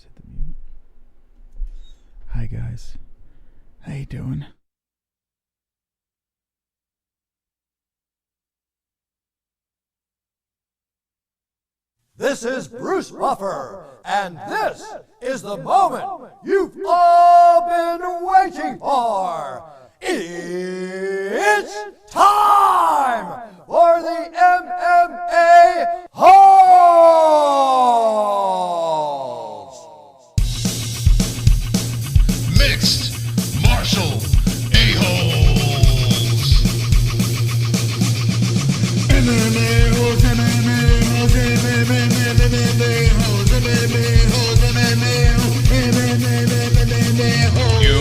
hit the mute. Hi guys, how you doing? This is Bruce Buffer, and this is the moment you've all been waiting for. It's time for the MMA-Holes! Mixed martial a-holes. MMA-Holes, MMA-Holes, MMA-Holes. You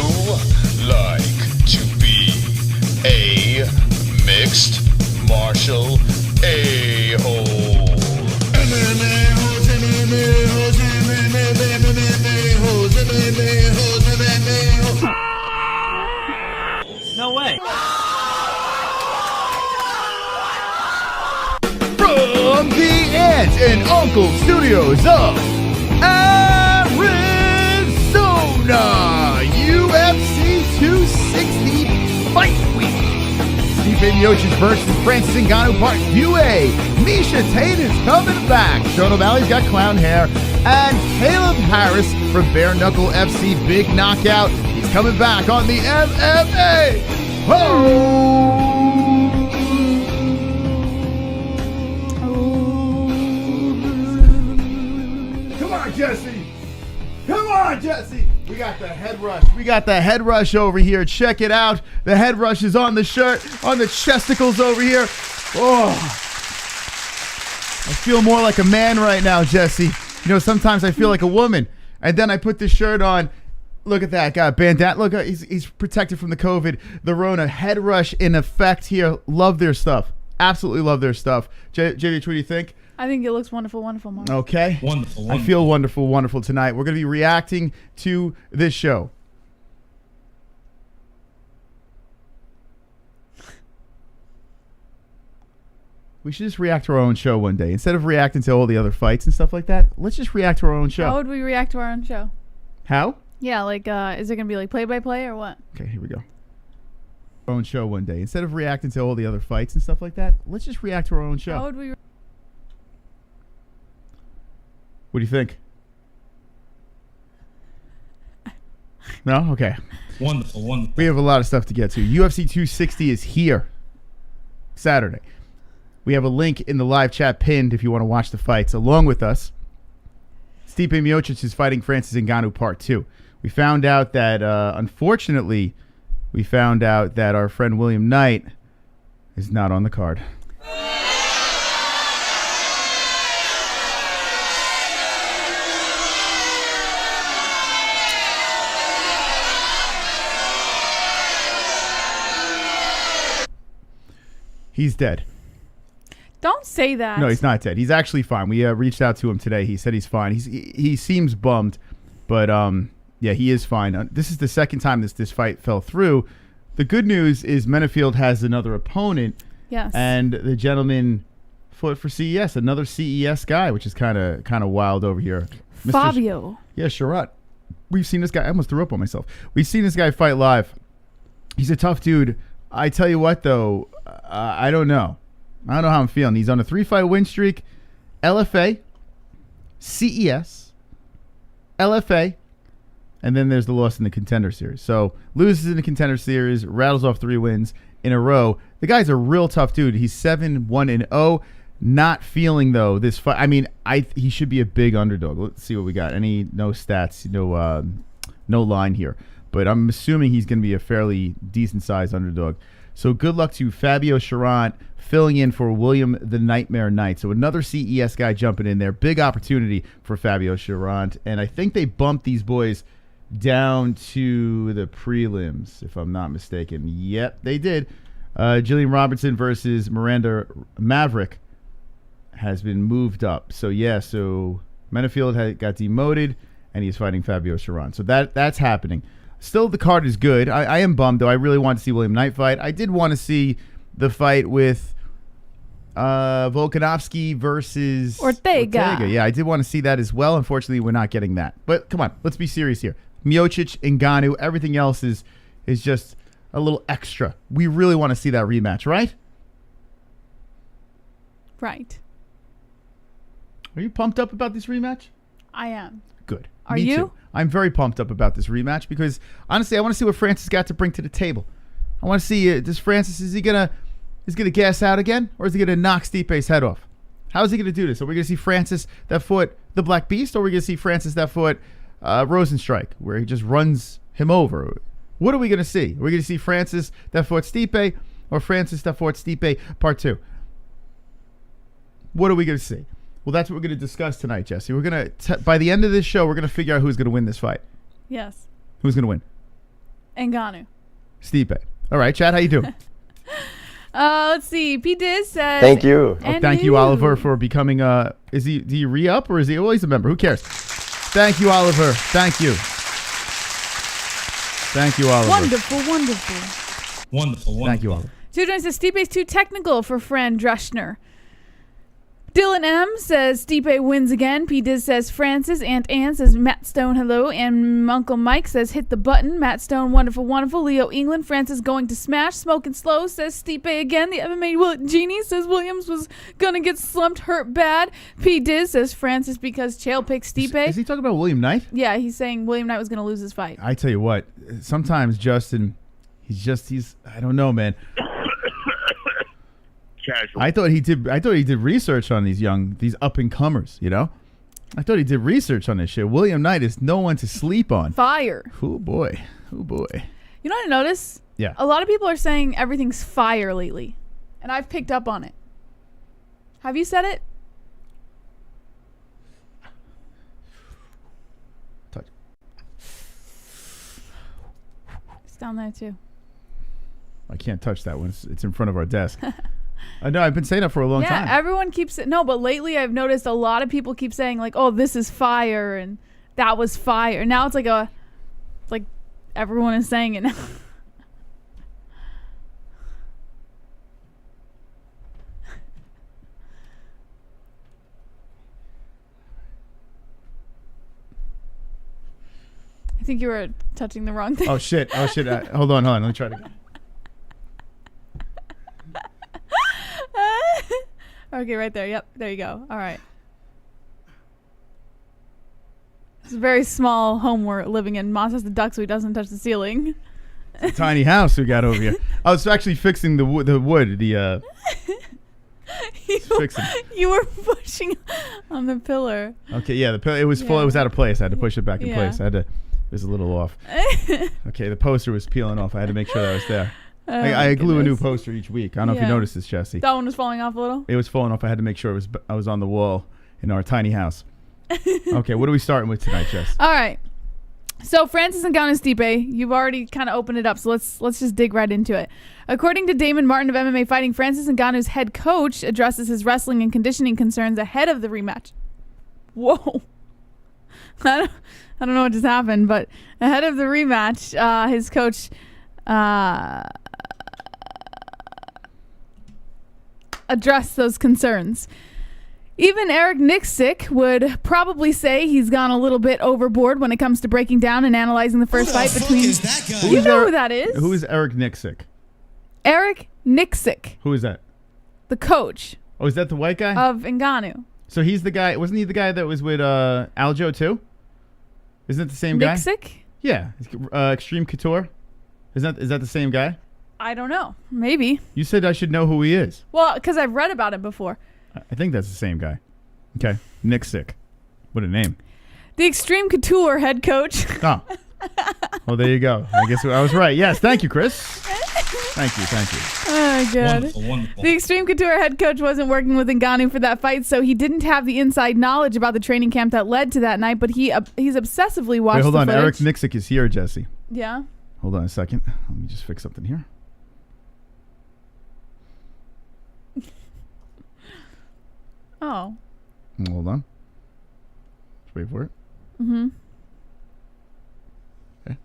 like to be a mixed martial a-hole. MMA-Holes, MMA-Holes, MMA-Holes, MMA-Holes, MMA-Holes. No way. From the Aunt and Uncle Studios of Arizona, UFC 260 Fight Week. Stipe Miocic versus Francis Ngannou Part 2A. Meisha Tate is coming back. Sean O'Malley's got clown hair. And Kaleb Harris from Bare Knuckle FC Big Knockout. He's coming back on the MMA. Come on, Jesse. Come on, Jesse. We got the head rush. We got the head rush over here. Check it out. The head rush is on the shirt, on the chesticles over here. Oh, I feel more like a man right now, Jesse. You know, sometimes I feel like a woman. And then I put this shirt on. Look at that. Got a bandana. Look, he's protected from the COVID, the Rona. Head rush in effect here. Love their stuff. Absolutely love their stuff. JV, what do you think? I think it looks wonderful, wonderful, Mark. Okay. Wonderful. I feel wonderful, wonderful tonight. We're going to be reacting to this show. We should just react to our own show one day. Instead of reacting to all the other fights and stuff like that, let's just react to our own show. How would we react to our own show? How? Yeah, like, is it going to be like play-by-play or what? Okay, here we go. Our own show one day. Instead of reacting to all the other fights and stuff like that, let's just react to our own show. How would we... What do you think? No? Okay. Wonderful. We have a lot of stuff to get to. UFC 260 is here. Saturday. We have a link in the live chat pinned if you want to watch the fights along with us. Stipe Miocic is fighting Francis Ngannou Part 2. We found out that, unfortunately, our friend William Knight is not on the card. He's dead. Don't say that. No, he's not dead. He's actually fine. We reached out to him today. He said he's fine. He seems bummed, but yeah, he is fine. This is the second time this fight fell through. The good news is Menefield has another opponent. Yes. And the gentleman fought for CES, another CES guy, which is kind of wild over here. Fabio. Yeah, Sherrod. We've seen this guy. I almost threw up on myself. We've seen this guy fight live. He's a tough dude. I tell you what, though, I don't know. I don't know how I'm feeling. He's on a 3-fight win streak. LFA, CES, LFA, and then there's the loss in the Contender Series. So loses in the Contender Series, rattles off 3 wins in a row. The guy's a real tough dude. He's 7-1-0. Not feeling though this fight. I mean, he should be a big underdog. Let's see what we got. No stats, no line here, but I'm assuming he's going to be a fairly decent sized underdog. So good luck to Fabio Charant filling in for William the Nightmare Knight. So another CES guy jumping in there. Big opportunity for Fabio Charant. And I think they bumped these boys down to the prelims, if I'm not mistaken. Yep, they did. Jillian Robertson versus Miranda Maverick has been moved up. So yeah, so Menefield got demoted, and he's fighting Fabio Charant. So that's happening. Still, the card is good. I am bummed, though. I really want to see William Knight fight. I did want to see the fight with Volkanovski versus Ortega. Yeah, I did want to see that as well. Unfortunately, we're not getting that. But come on, let's be serious here. Miocic, Ngannou, everything else is just a little extra. We really want to see that rematch, right? Right. Are you pumped up about this rematch? I am. Good. Are Me you? too. I'm very pumped up about this rematch because honestly, I want to see what Francis got to bring to the table. I want to see does Francis is he gonna gas out again, or is he gonna knock Stipe's head off? How is he gonna do this? Are we gonna see Francis that fought the Black Beast, or are we gonna see Francis that fought Rosenstrike, where he just runs him over? What are we gonna see? Are we gonna see Francis that fought Stipe, or Francis that fought Stipe Part 2? What are we gonna see? Well, that's what we're going to discuss tonight, Jesse. We're going to, by the end of this show, we're going to figure out who's going to win this fight. Yes. Who's going to win? Ngannou. Stipe. All right, Chad, how you doing? Let's see. P. Diz says. Thank you. Thank you, Oliver, for becoming do you re-up or is he always a member? Who cares? Thank you, Oliver. Thank you. Thank you, Oliver. Wonderful, wonderful. Wonderful. Thank you, Oliver. Tudor says Stipe's too technical for Fran Drushner. Dylan M says Stipe wins again. P. Diz says Francis. Aunt Ann says Matt Stone hello. And Uncle Mike says hit the button. Matt Stone wonderful, wonderful. Leo England. Francis going to smash. Smoking slow says Stipe again. The MMA Genie says Williams was gonna get slumped, hurt bad. P. Diz says Francis because Chael picks Stipe. Is he talking about William Knight? Yeah, he's saying William Knight was gonna lose his fight. I tell you what, sometimes Justin, he's I don't know, man. Casual. I thought he did research on these up and comers, you know? I thought he did research on this shit. William Knight is no one to sleep on. Fire. Oh boy. Oh boy. You know what I noticed? Yeah. A lot of people are saying everything's fire lately. And I've picked up on it. Have you said it? Touch. It's down there too. I can't touch that one. It's in front of our desk. I know. I've been saying that for a long time. Yeah, everyone keeps it. No, but lately I've noticed a lot of people keep saying like, "Oh, this is fire," and "That was fire." Now it's like everyone is saying it now. I think you were touching the wrong thing. Oh shit! Hold on. Let me try it again. Okay, right there. Yep, there you go. All right. It's a very small home we're living in. Moss has the duck so he doesn't touch the ceiling. It's a tiny house we got over here. I was actually fixing the wood. Fixing. You were pushing on the pillar. Okay, yeah. It was full. It was out of place. I had to push it back in place. It was a little off. Okay, the poster was peeling off. I had to make sure that was there. I glue a new poster each week. I don't know if you noticed this, Jesse. That one was falling off a little? It was falling off. I had to make sure I was on the wall in our tiny house. Okay, what are we starting with tonight, Jess? All right. So Francis Ngannou Stipe, you've already kind of opened it up, so let's just dig right into it. According to Damon Martin of MMA Fighting, Francis Ngannou's head coach addresses his wrestling and conditioning concerns ahead of the rematch. Whoa. I don't know what just happened, but ahead of the rematch, his coach address those concerns. Even Eric Nixick would probably say he's gone a little bit overboard when it comes to breaking down and analyzing the first fight between. Is that guy? You know who that is? Who is Eric Nixick? Eric Nixick, Who is that? the coach Oh, is that the white guy? of Ngannou. So he's the guy. Wasn't he the guy that was with Aljo too? Isn't it the same guy? Nixick? Yeah, Extreme Couture. Is that the same guy? I don't know. Maybe. You said I should know who he is. Well, because I've read about it before. I think that's the same guy. Okay, Nixick. What a name. The Extreme Couture head coach. Oh. Well, there you go. I guess I was right. Yes, thank you, Chris. Thank you. Oh, God. Wonderful. The Extreme Couture head coach wasn't working with Ngannou for that fight, so he didn't have the inside knowledge about the training camp that led to that night, but he's obsessively watched Wait, hold the on. footage. Eric Nixick is here, Jesse. Yeah? Hold on a second. Let me just fix something here. Oh. Hold on. Let's wait for it. Mm-hmm. Okay.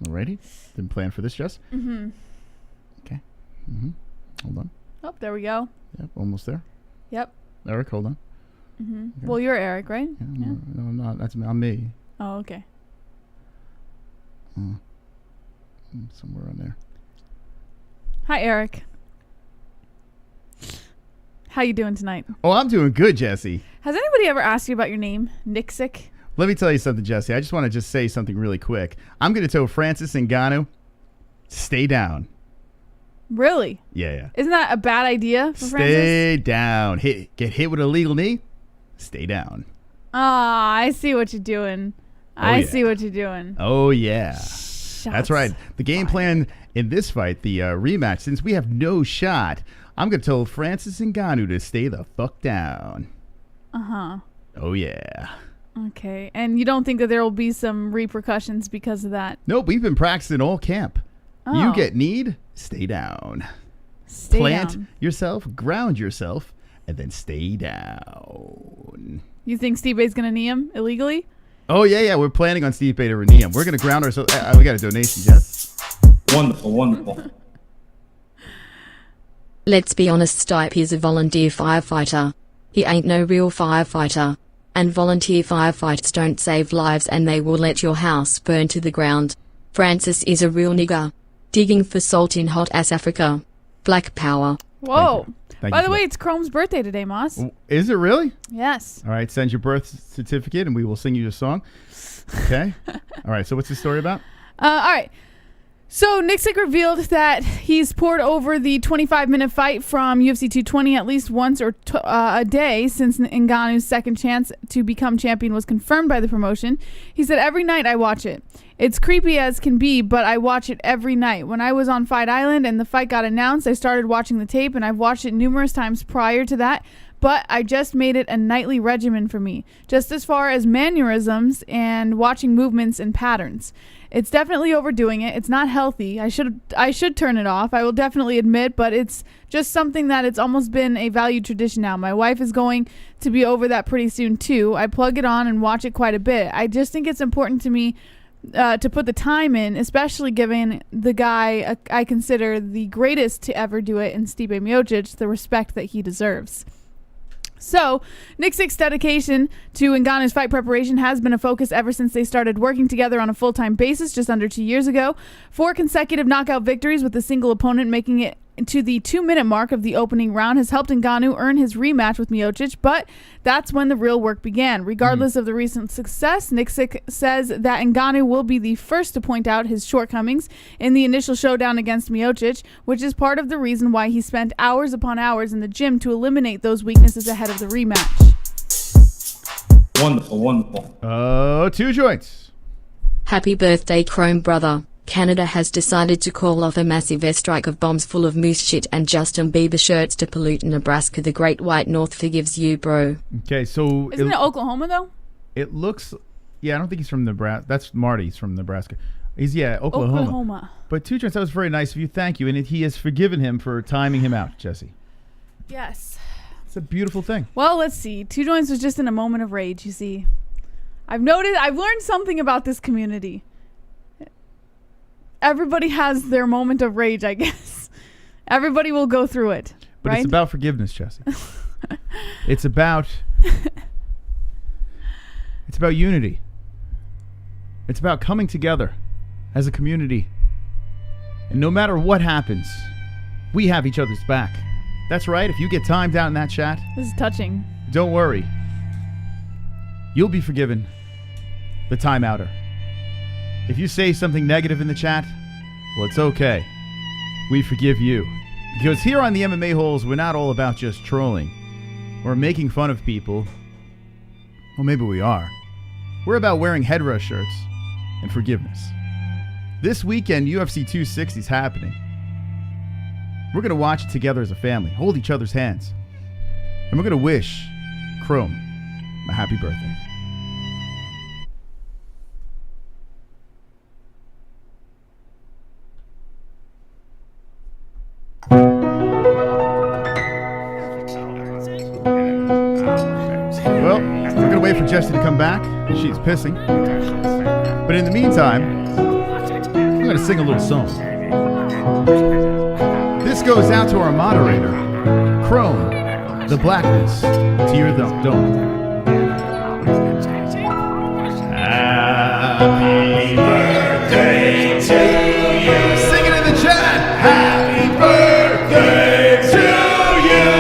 Alrighty. Didn't plan for this, Jess. Mm-hmm. Okay. Mm-hmm. Hold on. Oh, there we go. Yep, almost there. Yep. Eric, hold on. Mm-hmm. Well, you're Eric, right? Yeah. No, I'm not. I'm me. Oh, okay. Somewhere on there. Hi, Eric. How you doing tonight? Oh, I'm doing good, Jesse. Has anybody ever asked you about your name, Nixick? Let me tell you something, Jesse. I just want to say something really quick. I'm going to tell Francis Ngannou, stay down. Really? Yeah. Isn't that a bad idea for Francis? Stay down. Get hit with a legal knee. Stay down. Ah, I see what you're doing. I see what you're doing. Oh, yeah. Shots That's right. The game plan in this fight, the rematch, since we have no shot, I'm going to tell Francis Ngannou to stay the fuck down. Uh-huh. Oh, yeah. Okay. And you don't think that there will be some repercussions because of that? Nope, we've been practicing all camp. Oh. You get kneed, stay down. Stay Plant down. yourself, ground yourself, and then stay down. You think Stipe's going to knee him illegally? Oh, yeah. We're planning on Stipe to knee him. We're going to ground ourselves. We got a donation, Jess. Wonderful. Let's be honest, Stipe is a volunteer firefighter. He ain't no real firefighter. And volunteer firefighters don't save lives, and they will let your house burn to the ground. Francis is a real nigger. Digging for salt in hot-ass Africa. Black power. Whoa. Thank By you the for way, that. it's Chrome's birthday today, Moss. Is it really? Yes. All right, send your birth certificate and we will sing you a song. Okay. All right, so what's the story about? All right. So Nixick revealed that he's poured over the 25-minute fight from UFC 220 at least once or a day since Ngannou's second chance to become champion was confirmed by the promotion. He said, every night I watch it. It's creepy as can be, but I watch it every night. When I was on Fight Island and the fight got announced, I started watching the tape, and I've watched it numerous times prior to that, but I just made it a nightly regimen for me, just as far as mannerisms and watching movements and patterns. It's definitely overdoing it. It's not healthy. I should turn it off, I will definitely admit, but it's just something that it's almost been a valued tradition now. My wife is going to be over that pretty soon too. I plug it on and watch it quite a bit. I just think it's important to me to put the time in, especially given the guy I consider the greatest to ever do it in Stipe Miocic, the respect that he deserves. So, Nixick's dedication to Ngannou's fight preparation has been a focus ever since they started working together on a full-time basis just under 2 years ago. 4 consecutive knockout victories with a single opponent, making it to the 2-minute mark of the opening round, has helped Ngannou earn his rematch with Miocic, but that's when the real work began. Regardless of the recent success, Nixick says that Ngannou will be the first to point out his shortcomings in the initial showdown against Miocic, which is part of the reason why he spent hours upon hours in the gym to eliminate those weaknesses ahead of the rematch. Wonderful. Oh, 2 joints. Happy birthday, Chrome brother. Canada has decided to call off a massive airstrike of bombs full of moose shit and Justin Bieber shirts to pollute Nebraska. The Great White North forgives you, bro. Okay, so... Isn't it Oklahoma, though? It looks... Yeah, I don't think he's from Nebraska. That's Marty. He's from Nebraska. He's, Oklahoma. But 2 joints, that was very nice of you. Thank you. And he has forgiven him for timing him out, Jesse. Yes. It's a beautiful thing. Well, let's see. 2 joints was just in a moment of rage, you see. I've learned something about this community. Everybody has their moment of rage, I guess. Everybody will go through it. But right? It's about forgiveness, Jesse. It's about unity. It's about coming together as a community. And no matter what happens, we have each other's back. That's right. If you get timed out in that chat, This is touching. don't worry. You'll be forgiven. The timeouter. If you say something negative in the chat, well, it's okay. We forgive you. Because here on the MMA-Holes, we're not all about just trolling or making fun of people. Well, maybe we are. We're about wearing headrush shirts and forgiveness. This weekend, UFC 260 is happening. We're going to watch it together as a family, hold each other's hands. And we're going to wish Chrome a happy birthday. Well, we're going to wait for Jessie to come back. She's pissing. But in the meantime, I'm going to sing a little song. This goes out to our moderator, Chrome, the blackness to your dome. Happy birthday to you. Sing it in the chat. Happy birthday to you.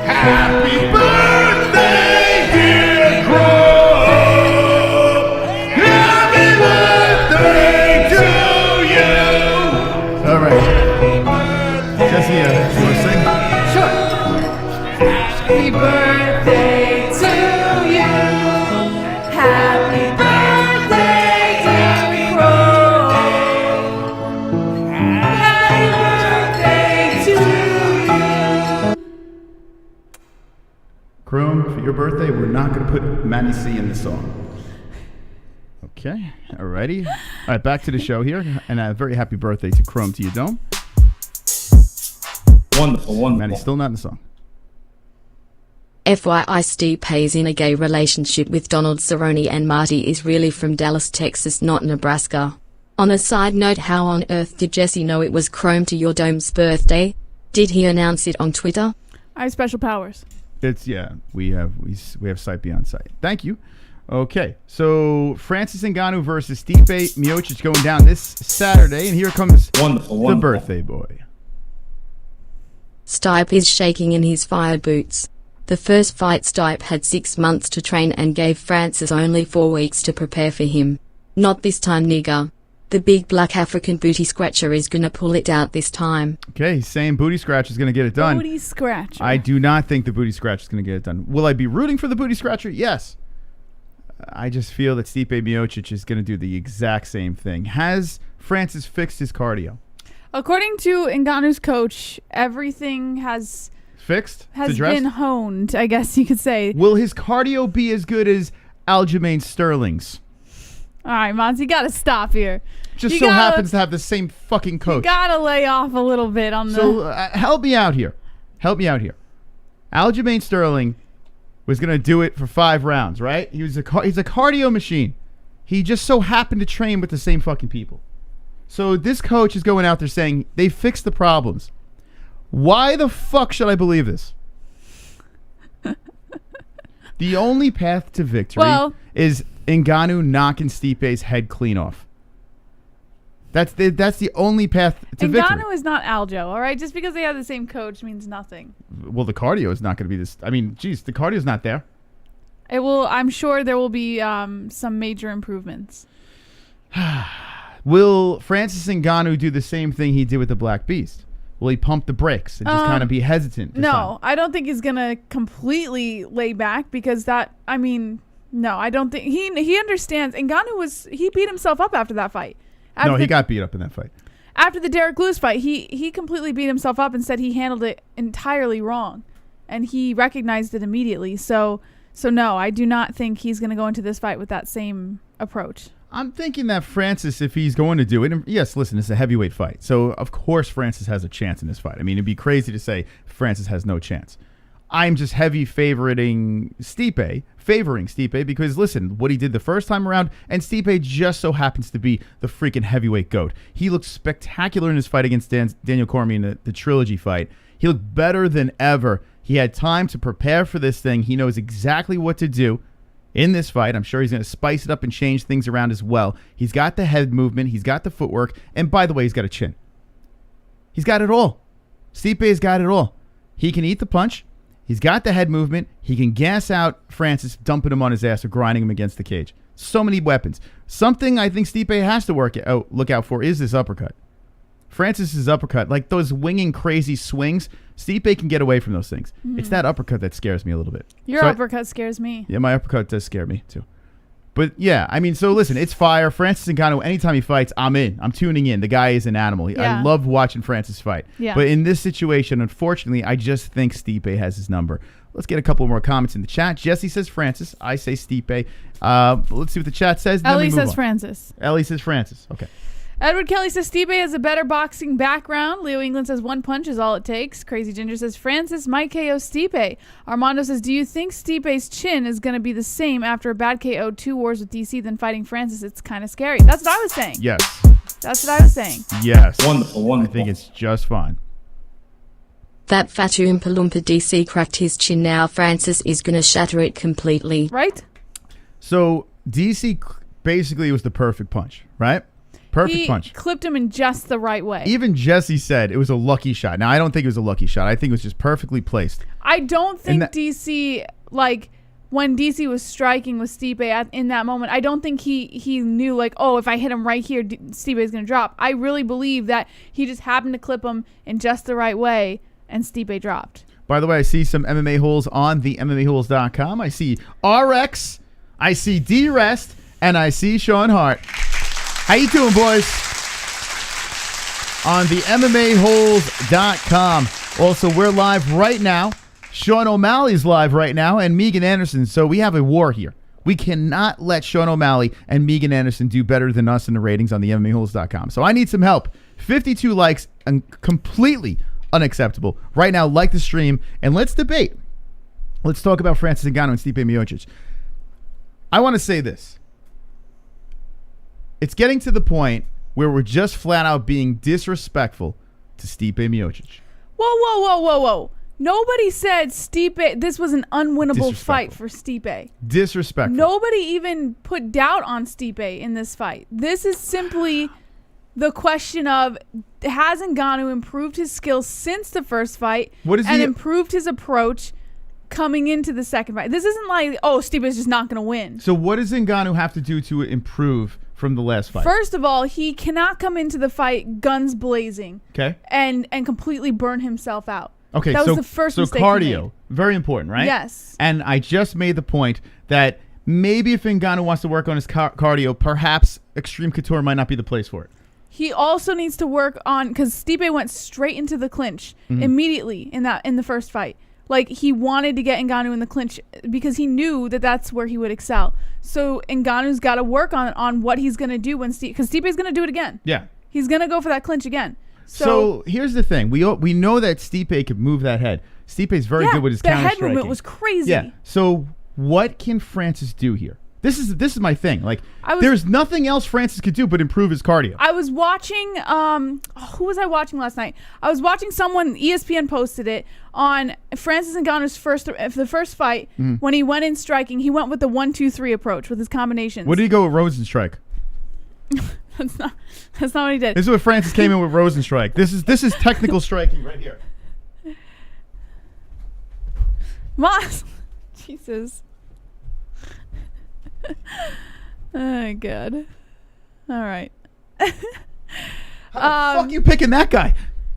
Happy birthday, dear Chrome. Happy birthday to you. All right. Jesse, you want to sing? Sure. Happy birthday to you. Happy birthday, Happy Crow. Happy birthday to you. Chrome, for your birthday, we're not going to put Manny C in the song. Okay, alrighty. All right, back to the show here. And a very happy birthday to Chrome to your dome. Wonderful, wonderful. Manny's still not in the song. FYI, Stipe is in a gay relationship with Donald Cerrone and Marty is really from Dallas, Texas, not Nebraska. On a side note, how on earth did Jesse know it was Chrome to your dome's birthday? Did he announce it on Twitter? I have special powers. It's we have Stipe on site. Thank you. Okay, so Francis Ngannou versus Stipe Miocic going down this Saturday, and here comes Wonderful. the birthday boy. Stipe is shaking in his fire boots. The first fight, Stipe had 6 months to train and gave Francis only 4 weeks to prepare for him. Not this time, nigga. The big black African booty scratcher is gonna pull it out this time. Okay, he's saying booty scratch is going to get it done. Booty scratcher. I do not think the booty scratch is going to get it done. Will I be rooting for the booty scratcher? Yes. I just feel that Stipe Miocic is going to do the exact same thing. Has Francis fixed his cardio? According to Ngannou's coach, everything has been honed, I guess you could say. Will his cardio be as good as Aljamain Sterling's? All right, Mons, you got to stop here. Just happens to have the same fucking coach. You got to lay off a little bit on the... So help me out here. Aljamain Sterling was going to do it for 5 rounds, right? He's a cardio machine. He just so happened to train with the same fucking people. So this coach is going out there saying they fixed the problems. Why the fuck should I believe this? The only path to victory is Ngannou knocking Stipe's head clean off. That's the only path to victory. Ngannou is not Aljo, all right? Just because they have the same coach means nothing. Well, the cardio is not going to be this. I mean, geez, the cardio is not there. It will. I'm sure there will be some major improvements. Will Francis Ngannou do the same thing he did with the Black Beast? Will he pump the brakes and just kind of be hesitant? No, I don't think he's going to completely lay back because that, I mean, no, I don't think he understands. Ngannou he beat himself up after that fight. He got beat up in that fight. After the Derek Lewis fight, he completely beat himself up and said he handled it entirely wrong. And he recognized it immediately. So no, I do not think he's going to go into this fight with that same approach. I'm thinking that Francis, if he's going to do it, and yes, listen, it's a heavyweight fight. So, of course, Francis has a chance in this fight. I mean, it'd be crazy to say Francis has no chance. I'm just heavy favoring Stipe because, listen, what he did the first time around, and Stipe just so happens to be the freaking heavyweight GOAT. He looked spectacular in his fight against Daniel Cormier in the trilogy fight. He looked better than ever. He had time to prepare for this thing. He knows exactly what to do in this fight. I'm sure he's going to spice it up and change things around as well. He's got the head movement. He's got the footwork. And by the way, he's got a chin. He's got it all. Stipe's got it all. He can eat the punch. He's got the head movement. He can gas out Francis, dumping him on his ass or grinding him against the cage. So many weapons. Something I think Stipe has to look out for is this uppercut. Francis's uppercut, like those winging crazy swings, Stipe can get away from those things. Mm-hmm. It's that uppercut that scares me a little bit. Your uppercut scares me. Yeah, my uppercut does scare me too. But yeah, I mean, so listen, it's fire. Francis Ngannou, anytime he fights, I'm in. I'm tuning in. The guy is an animal. I love watching Francis fight. Yeah. But in this situation, unfortunately, I just think Stipe has his number. Let's get a couple more comments in the chat. Jesse says Francis. I say Stipe. Let's see what the chat says. Ellie says Francis. Ellie says Francis. Okay. Edward Kelly says Stipe has a better boxing background. Leo England says 1 punch is all it takes. Crazy Ginger says Francis might KO Stipe. Armando says, do you think Stipe's chin is going to be the same after a bad KO 2 wars with DC than fighting Francis? It's kind of scary. That's what I was saying. Yes. That's what I was saying. Yes. Wonderful. I think it's just fine. That Fatu Oompa Loompa DC cracked his chin. Now Francis is gonna shatter it completely. Right? So DC basically was the perfect punch, right? Perfect punch. He clipped him in just the right way. Even Jesse said it was a lucky shot. Now, I don't think it was a lucky shot. I think it was just perfectly placed. I don't think DC, like, when DC was striking with Stipe in that moment, I don't think he knew, like, oh, if I hit him right here, Stipe is going to drop. I really believe that he just happened to clip him in just the right way, and Stipe dropped. By the way, I see some MMA holes on the MMA-Holes.com. I see RX, I see D-Rest, and I see Sean Hart. How you doing, boys? On the MMA-Holes.com. Also, we're live right now. Sean O'Malley's live right now, and Megan Anderson. So we have a war here. We cannot let Sean O'Malley and Megan Anderson do better than us in the ratings on the MMA-Holes.com. So I need some help. 52 likes, and completely unacceptable. Right now, like the stream, and let's debate. Let's talk about Francis Ngannou and Stipe Miocic. I want to say this. It's getting to the point where we're just flat out being disrespectful to Stipe Miocic. Whoa. Nobody said Stipe, this was an unwinnable fight for Stipe. Disrespectful. Nobody even put doubt on Stipe in this fight. This is simply the question of, has Ngannou improved his skills since the first fight and improved his approach coming into the second fight? This isn't like, oh, Stipe is just not going to win. So what does Ngannou have to do to improve from the last fight? First of all, he cannot come into the fight guns blazing. Okay. And completely burn himself out. Okay, that was the first mistake cardio, he made. very important, right? Yes. And I just made the point that maybe if Ngannou wants to work on his cardio, perhaps Extreme Couture might not be the place for it. He also needs to work on, because Stipe went straight into the clinch immediately in the first fight. Like, he wanted to get Ngannou in the clinch because he knew that that's where he would excel. So Ngannou's got to work on what he's going to do when because Stipe's going to do it again. Yeah. He's going to go for that clinch again. So here's the thing. We know that Stipe could move that head. Stipe's very good with his counter striking. The head movement was crazy. Yeah. So what can Francis do here? This is my thing. Like, there's nothing else Francis could do but improve his cardio. I was watching, who was I watching last night? I was watching someone, ESPN posted it, on Francis Ngannou's the first fight, when he went in striking, he went with the 1-2-3 approach with his combinations. What did he go with Rosenstrike? That's not what he did. This is what Francis came in with Rosenstrike. This is technical striking right here. Moss. Jesus. Oh, God. All right. How the fuck you picking that guy?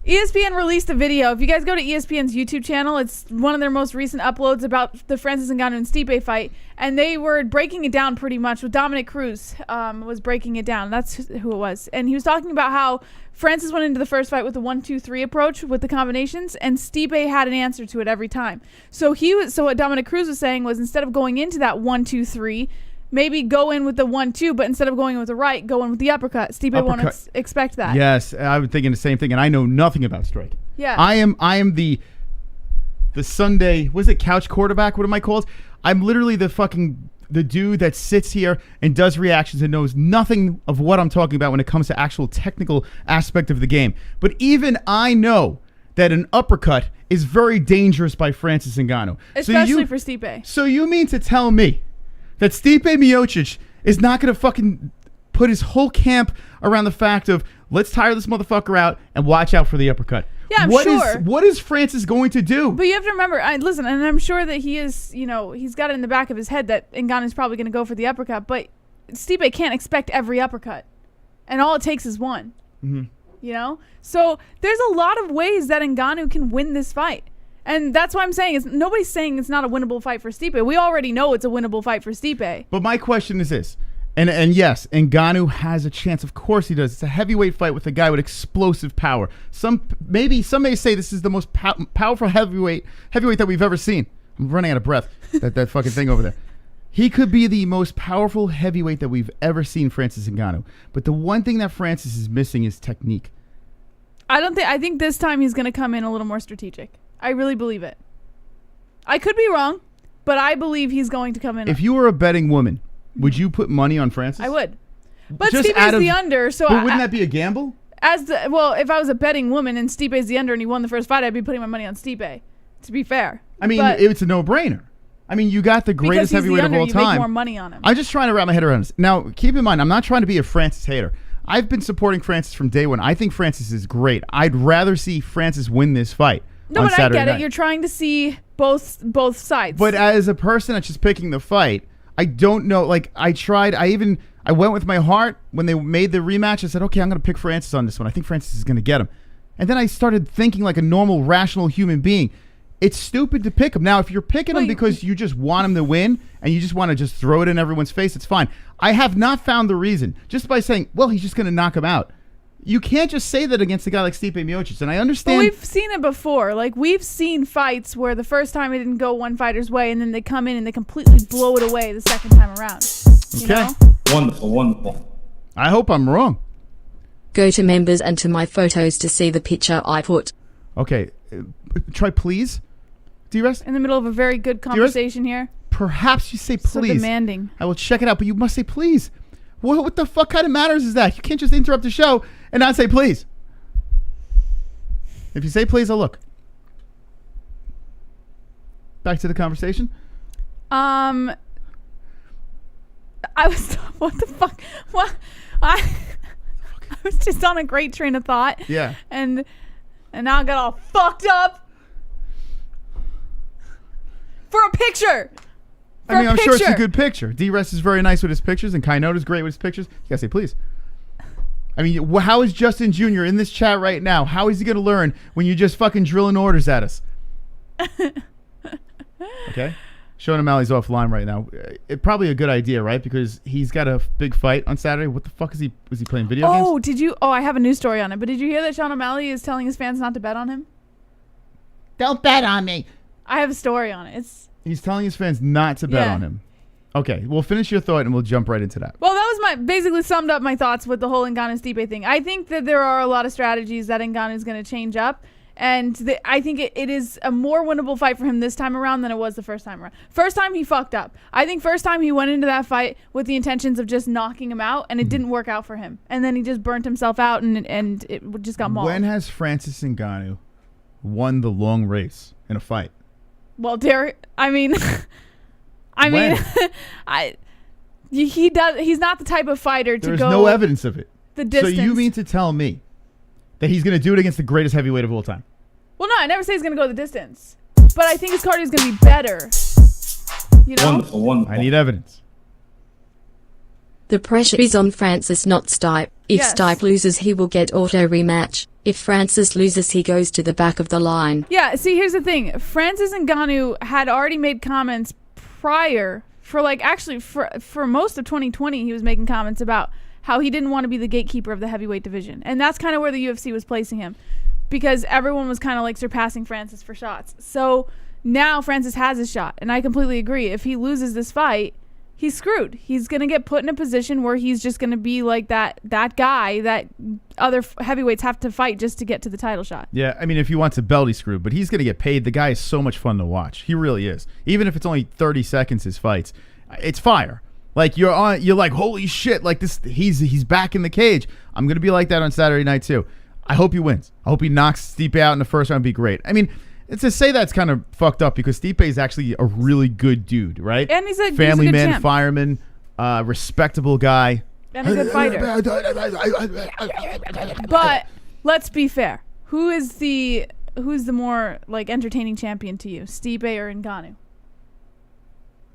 ESPN released a video. If you guys go to ESPN's YouTube channel, it's one of their most recent uploads about the Francis Ngannou and Stipe fight, and they were breaking it down pretty much. With Dominic Cruz was breaking it down. That's who it was, and he was talking about how Francis went into the first fight with the 1-2-3 approach with the combinations, and Stipe had an answer to it every time. So what Dominic Cruz was saying was, instead of going into that 1-2-3. Maybe go in with the 1-2, but instead of going in with the right, go in with the uppercut. Stipe won't expect that. Yes, I was thinking the same thing, and I know nothing about striking. Yeah. I am the Sunday, was it couch quarterback? What am I called? I'm literally the dude that sits here and does reactions and knows nothing of what I'm talking about when it comes to actual technical aspect of the game. But even I know that an uppercut is very dangerous by Francis Ngannou. Especially for Stipe. So you mean to tell me that Stipe Miocic is not going to fucking put his whole camp around the fact of, let's tire this motherfucker out and watch out for the uppercut? Yeah, I'm sure. What is Francis going to do? But you have to remember, listen, and I'm sure that he is, he's got it in the back of his head that Ngannou's probably going to go for the uppercut, but Stipe can't expect every uppercut. And all it takes is one. Mm-hmm. So there's a lot of ways that Ngannou can win this fight. And that's why I'm saying nobody's saying it's not a winnable fight for Stipe. We already know it's a winnable fight for Stipe. But my question is this, and yes, Ngannou has a chance. Of course he does. It's a heavyweight fight with a guy with explosive power. Some may say this is the most powerful heavyweight that we've ever seen. I'm running out of breath. that fucking thing over there. He could be the most powerful heavyweight that we've ever seen, Francis Ngannou. But the one thing that Francis is missing is technique. I think this time he's going to come in a little more strategic. I really believe it. I could be wrong, but I believe he's going to come in. If you were a betting woman, would you put money on Francis? I would. But Stipe's the under, so but wouldn't that be a gamble? if I was a betting woman and Stipe's the under and he won the first fight, I'd be putting my money on Stipe. To be fair, I mean, it's a no-brainer. I mean, you got the greatest heavyweight of all time. You make more money on him. I'm just trying to wrap my head around this. Now, keep in mind, I'm not trying to be a Francis hater. I've been supporting Francis from day one. I think Francis is great. I'd rather see Francis win this fight. No, on but Saturday I get night. it. You're trying to see both sides. But as a person that's just picking the fight, I don't know. Like, I went with my heart when they made the rematch. I said, okay, I'm going to pick Francis on this one. I think Francis is going to get him. And then I started thinking like a normal, rational human being. It's stupid to pick him. Now, if you're picking him because you just want him to win and you just want to just throw it in everyone's face, it's fine. I have not found the reason. Just by saying, well, he's just going to knock him out. You can't just say that against a guy like Stipe Miocic. And I understand. But we've seen it before. Like, we've seen fights where the first time it didn't go one fighter's way and then they come in and they completely blow it away the second time around. You Okay. know? Wonderful. I hope I'm wrong. Go to members and to my photos to see the picture I put. Okay. Try please. D-Rest? In the middle of a very good conversation here. Perhaps you say please. So demanding. I will check it out, but you must say please. What the fuck kind of matters is that? You can't just interrupt the show and not say please. If you say please, I'll look. Back to the conversation. I was what the fuck? What? I was just on a great train of thought. Yeah. And now I got all fucked up. For a picture. I'm sure it's a good picture. D-Rest is very nice with his pictures, and Kainota's great with his pictures. You gotta say please. I mean, how is Justin Jr. in this chat right now? How is he gonna learn when you just fucking drilling orders at us? Okay? Sean O'Malley's offline right now. It's probably a good idea, right? Because he's got a big fight on Saturday. What the fuck is he? Was he playing video games? Oh, did you? Oh, I have a news story on it. But did you hear that Sean O'Malley is telling his fans not to bet on him? Don't bet on me. I have a story on it. He's telling his fans not to bet on him. Okay, we'll finish your thought and we'll jump right into that. Well, that was basically summed up my thoughts with the whole Ngannou-Stipe thing. I think that there are a lot of strategies that Ngannou is going to change up. And I think it is a more winnable fight for him this time around than it was the first time around. First time he fucked up. I think first time he went into that fight with the intentions of just knocking him out, and it didn't work out for him. And then he just burnt himself out, and it just got mauled. When has Francis Ngannou won the long race in a fight? Well, Derek, he's not the type of fighter to go. There's no evidence of it. The distance. So you mean to tell me that he's going to do it against the greatest heavyweight of all time? Well, no, I never say he's going to go the distance. But I think his cardio is going to be better. You know? Wonderful. I need evidence. The pressure is on Francis, not Stipe. If Yes. Stipe loses, he will get auto rematch. If Francis loses, he goes to the back of the line. Yeah, see, here's the thing. Francis Ngannou had already made comments prior for most of 2020. He was making comments about how he didn't want to be the gatekeeper of the heavyweight division. And that's kind of where the UFC was placing him, because everyone was kind of like surpassing Francis for shots. So now Francis has his shot, and I completely agree. If he loses this fight, he's screwed. He's going to get put in a position where he's just going to be like that guy that other heavyweights have to fight just to get to the title shot. Yeah, I mean, if he wants a belt, he's screwed, but he's going to get paid. The guy is so much fun to watch. He really is. Even if it's only 30 seconds, his fights, it's fire. Like, you're like, holy shit, like this, he's back in the cage. I'm going to be like that on Saturday night too. I hope he wins. I hope he knocks Stipe out in the first round. It'd be great. I mean, to say that's kind of fucked up, because Stipe is actually a really good dude, right? And he's a family good man, champ. Fireman, respectable guy. And a good fighter. But let's be fair. Who's the more like entertaining champion to you, Stipe or Ngannou?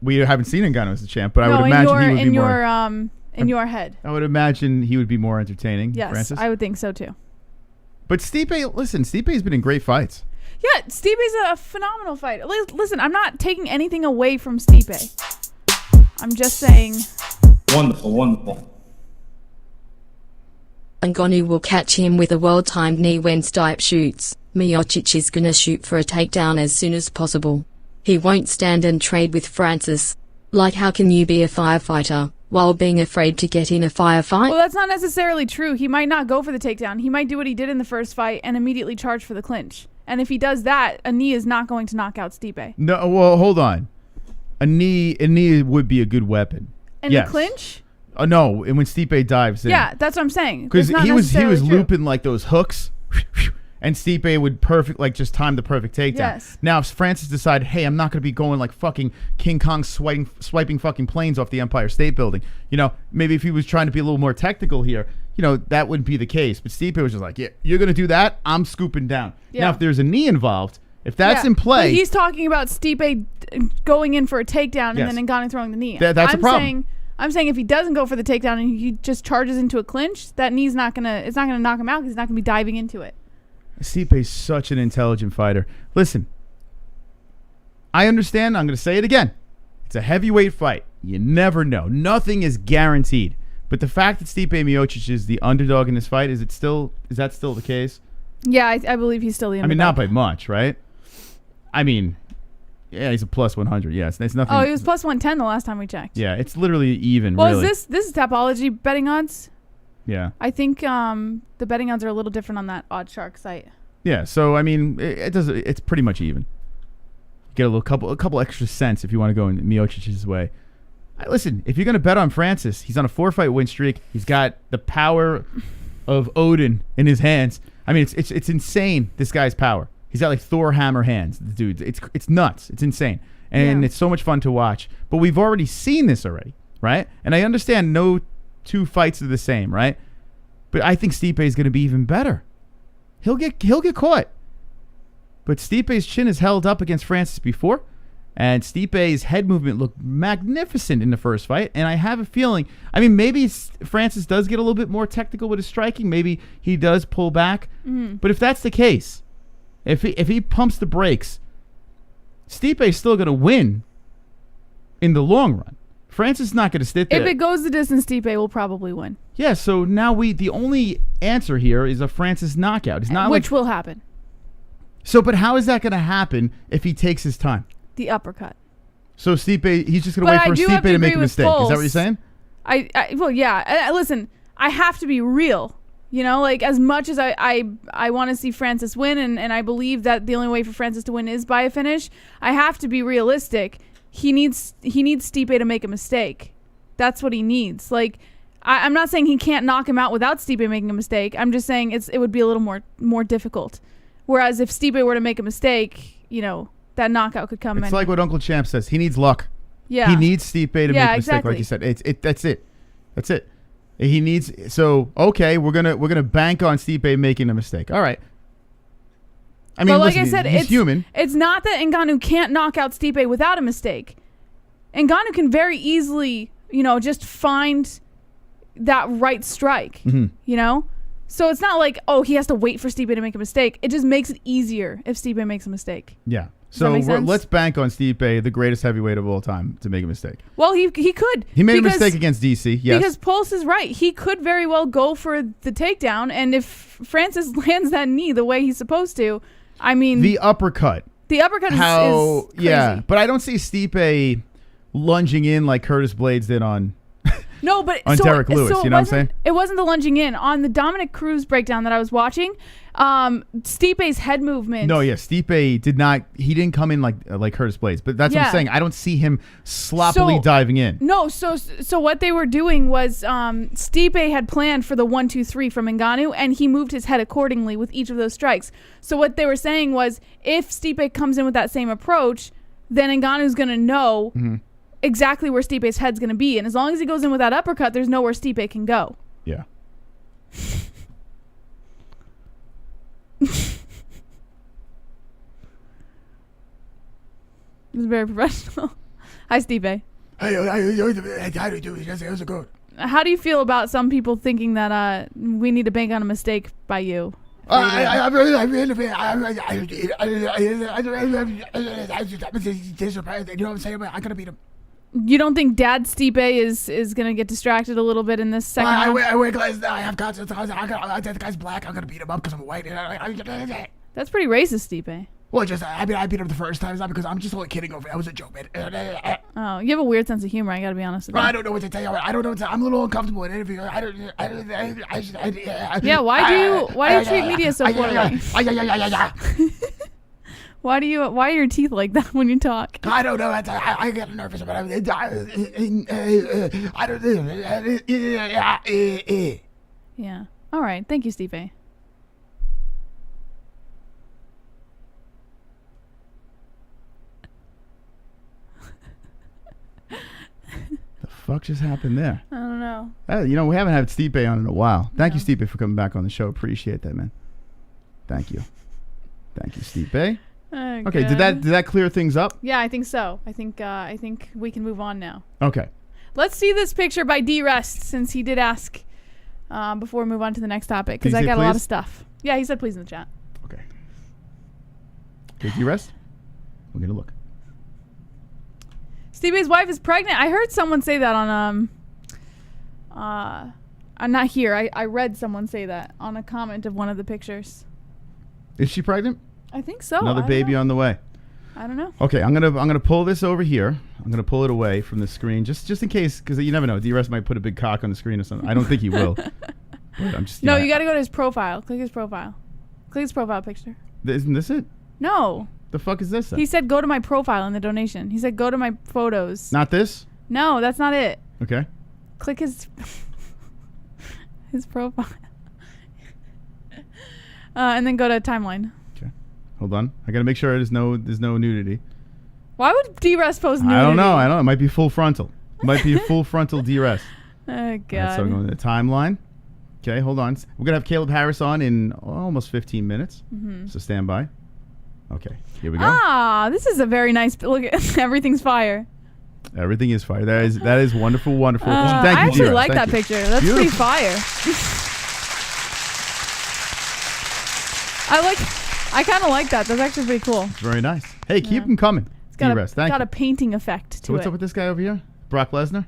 We haven't seen Ngannou as a champ, but I would imagine he would be more. In your head. I would imagine he would be more entertaining. Yes, Francis. I would think so too. But Stipe, listen, Stipe's been in great fights. Yeah, Stipe's a phenomenal fighter. Listen, I'm not taking anything away from Stipe. I'm just saying. Wonderful. Ngannou will catch him with a well-timed knee when Stipe shoots. Miocic is gonna shoot for a takedown as soon as possible. He won't stand and trade with Francis. Like, how can you be a firefighter while being afraid to get in a firefight? Well, that's not necessarily true. He might not go for the takedown. He might do what he did in the first fight and immediately charge for the clinch. And if he does that, a knee is not going to knock out Stipe. No, well, hold on. A knee would be a good weapon. And yes. the clinch? Oh no! And when Stipe dives in, Yeah, that's what I'm saying. because It's not he was necessarily true. looping like those hooks, and Stipe would just time the perfect takedown. Yes. Now if Francis decided, hey, I'm not going to be going like fucking King Kong swiping fucking planes off the Empire State Building. You know, maybe if he was trying to be a little more technical here, you know, that wouldn't be the case. But Stipe was just like, yeah, you're going to do that, I'm scooping down. Yeah. Now if there's a knee involved, if that's Yeah, in play, but he's talking about Stipe going in for a takedown and Yes. then Ngannou throwing the knee. That's a problem. I'm saying if he doesn't go for the takedown and he just charges into a clinch, that knee's not gonna knock him out because he's not gonna be diving into it. Stipe's such an intelligent fighter. Listen, I understand. I'm going to say it again. It's a heavyweight fight. You never know. Nothing is guaranteed. But the fact that Stipe Miocic is the underdog in this fight, is that still the case? Yeah, I believe he's still the underdog. I mean, not by much, right? I mean, yeah, he's a plus 100. Yes, it's nothing. Oh, he was plus 110 the last time we checked. Yeah, it's literally even. Well, really. this is Tapology betting odds. Yeah. I think the betting odds are a little different on that OddsShark site. Yeah. So I mean, it's pretty much even. Get a couple extra cents if you want to go in Miocic's way. Listen, if you're going to bet on Francis, he's on a 4-fight win streak. He's got the power of Odin in his hands. I mean, it's insane. This guy's power. He's got like Thor hammer hands, dude. It's nuts. It's insane, and it's so much fun to watch. But we've already seen this already, right? And I understand no two fights are the same, right? But I think Stipe is going to be even better. He'll get caught. But Stipe's chin is held up against Francis before, and Stipe's head movement looked magnificent in the first fight. And I have a feeling, I mean, maybe Francis does get a little bit more technical with his striking. Maybe he does pull back. Mm-hmm. But if that's the case, if he pumps the brakes, Stipe's still going to win in the long run. Francis is not going to sit there. If it goes the distance, Stipe will probably win. Yeah, so now the only answer here is a Francis knockout. It's not Which will happen. So, but how is that going to happen if he takes his time? The uppercut. So Stipe, he's just going to wait for Stipe to make a mistake. Is that what you're saying? Well, yeah. Listen, I have to be real. You know, like as much as I want to see Francis win, and I believe that the only way for Francis to win is by a finish, I have to be realistic. He needs Stipe to make a mistake. That's what he needs. Like, I'm not saying he can't knock him out without Stipe making a mistake. I'm just saying it would be a little more difficult. Whereas if Stipe were to make a mistake, you know, that knockout could come in. It's like what Uncle Champ says. He needs luck. Yeah. He needs Stipe to make a mistake, exactly. like you said. That's it. That's it. He needs. So okay, we're gonna bank on Stipe making a mistake. All right. I mean, but like listen, I said, he's human. It's not that Ngannou can't knock out Stipe without a mistake. Ngannou can very easily, you know, just find that right strike. Mm-hmm. You know. So it's not like, oh, he has to wait for Stipe to make a mistake. It just makes it easier if Stipe makes a mistake. Yeah. So let's bank on Stipe, the greatest heavyweight of all time, to make a mistake. Well, he could. He made a mistake against DC, yes. Because Pulse is right. He could very well go for the takedown, and if Francis lands that knee the way he's supposed to, I mean... The uppercut. The uppercut is crazy. Yeah, but I don't see Stipe lunging in like Curtis Blades did on... No, but on Derek Lewis, you know what I'm saying? It wasn't the lunging in. On the Dominic Cruz breakdown that I was watching, Stipe's head movement. No, yeah, Stipe didn't come in like Curtis Blades, but that's what I'm saying. I don't see him sloppily diving in. No, so what they were doing was Stipe had planned for the 1-2-3 from Ngannou, and he moved his head accordingly with each of those strikes. So what they were saying was, if Stipe comes in with that same approach, then Ngannou's going to know exactly where Stipe's head's going to be. And as long as he goes in with that uppercut, there's nowhere Stipe can go. Yeah. It was very professional. Hi, Stipe. How do you feel about some people thinking that we need to bank on a mistake by you? You know what I'm saying? I gotta beat him. You don't think Dad Stipe is gonna get distracted a little bit in this second round? I wear glasses. I have confidence. The guy's black. I'm gonna beat him up because I'm white. That's pretty racist, Stipe. Well, I beat him the first time. It's not because I'm just only kidding over. That was a joke, man. Oh, you have a weird sense of humor. I gotta be honest with you. I don't know what to tell you. I don't know. I'm a little uncomfortable in interview. Yeah, why do you treat media so poorly? Why are your teeth like that when you talk? I don't know. I get nervous about it. I don't. Yeah. All right. Thank you, Stipe. The fuck just happened there? I don't know. We haven't had Stipe on in a while. Thank you, Stipe, for coming back on the show. Appreciate that, man. Thank you, Stipe. Okay, did that clear things up? Yeah, I think so. I think we can move on now. Okay. Let's see this picture by D-Rest, since he did ask before we move on to the next topic, because Did he I say got a lot please? of stuff. Yeah, he said please in the chat. Okay. Okay, D-Rest. We're gonna look. Stipe's wife is pregnant. I heard someone say that on I'm not here. I read someone say that on a comment of one of the pictures. Is she pregnant? I think so. Another baby on the way. I don't know. Okay, I'm gonna pull this over here. I'm gonna pull it away from the screen, just in case, because you never know. D-Rest might put a big cock on the screen or something. I don't think he will. But I'm just. No, you got to go to his profile. Click his profile. Click his profile picture. Isn't this it? No. The fuck is this? Then? He said go to my profile in the donation. He said go to my photos. Not this. No, that's not it. Okay. Click his profile. And then go to timeline. Okay. Hold on. I gotta make sure there's no nudity. Why would D-Rest post nudity? I don't know. It might be full frontal. It might be a full frontal D-Rest. Oh, God. Right, so I'm going to the timeline. Okay, hold on. We're going to have Kaleb Harris on in almost 15 minutes. Mm-hmm. So stand by. Okay, here we go. Ah, this is a very nice... Look, everything's fire. Everything is fire. That is wonderful, wonderful. Thank you, I actually D-Rest. like Thank that you. picture. That's Beautiful. pretty fire. I kind of like that. That's actually pretty cool. It's very nice. Hey, keep them coming. It's got D-Rest. Thank got you. a painting effect to So what's it. up with this guy over here? Brock Lesnar?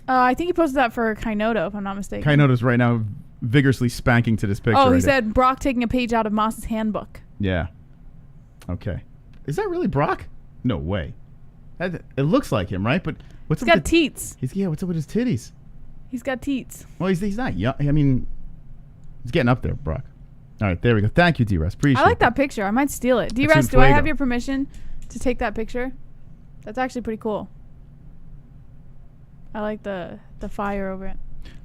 I think he posted that for Kainoto, if I'm not mistaken. Kainoto's right now vigorously spanking to this picture. Oh, he right there. said Brock taking a page out of Moss's handbook. Yeah. Okay. Is that really Brock? No way. It looks like him, right? But what's He's up got with teats. what's up with his titties? He's got teats. Well, he's not young. I mean, he's getting up there, Brock. All right, there we go. Thank you, D-Rest. Appreciate it. I like that picture. I might steal it. It's D-Rest, un do I have fuego. your permission to take that picture? That's actually pretty cool. I like the fire over it.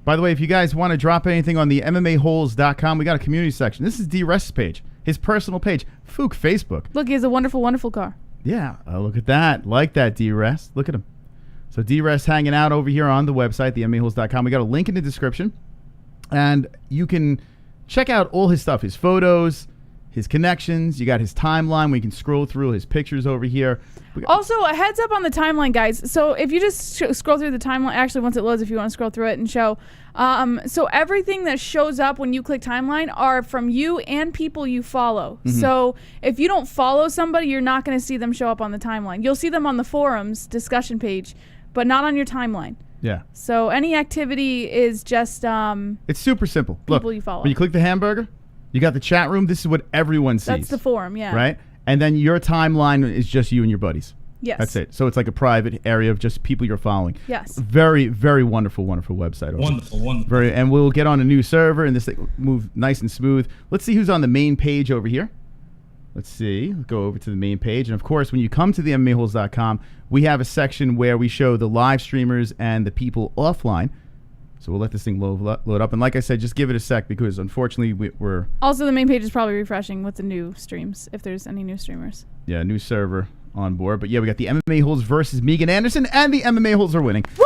By the way, if you guys want to drop anything on the MMA-Holes.com, we got a community section. This is D-Rest's page, his personal page. Fook Facebook. Look, he has a wonderful, wonderful car. Yeah, look at that. Like that, D-Rest. Look at him. So D-Rest hanging out over here on the website, the MMA-Holes.com. We got a link in the description. And you can check out all his stuff, his photos, his connections. You got his timeline where you can scroll through his pictures over here. Also, a heads up on the timeline, guys. So if you just scroll through the timeline, actually once it loads, if you want to scroll through it and show. So everything that shows up when you click timeline are from you and people you follow. Mm-hmm. So if you don't follow somebody, you're not going to see them show up on the timeline. You'll see them on the forums discussion page, but not on your timeline. Yeah. So any activity is just It's super simple. people Look, you follow. when you click the hamburger, you got the chat room. This is what everyone sees. That's the forum, yeah. Right? And then your timeline is just you and your buddies. Yes. That's it. So it's like a private area of just people you're following. Yes. Very, very wonderful, wonderful website. Wonderful. Very, and we'll get on a new server and this thing will move nice and smooth. Let's see who's on the main page over here. Let's see. Let's go over to the main page. And of course, when you come to the MMAHoles.com, we have a section where we show the live streamers and the people offline. So we'll let this thing load up. And like I said, just give it a sec because unfortunately we're... Also, the main page is probably refreshing with the new streams, if there's any new streamers. Yeah, new server on board. But yeah, we got the MMA Holes versus Megan Anderson, and the MMA Holes are winning. Woo!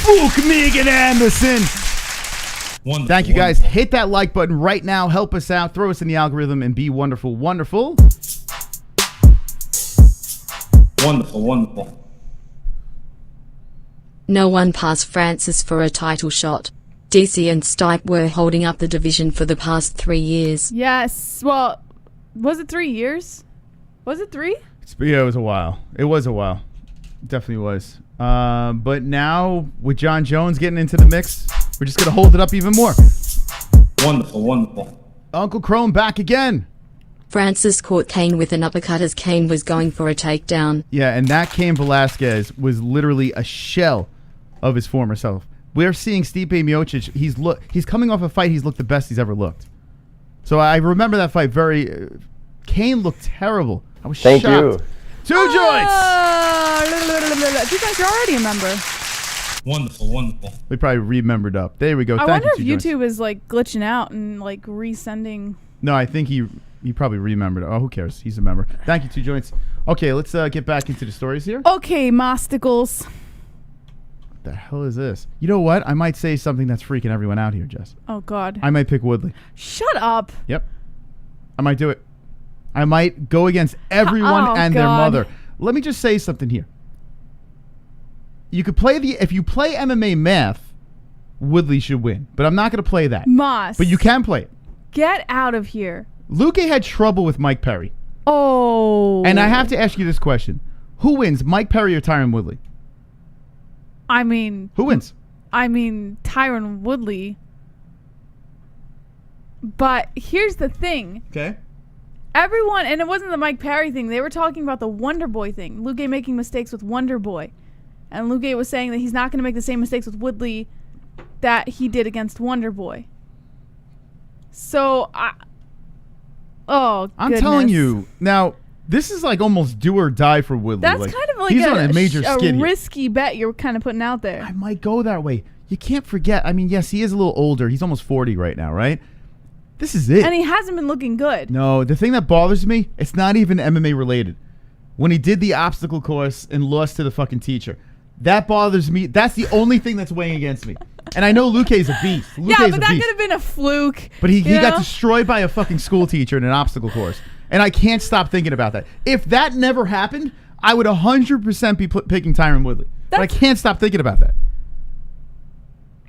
Fook Megan Anderson! Wonderful. Thank you guys. Hit that like button right now. Help us out. Throw us in the algorithm and be wonderful, wonderful. Wonderful. No one passed Francis for a title shot. DC and Stipe were holding up the division for the past 3 years. Yes. Well, was it 3 years? Was it 3? Yeah, it was a while. It was a while. It definitely was. But now, with John Jones getting into the mix, we're just going to hold it up even more. Wonderful. Uncle Chrome back again. Francis caught Kane with an uppercut as Kane was going for a takedown. Yeah, and that Cain Velasquez was literally a shell of his former self. We're seeing Stipe Miocic. He's coming off a fight. He's looked the best he's ever looked. So I remember that fight very. Kane looked terrible. I was Thank shocked. you. 2 joints. 2 joints. You're already a member. Wonderful, wonderful. We probably remembered up. There we go. I Thank wonder you, if 2 joints. YouTube is like glitching out and like resending. No, I think he probably remembered. Oh, who cares? He's a member. Thank you, 2 joints. Okay, let's get back into the stories here. Okay, Mosticles. What the hell is this? You know what? I might say something that's freaking everyone out here, Jess. Oh God. I might pick Woodley. Shut up. Yep. I might do it. I might go against everyone Oh, and their God. mother. Let me just say something here. You could play if you play MMA math, Woodley should win. But I'm not going to play that. Moss. But you can play it. Get out of here. Luque had trouble with Mike Perry. Oh. And I have to ask you this question. Who wins, Mike Perry or Tyron Woodley? I mean, Who wins? Tyron Woodley. But here's the thing. Okay. Everyone, and it wasn't the Mike Perry thing. They were talking about the Wonder Boy thing. Luque making mistakes with Wonder Boy. And Luque was saying that he's not going to make the same mistakes with Woodley that he did against Wonder Boy. So, I'm I'm telling you. Now, this is like almost do or die for Woodley. That's like, kind of like he's on a major skid here. risky bet you're kind of putting out there. I might go that way. You can't forget. I mean, yes, he is a little older. He's almost 40 right now, right? This is it. And he hasn't been looking good. No, the thing that bothers me, it's not even MMA related. When he did the obstacle course and lost to the fucking teacher, that bothers me. That's the only thing that's weighing against me. And I know Luque's a beast. Yeah, but that could have been a fluke. But he you got know? destroyed by a fucking school teacher in an obstacle course. And I can't stop thinking about that. If that never happened, I would 100% be picking Tyron Woodley. But I can't stop thinking about that.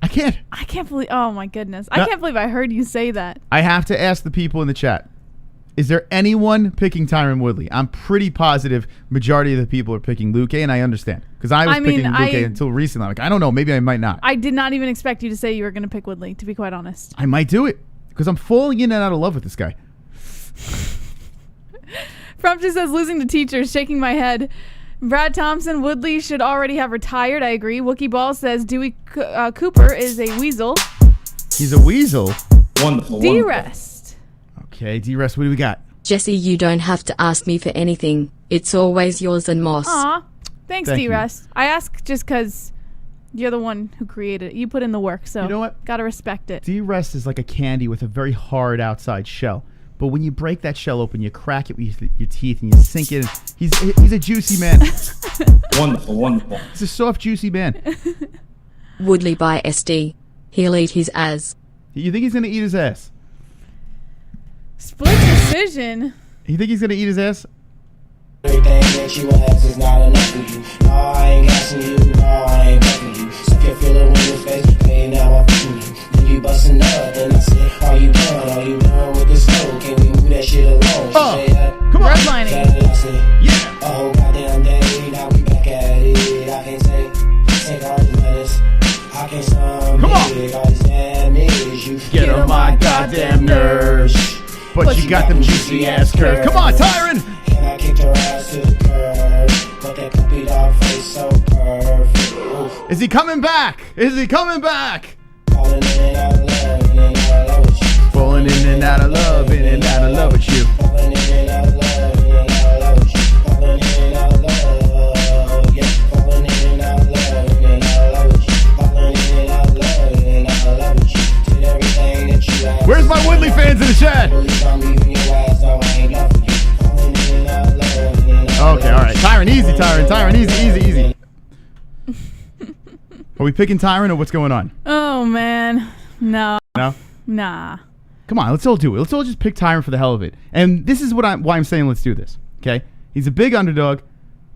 I can't. I can't believe. Oh my goodness! No. I can't believe I heard you say that. I have to ask the people in the chat. Is there anyone picking Tyron Woodley? I'm pretty positive majority of the people are picking Luque, and I understand. Because I was picking Luque until recently. I'm like, I don't know. Maybe I might not. I did not even expect you to say you were going to pick Woodley, to be quite honest. I might do it. Because I'm falling in and out of love with this guy. Frump just says, losing to teachers, shaking my head. Brad Thompson, Woodley should already have retired. I agree. Wookie Ball says, Dewey Cooper is a weasel. He's a weasel. Wonderful. D-Rest. Okay, D-Rest, what do we got? Jesse, you don't have to ask me for anything. It's always yours and Moss. Aw. Thanks, Thank you. D-Rest. I ask just because you're the one who created it. You put in the work, so You know what? gotta respect it. D-Rest is like a candy with a very hard outside shell. But when you break that shell open, you crack it with your teeth and you sink it in. He's a juicy man. Wonderful, wonderful. He's a soft, juicy man. Woodley by SD. He'll eat his ass. You think he's going to eat his ass? Split decision. You think he's going to eat his ass? Everything that you ask is not enough for you. No, I ain't gassing you. No, I ain't bugging you. Suck your feeling when your face. Hey, now I'm fucking you. Then you busting up. Then I said, are you done? Are you done with the smoke? Can we move that shit alone? Come on. Redlining. Yeah. Oh, goddamn day. Now we back at it. I can't take all these letters. I can't Come on. all this damage. You Get on my goddamn nerves. But you got them juicy ass curves. Come on, Tyron. And I kicked her ass to the curb. But that puppy dog face so perfect. Oof. Is he coming back? Is he coming back? Falling in and out of love, in and out of love with you. Falling in and out of love, in and out of love with you. Falling in and out of love, in and out of love with you. Falling in and out of love, yeah. Falling in and out of love, in and out of love with you. Falling in and out of love, in and out of love with you. Did everything that you asked. Where's my Woodley fans in the chat? Believe I'm leaving your ass, no, I ain't love for you. Falling in and out of love, in and out of Okay, all right. Tyron, easy, Tyron. Tyron, easy. Are we picking Tyron or what's going on? Oh, man. No. No? Nah. Come on, let's all do it. Let's all just pick Tyron for the hell of it. And this is why I'm saying let's do this. Okay? He's a big underdog.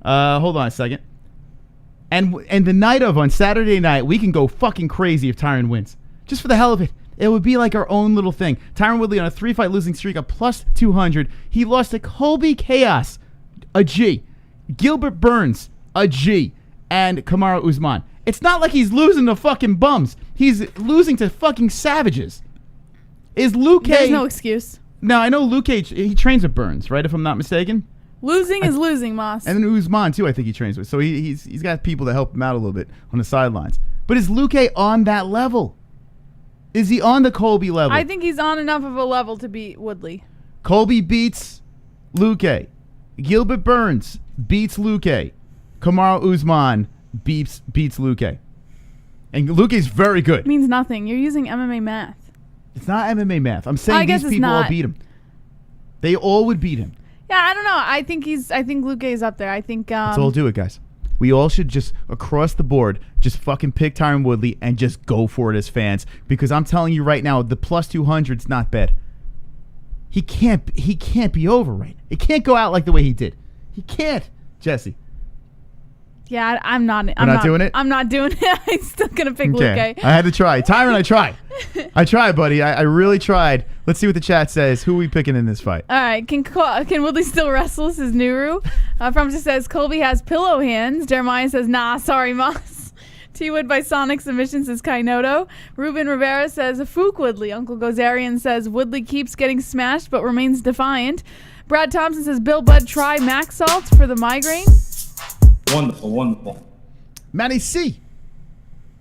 Hold on a second. And the night of, on Saturday night, we can go fucking crazy if Tyron wins. Just for the hell of it. It would be like our own little thing. Tyron Woodley on a 3-fight losing streak of plus 200. He lost to Colby Chaos, a G. Gilbert Burns, a G. And Kamaru Usman. It's not like he's losing to fucking bums. He's losing to fucking savages. Is Luque... There's no excuse. Now, I know Luque, he trains with Burns, right, if I'm not mistaken? Losing is losing, Moss. And then Usman, too, I think he trains with. So he's got people to help him out a little bit on the sidelines. But is Luque on that level? Is he on the Colby level? I think he's on enough of a level to beat Woodley. Colby beats Luque. Gilbert Burns beats Luque. Kamaru Usman beats Luque. And Luque's very good. Means nothing. You're using MMA math. It's not MMA math. I'm saying these people all beat him. They all would beat him. Yeah, I don't know. I think Luque is up there. I think let's all do it, guys. We all should just, across the board, just fucking pick Tyron Woodley and just go for it as fans. Because I'm telling you right now, the plus 200's not bad. He can't be over right. It can't go out like the way he did. He can't, Jesse. Yeah, I'm not doing it? I'm not doing it. I'm still going to pick Luque. I had to try. Tyron, I tried. I tried, buddy. I really tried. Let's see what the chat says. Who are we picking in this fight? All right. Can Woodley still wrestle? This is Nuru. Fromson says, Colby has pillow hands. Jeremiah says, nah, sorry, Moss. T-Wood by Sonic Submission says Kainoto. Ruben Rivera says, Fook Woodley. Uncle Gozarian says, Woodley keeps getting smashed but remains defiant. Brad Thompson says, Bill Bud try Max Salt for the migraine. Wonderful, wonderful. Manny C.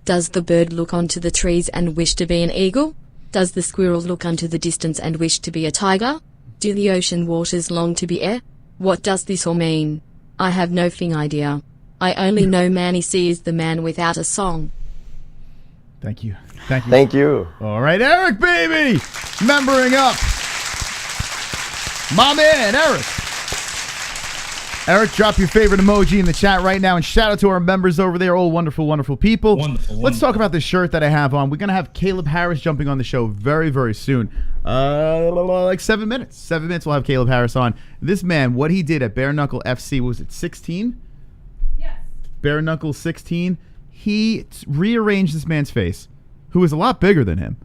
Does the bird look onto the trees and wish to be an eagle? Does the squirrel look unto the distance and wish to be a tiger? Do the ocean waters long to be air? What does this all mean? I have no fing idea. I only know Manny C is the man without a song. Thank you. Thank you. All right, Eric, baby. Membering up. My man, Eric. Eric, drop your favorite emoji in the chat right now, and shout out to our members over there, all wonderful, wonderful people. Let's talk about this shirt that I have on. We're going to have Caleb Harris jumping on the show very, very soon. Like 7 minutes. 7 minutes we'll have Caleb Harris on. This man, what he did at Bare Knuckle FC, was it 16? Yes. Bare Knuckle 16. He rearranged this man's face, who was a lot bigger than him.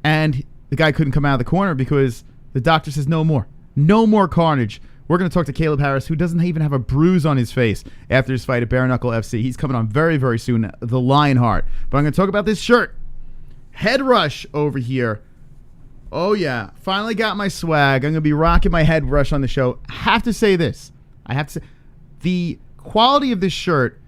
And the guy couldn't come out of the corner because the doctor says no more. No more carnage. We're going to talk to Caleb Harris, who doesn't even have a bruise on his face after his fight at Bare Knuckle FC. He's coming on very, very soon, the Lionheart. But I'm going to talk about this shirt. Head Rush over here. Oh, yeah. Finally got my swag. I'm going to be rocking my Head Rush on the show. I have to say this. The quality of this shirt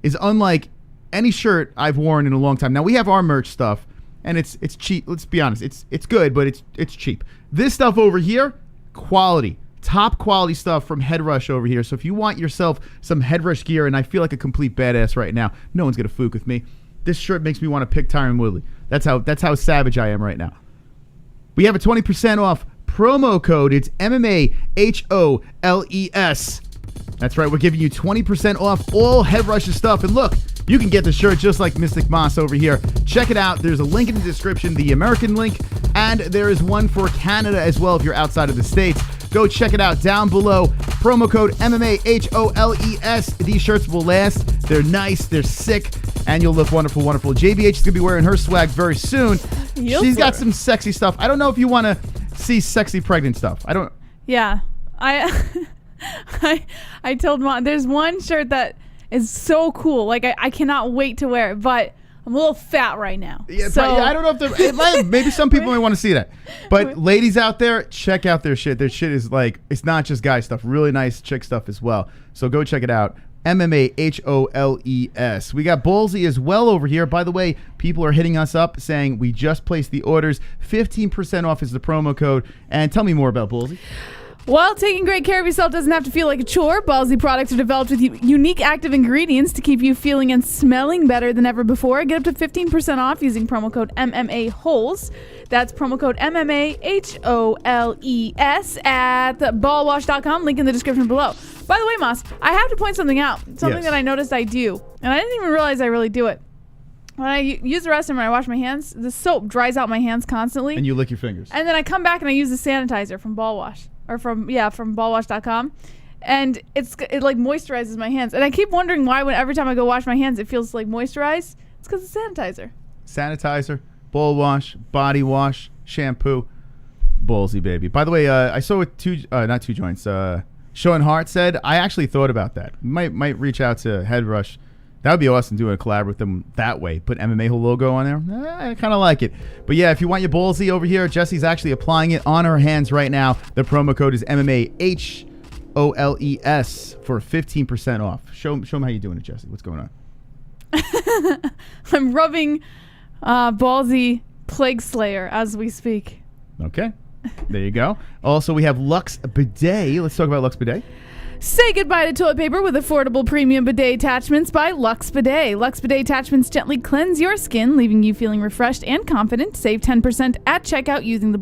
is unlike any shirt I've worn in a long time. Now, we have our merch stuff, and it's cheap. Let's be honest. It's good, but it's cheap. This stuff over here, quality. Top quality stuff from Head Rush over here. So if you want yourself some Head Rush gear, and I feel like a complete badass right now, no one's gonna fook with me. This shirt makes me want to pick Tyron Woodley. That's how savage I am right now. We have a 20% off promo code. It's MMA-HOLES. That's right. We're giving you 20% off all Head Rush's stuff. And look, you can get the shirt just like Mystic Moss over here. Check it out. There's a link in the description, the American link, and there is one for Canada as well if you're outside of the States. Go check it out down below. Promo code MMA-HOLES. These shirts will last. They're nice. They're sick. And you'll look wonderful, wonderful. JBH is going to be wearing her swag very soon. She's got some sexy stuff. I don't know if you want to see sexy pregnant stuff. I don't. Yeah. I told Mom, there's one shirt that is so cool. Like, I cannot wait to wear it. But I'm a little fat right now. Yeah, so I don't know if maybe some people may want to see that. But ladies out there, check out their shit. Their shit is like, it's not just guy stuff, really nice chick stuff as well. So go check it out. MMA-HOLES. We got Ballsy as well over here. By the way, people are hitting us up saying we just placed the orders. 15% off is the promo code. And tell me more about Ballsy. Well, taking great care of yourself doesn't have to feel like a chore. Ballsy products are developed with unique active ingredients to keep you feeling and smelling better than ever before. Get up to 15% off using promo code MMA-Holes. That's promo code MMA-HOLES at ballwash.com. Link in the description below. By the way, Moss, I have to point something out. Something that I noticed I do. And I didn't even realize I really do it. When I use the restroom and I wash my hands, the soap dries out my hands constantly. And you lick your fingers. And then I come back and I use the sanitizer from Ball Wash. Or from ballwash.com. And it like moisturizes my hands. And I keep wondering why every time I go wash my hands, it feels like moisturized. It's because of sanitizer. Sanitizer, ball wash, body wash, shampoo. Ballsy, baby. By the way, I saw with not two joints. Sean Hart said, I actually thought about that. Might reach out to Head Rush. That would be awesome doing a collab with them that way. Put MMA whole logo on there. I kind of like it. But yeah, if you want your Ballsy over here, Jesse's actually applying it on her hands right now. The promo code is MMA-HOLES for 15% off. Show them how you're doing it, Jesse. What's going on? I'm rubbing Ballsy Plague Slayer as we speak. Okay. There you go. Also, we have Lux Bidet. Let's talk about Lux Bidet. Say goodbye to toilet paper with affordable premium bidet attachments by Lux Bidet. Lux Bidet attachments gently cleanse your skin, leaving you feeling refreshed and confident. Save 10% at checkout using the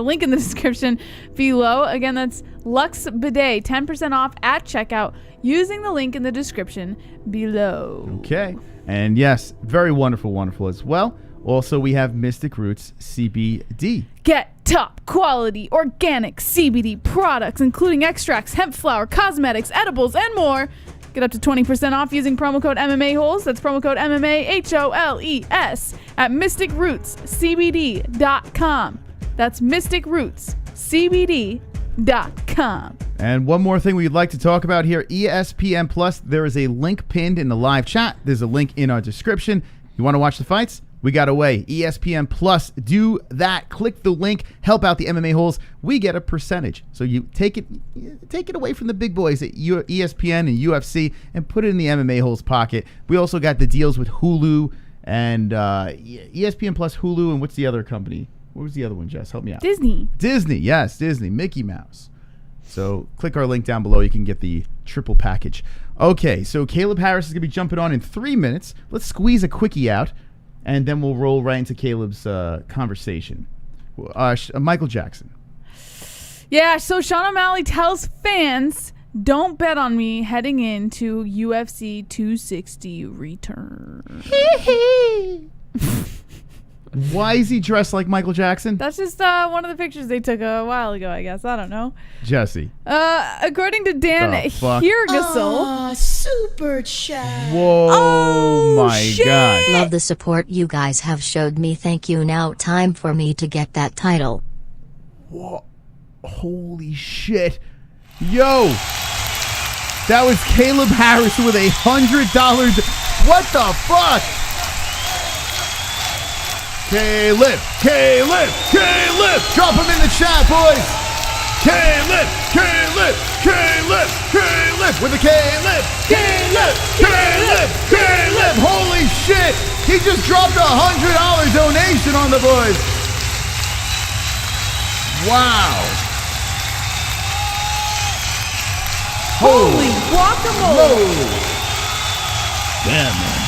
link in the description below. Again, that's Lux Bidet, 10% off at checkout using the link in the description below. Okay. And yes, very wonderful as well. Also, we have Mystic Roots CBD. Get top quality organic CBD products, including extracts, hemp flower, cosmetics, edibles, and more. Get up to 20% off using promo code MMA-Holes. That's promo code MMA-HOLES at mysticrootscbd.com. That's mysticrootscbd.com. And one more thing we'd like to talk about here, ESPN Plus. There is a link pinned in the live chat. There's a link in our description. You want to watch the fights? We got away. ESPN Plus. Do that. Click the link. Help out the MMA Holes. We get a percentage. So you take it away from the big boys at ESPN and UFC and put it in the MMA Holes pocket. We also got the deals with Hulu and ESPN Plus, Hulu, and what's the other company? What was the other one, Jess? Help me out. Disney. Disney. Yes, Disney. Mickey Mouse. So click our link down below. You can get the triple package. Okay, so Kaleb Harris is going to be jumping on in 3 minutes. Let's squeeze a quickie out. And then we'll roll right into Caleb's conversation. Michael Jackson. Yeah, so Sean O'Malley tells fans, don't bet on me heading into UFC 260 return. Why is he dressed like Michael Jackson? That's just one of the pictures they took a while ago, I guess. I don't know. Jesse. According to Dan Hirgasel. Super chat. Whoa, my God. Love the support you guys have showed me. Thank you. Now time for me to get that title. Whoa. Holy shit. Yo. That was Kaleb Harris with $100. What the fuck? Kaleb, drop him in the chat, boys. Kaleb, with the Kaleb. Holy shit, he just dropped $100 donation on the boys. Wow. Holy guacamole. Damn, man.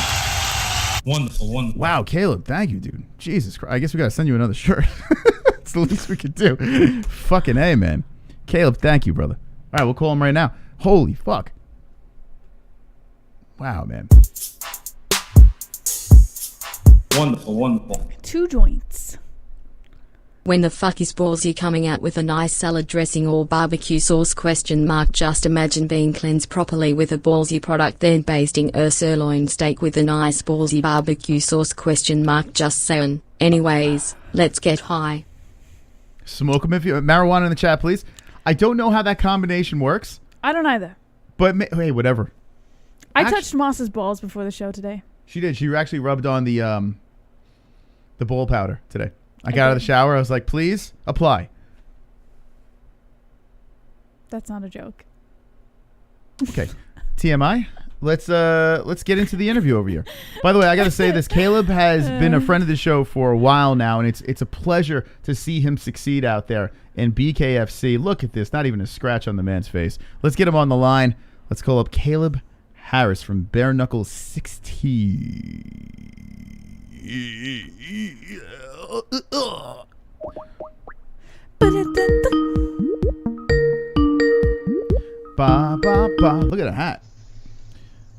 Wonderful. Wow, Kaleb, thank you, dude. Jesus Christ. I guess we got to send you another shirt. It's the least we could do. Fucking A, man. Kaleb, thank you, brother. All right, we'll call him right now. Holy fuck. Wow, man. Wonderful. 2 joints. When the fuck is Ballsy coming out with a nice salad dressing or barbecue sauce ? Just imagine being cleansed properly with a Ballsy product, then basting a sirloin steak with a nice Ballsy barbecue sauce ? Just saying. Anyways, let's get high. Smoke them if you... Marijuana in the chat, please. I don't know how that combination works. I don't either. But, hey, whatever. I touched Moss's balls before the show today. She did. She actually rubbed on the ball powder today. I got out of the shower. I was like, please apply. That's not a joke. Okay. TMI. Let's get into the interview over here. By the way, I got to say this. Kaleb has been a friend of the show for a while now, and it's a pleasure to see him succeed out there in BKFC. Look at this. Not even a scratch on the man's face. Let's get him on the line. Let's call up Kaleb Harris from Bare Knuckles 16. Ba, ba, ba. Look at the hat.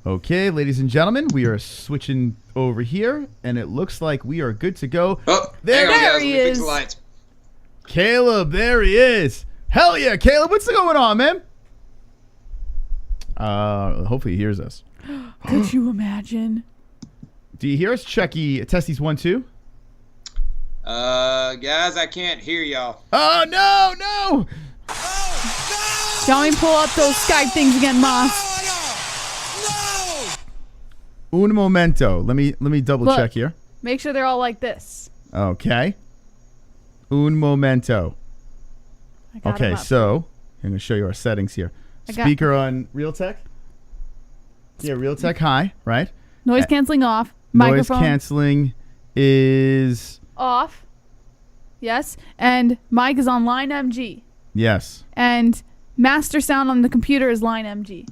Okay, ladies and gentlemen, we are switching over here, and it looks like we are good to go. Oh, there he is. Fix the lights. Kaleb, there he is. Hell yeah, Kaleb, what's going on, man? Hopefully he hears us. Could you imagine? Do you hear us? Testies 1 2. Guys, I can't hear y'all. Oh no! Don't even pull up those Skype things again, Moss. Un momento. Let me double check here. Make sure they're all like this. Okay. Un momento. Okay, so I'm gonna show you our settings here. Speaker on Realtek. Yeah, Realtek high, right? Noise canceling off. Noise Microphone. canceling is off. Yes. And mic is on line MG. Yes. And master sound on the computer is line MG.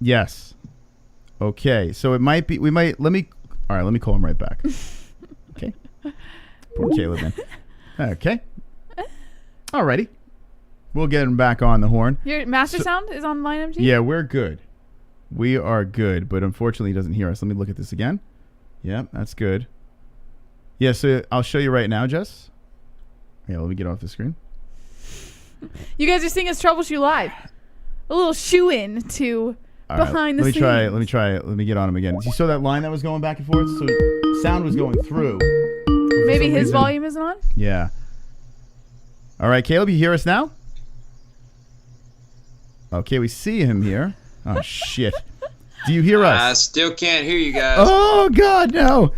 Yes. Okay. So it might be. All right. Let me call him right back. Okay. Poor Caleb, man. Okay. Alrighty. We'll get him back on the horn. Your master sound is on line MG? Yeah, we're good. We are good, but unfortunately he doesn't hear us. Let me look at this again. Yep, that's good. Yeah, so I'll show you right now, Jess. Yeah, let me get off the screen. You guys are seeing us troubleshoot live. A little shoe-in to behind the scenes. Let me try it. Let me get on him again. You saw that line that was going back and forth? So sound was going through. Maybe his volume isn't on? Yeah. All right, Caleb, you hear us now? Okay, we see him here. Oh, shit. Do you hear us? I still can't hear you guys. Oh, God, no.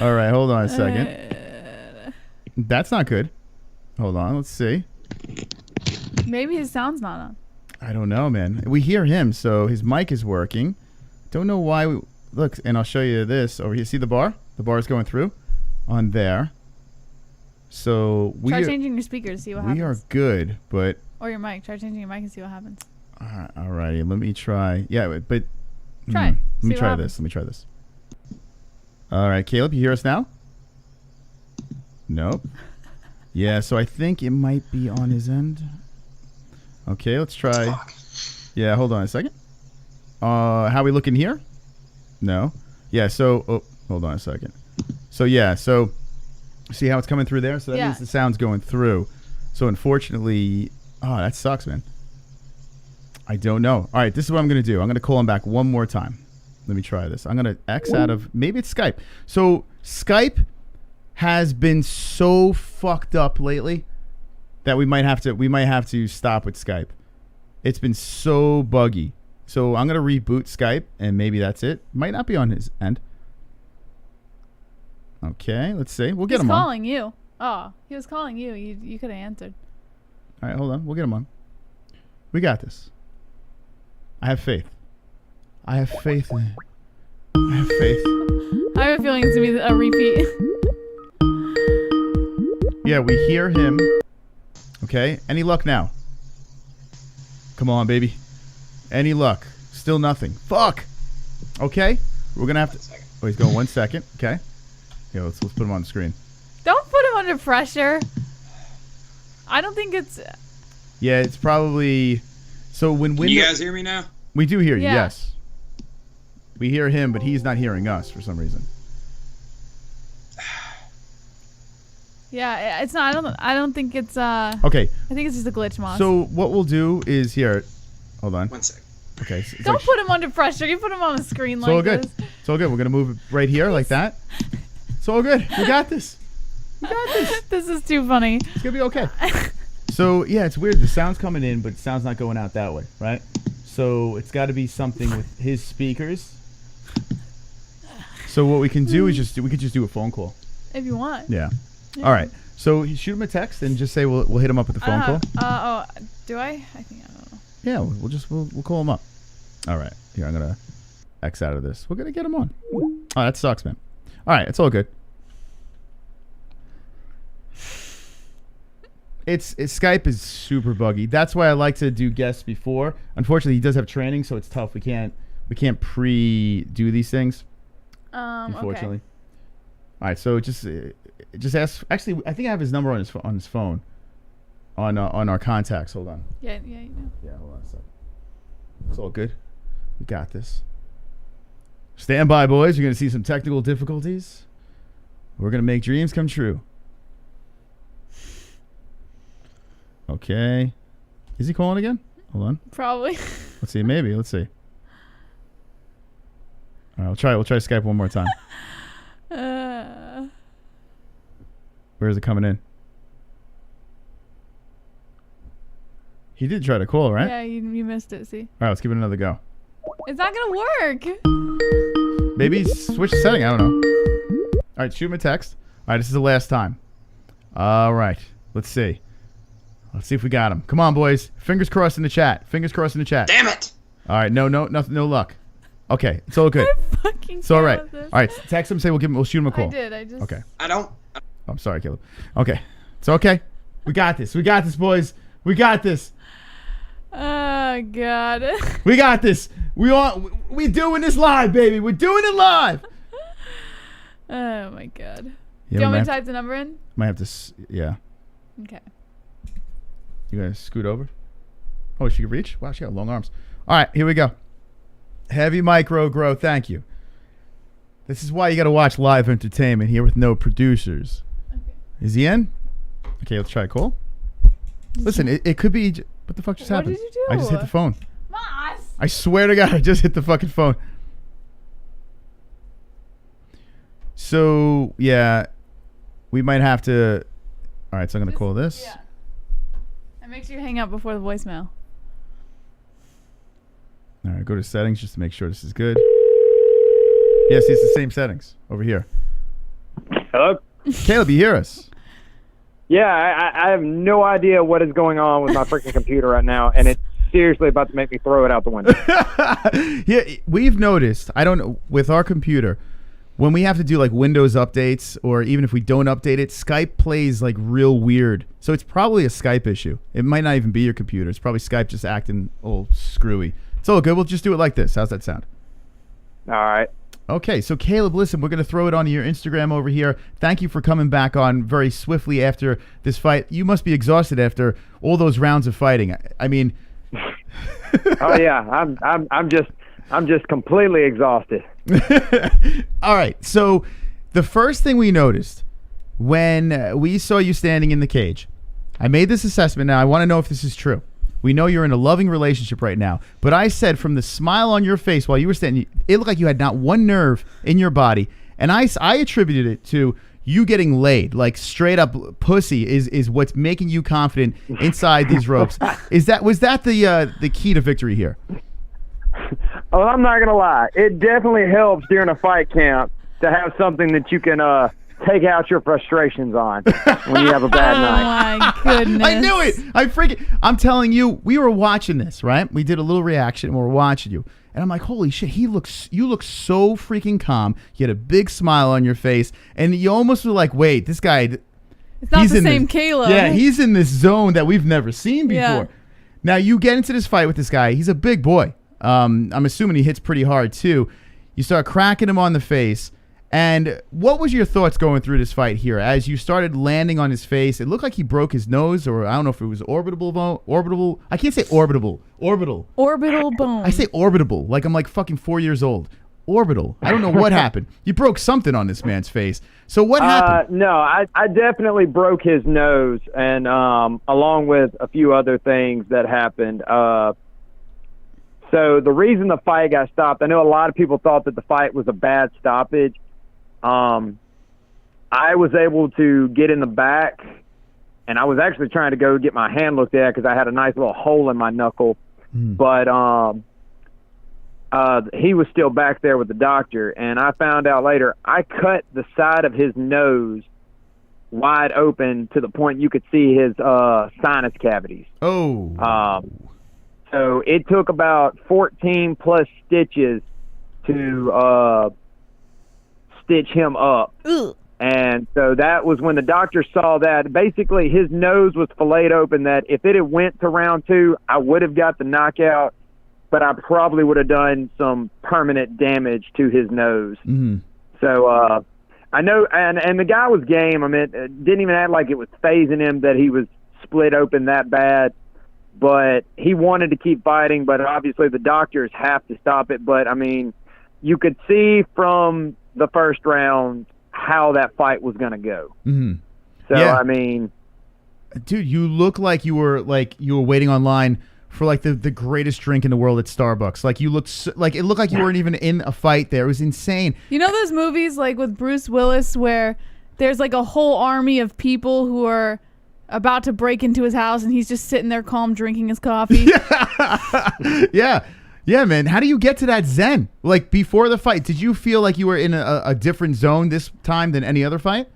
All right, hold on a second. That's not good. Hold on, let's see. Maybe his sound's not on. I don't know, man. We hear him, so his mic is working. Don't know why. Look, and I'll show you this over here. See the bar? The bar is going through on there. So try changing your speaker to see what happens. We are good, but... Or your mic. Try changing your mic and see what happens. All righty, let me try. Yeah, but... Try. Let me try this. All right, Caleb, you hear us now? Nope. Yeah, so I think it might be on his end. Okay, let's try. Fuck. Yeah, hold on a second. How we looking here? No. Yeah, so... hold on a second. So, yeah, so... See how it's coming through there? So that means the sound's going through. So, unfortunately... Oh, that sucks, man. I don't know. All right, this is what I'm going to do. I'm going to call him back one more time. Let me try this. I'm going to X out of... Maybe it's Skype. So, Skype has been so fucked up lately that we might have to stop with Skype. It's been so buggy. So, I'm going to reboot Skype, and maybe that's it. Might not be on his end. Okay, let's see. We'll get him on. He's calling you. Oh, he was calling you. You could have answered. All right, hold on. We'll get him on. We got this. I have faith. I have faith. I have faith. I have a feeling it's going to be a repeat. Yeah, we hear him. Okay. Any luck now? Come on, baby. Any luck? Still nothing. Fuck. Okay. We're going to have to... Oh, he's going 1 second. Okay. Yeah, let's put him on the screen. Don't put him under pressure. I don't think it's... Yeah, it's probably... So when you guys hear me now? We do hear you, yes. We hear him, but he's not hearing us for some reason. Yeah, it's not. I don't think it's. Okay. I think it's just a glitch, Moss. So what we'll do is here. Hold on. 1 sec. Okay. Don't put him under pressure. You put him on the screen like this. It's all good. We're gonna move it right here like that. It's all good. We got this. This is too funny. It's gonna be okay. So yeah, it's weird. The sound's coming in, but the sound's not going out that way, right? So it's got to be something with his speakers. So what we can do is we could just do a phone call. If you want. Yeah. All right. So shoot him a text and just say we'll hit him up with the phone call. Do I? I think I don't know. Yeah, we'll call him up. All right. Here, I'm gonna X out of this. We're gonna get him on. Oh, that sucks, man. All right, it's all good. It's Skype is super buggy. That's why I like to do guests before. Unfortunately, he does have training, so it's tough. We can't pre-do these things. Unfortunately. Okay. All right, so just ask. Actually, I think I have his number on his phone. On our contacts. Hold on. Yeah, you know. Yeah, hold on a second. It's all good. We got this. Stand by, boys. You're gonna see some technical difficulties. We're gonna make dreams come true. Okay. Is he calling again? Hold on. Probably. Let's see. Maybe. Let's see. All right. We'll try Skype one more time. Where is it coming in? He did try to call, right? Yeah, you missed it. See. All right. Let's give it another go. It's not gonna work. Maybe switch the setting. I don't know. All right. Shoot him a text. All right. This is the last time. All right. Let's see. Let's see if we got him. Come on, boys. Fingers crossed in the chat. Fingers crossed in the chat. Damn it! All right. No luck. Okay. It's all good. It's all right. All right. Text him. Say we'll shoot him a call. I did. Okay. I don't. I'm sorry, Caleb. Okay. It's okay. We got this. We got this, boys. We got this. Oh, God. We got this. We doing this live, baby. We're doing it live. Oh, my God. Yeah, Do you want me to type the number in? Might have to, yeah. Okay. You guys scoot over? Oh, she can reach? Wow, she got long arms. All right, here we go. Heavy micro grow, thank you. This is why you got to watch live entertainment here with no producers. Okay. Is he in? Okay, let's try a call. Listen, it could be... What the fuck just happened? What did you do? I just hit the phone. Moss! I swear to God, I just hit the fucking phone. So, yeah, we might have to... All right, so I'm going to call this. Yeah. And make sure you hang up before the voicemail. All right, go to settings just to make sure this is good. Yes, it's the same settings over here. Hello? Caleb, you hear us? Yeah, I have no idea what is going on with my freaking computer right now, and it's seriously about to make me throw it out the window. Yeah, we've noticed, I don't know, with our computer, when we have to do like Windows updates, or even if we don't update it, Skype plays like real weird. So it's probably a Skype issue. It might not even be your computer. It's probably Skype just acting all screwy. It's all good. We'll just do it like this. How's that sound? All right. Okay, so Caleb, listen, we're going to throw it onto your Instagram over here. Thank you for coming back on very swiftly after this fight. You must be exhausted after all those rounds of fighting. I mean... Oh yeah, I'm just completely exhausted. All right, so the first thing we noticed when we saw you standing in the cage, I made this assessment. Now I want to know if this is true. We know you're in a loving relationship right now, but I said from the smile on your face while you were standing, it looked like you had not one nerve in your body, and I attributed it to you getting laid. Like straight up pussy is what's making you confident inside these ropes. Was that the key to victory here? Oh, I'm not gonna lie. It definitely helps during a fight camp to have something that you can take out your frustrations on when you have a bad night. Oh my goodness! I knew it. I'm telling you, we were watching this, right? We did a little reaction, and we're watching you, and I'm like, holy shit! You look so freaking calm. You had a big smile on your face, and you almost were like, wait, this guy. It's not the same Caleb. Yeah, he's in this zone that we've never seen before. Yeah. Now you get into this fight with this guy. He's a big boy. I'm assuming he hits pretty hard too. You start cracking him on the face. And what was your thoughts going through this fight here? As you started landing on his face, it looked like he broke his nose, or I don't know if it was orbital. I can't say orbital. Orbital bone. I say orbitable, like I'm like fucking 4 years old. Orbital. I don't know what happened. You broke something on this man's face. So what happened? No, I definitely broke his nose, and along with a few other things that happened. So the reason the fight got stopped, I know a lot of people thought that the fight was a bad stoppage. I was able to get in the back, and I was actually trying to go get my hand looked at because I had a nice little hole in my knuckle. But he was still back there with the doctor, and I found out later I cut the side of his nose wide open to the point you could see his sinus cavities. Oh. So it took about 14 plus stitches to stitch him up. Ugh. And so that was when the doctor saw that. Basically, his nose was filleted open, that if it had went to round 2, I would have got the knockout, but I probably would have done some permanent damage to his nose. Mm-hmm. So I know, and the guy was game. I mean, it didn't even act like it was phasing him that he was split open that bad. But he wanted to keep fighting, but obviously the doctors have to stop it. But, I mean, you could see from the first round how that fight was going to go. Mm-hmm. So, yeah. I mean... Dude, you look like you were waiting online for, like, the greatest drink in the world at Starbucks. Like, you looked... it looked like you weren't even in a fight there. It was insane. You know those movies, like, with Bruce Willis where there's, like, a whole army of people who are... about to break into his house, and he's just sitting there calm drinking his coffee. Yeah, man. How do you get to that zen? Like, before the fight, did you feel like you were in a different zone this time than any other fight?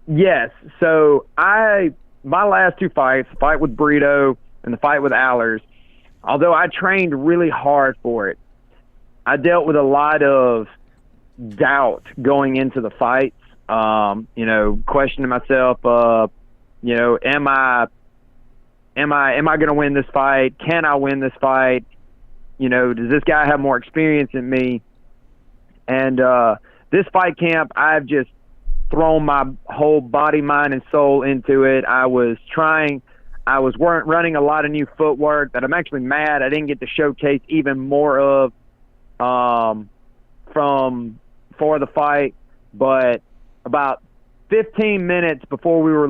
Yes. So my last 2 fights, the fight with Brito and the fight with Allers, although I trained really hard for it, I dealt with a lot of doubt going into the fights. You know, questioning myself, you know, am I going to win this fight? Can I win this fight? You know, does this guy have more experience than me? And this fight camp, I've just thrown my whole body, mind, and soul into it. I was running a lot of new footwork that I'm actually mad I didn't get to showcase even more of for the fight. But about 15 minutes before we were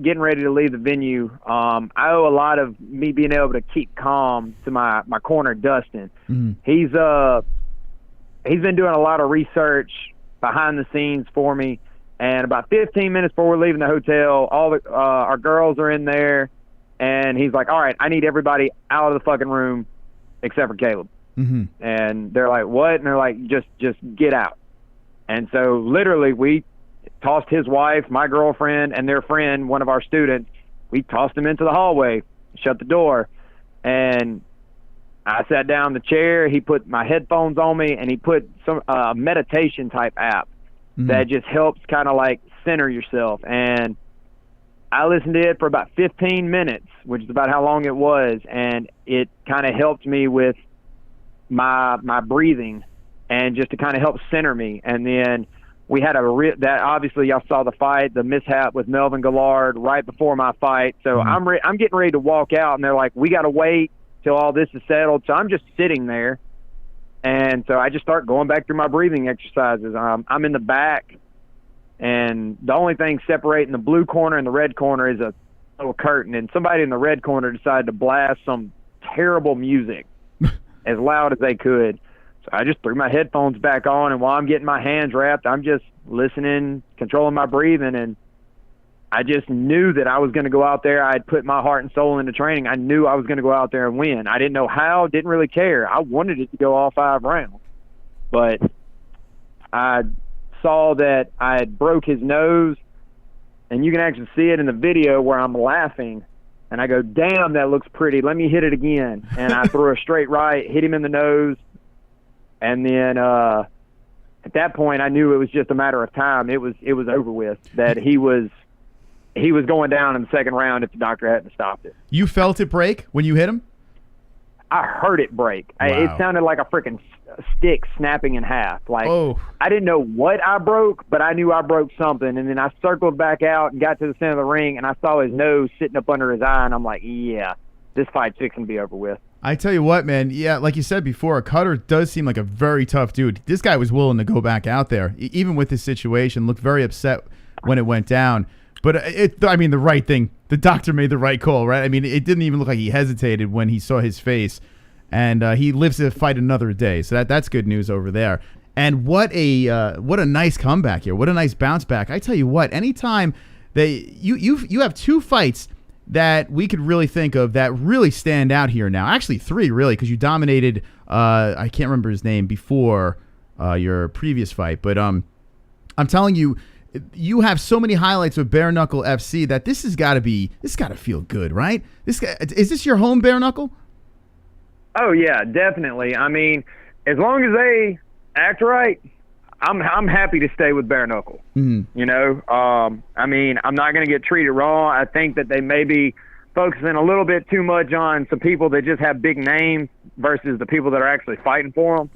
getting ready to leave the venue, I owe a lot of me being able to keep calm to my corner, Dustin. Mm-hmm. He's been doing a lot of research behind the scenes for me. And about 15 minutes before we're leaving the hotel, our girls are in there, and he's like, all right, I need everybody out of the fucking room except for Kaleb. Mm-hmm. And they're like, what? And they're like, just get out. And so literally we tossed his wife, my girlfriend, and their friend, one of our students, we tossed them into the hallway, shut the door, and I sat down in the chair. He put my headphones on me, and he put some meditation type app that just helps kind of like center yourself. And I listened to it for about 15 minutes, which is about how long it was, and it kind of helped me with my breathing and just to kind of help center me. And then we had that obviously y'all saw the fight, the mishap with Melvin Gillard right before my fight. So I'm getting ready to walk out, and they're like, we got to wait till all this is settled. So I'm just sitting there. And so I just start going back through my breathing exercises. I'm in the back, and the only thing separating the blue corner and the red corner is a little curtain. And somebody in the red corner decided to blast some terrible music as loud as they could. So I just threw my headphones back on, and while I'm getting my hands wrapped, I'm just listening, controlling my breathing, and I just knew that I was going to go out there. I had put my heart and soul into training. I knew I was going to go out there and win. I didn't know how, didn't really care. I wanted it to go all 5 rounds. But I saw that I had broke his nose, and you can actually see it in the video where I'm laughing. And I go, damn, that looks pretty. Let me hit it again. And I threw a straight right, hit him in the nose. And then at that point, I knew it was just a matter of time. It was over with, that he was going down in the second round if the doctor hadn't stopped it. You felt it break when you hit him? I heard it break. Wow. It sounded like a freaking stick snapping in half. Like, I didn't know what I broke, but I knew I broke something. And then I circled back out and got to the center of the ring, and I saw his nose sitting up under his eye, and I'm like, yeah, this fight's fixing to be over with. I tell you what, man, yeah, like you said before, Cutter does seem like a very tough dude. This guy was willing to go back out there, even with this situation, looked very upset when it went down. But I mean, the right thing. The doctor made the right call, right? I mean, it didn't even look like he hesitated when he saw his face, and he lives to fight another day. So that's good news over there. And what a nice comeback here. What a nice bounce back. I tell you what, anytime you have 2 fights that we could really think of that really stand out here now. Actually, 3 really, because you dominated. I can't remember his name before your previous fight, but I'm telling you. You have so many highlights with Bare Knuckle FC that this has got to feel good, right? Is this your home Bare Knuckle? Oh yeah, definitely. I mean, as long as they act right, I'm happy to stay with Bare Knuckle. Mm-hmm. You know, I mean, I'm not going to get treated wrong. I think that they may be focusing a little bit too much on some people that just have big names versus the people that are actually fighting for them.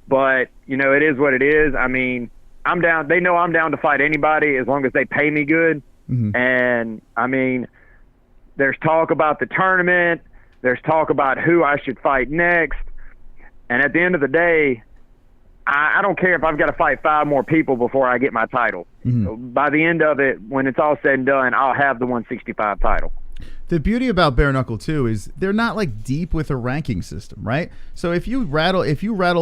But you know, it is what it is. I mean, I'm down. They know I'm down to fight anybody as long as they pay me good. Mm-hmm. And I mean, there's talk about the tournament. There's talk about who I should fight next. And at the end of the day, I don't care if I've got to fight 5 more people before I get my title. Mm-hmm. So by the end of it, when it's all said and done, I'll have the 165 title. The beauty about Bare Knuckle too is they're not like deep with a ranking system, right? So if you rattle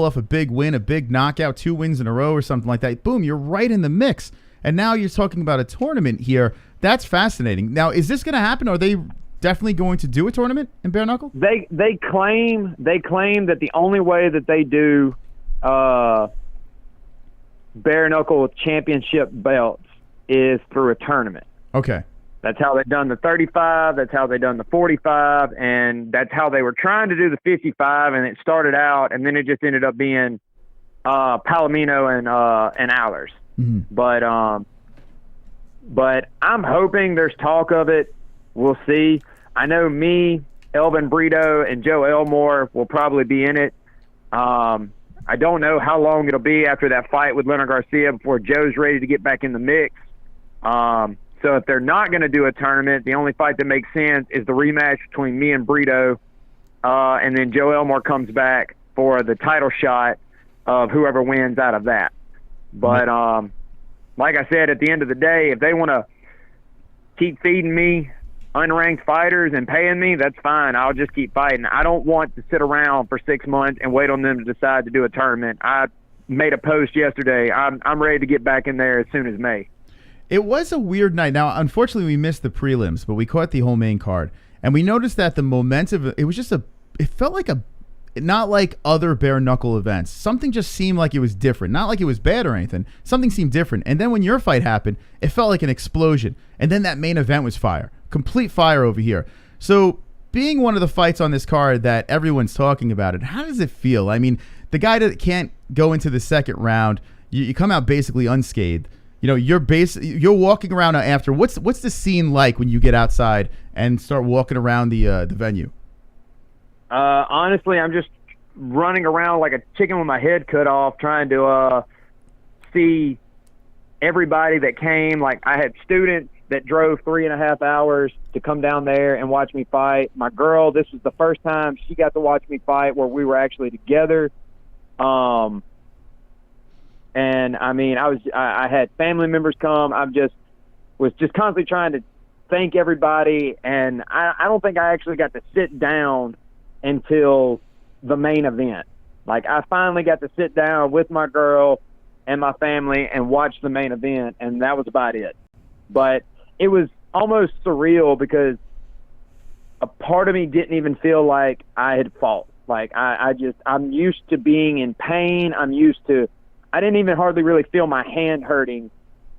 off a big win, a big knockout, 2 wins in a row or something like that, boom, you're right in the mix. And now you're talking about a tournament here. That's fascinating. Now, is this going to happen? Are they definitely going to do a tournament in Bare Knuckle? They claim that the only way that they do Bare Knuckle championship belts is through a tournament. Okay. That's how they've done the 35. That's how they've done the 45. And that's how they were trying to do the 55. And it started out, and then it just ended up being Palomino and Allers. Mm-hmm. But But I'm hoping there's talk of it. We'll see. I know me, Elvin Brito, and Joe Elmore will probably be in it. I don't know how long it'll be after that fight with Leonard Garcia before Joe's ready to get back in the mix. So if they're not going to do a tournament, the only fight that makes sense is the rematch between me and Brito, and then Joe Elmore comes back for the title shot of whoever wins out of that. But like I said, at the end of the day, if they want to keep feeding me unranked fighters and paying me, that's fine. I'll just keep fighting. I don't want to sit around for 6 months and wait on them to decide to do a tournament. I made a post yesterday. I'm ready to get back in there as soon as May. It was a weird night. Now, unfortunately, we missed the prelims, but we caught the whole main card. And we noticed that the momentum, it was just it felt like not like other bare knuckle events. Something just seemed like it was different. Not like it was bad or anything. Something seemed different. And then when your fight happened, it felt like an explosion. And then that main event was fire. Complete fire over here. So being one of the fights on this card that everyone's talking about it, how does it feel? I mean, the guy that can't go into the second round, you come out basically unscathed. You know, you're walking around after. What's the scene like when you get outside and start walking around the venue? Honestly, I'm just running around like a chicken with my head cut off, trying to see everybody that came. Like, I had students that drove 3.5 hours to come down there and watch me fight. My girl, this was the first time she got to watch me fight where we were actually together. And I mean, I had family members come. Was just constantly trying to thank everybody. And I don't think I actually got to sit down until the main event. Like, I finally got to sit down with my girl and my family and watch the main event, and that was about it. But it was almost surreal because a part of me didn't even feel like I had fought. Like, I'm used to being in pain. I didn't even hardly really feel my hand hurting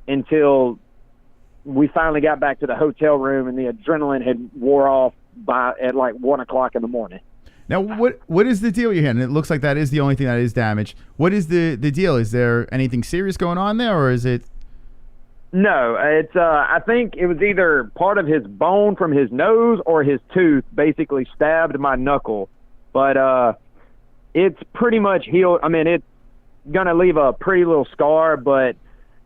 until we finally got back to the hotel room and the adrenaline had wore off at like 1 o'clock in the morning. Now, what is the deal with your hand? It looks like that is the only thing that is damaged. What is the deal? Is there anything serious going on there, or is it? No, it's I think it was either part of his bone from his nose or his tooth basically stabbed my knuckle. But it's pretty much healed. I mean, it's gonna leave a pretty little scar, but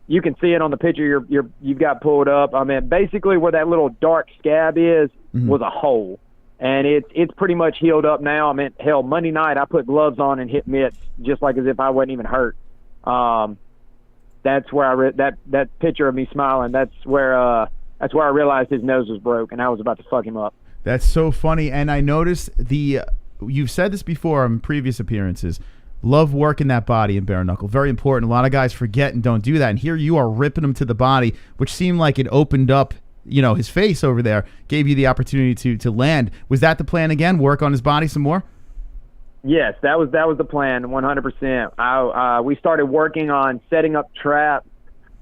you can see it on the picture you've got pulled up. I mean, basically where that little dark scab is was a hole. And it's pretty much healed up now. I mean, hell, Monday night I put gloves on and hit mitts just like as if I wasn't even hurt. That's where that picture of me smiling. That's where I realized his nose was broke and I was about to fuck him up. That's so funny. And I noticed you've said this before on previous appearances. Love working that body in bare knuckle. Very important. A lot of guys forget and don't do that. And here you are ripping him to the body, which seemed like it opened up. You know, his face over there gave you the opportunity to land. Was that the plan again? Work on his body some more? Yes, that was the plan, 100%. We started working on setting up traps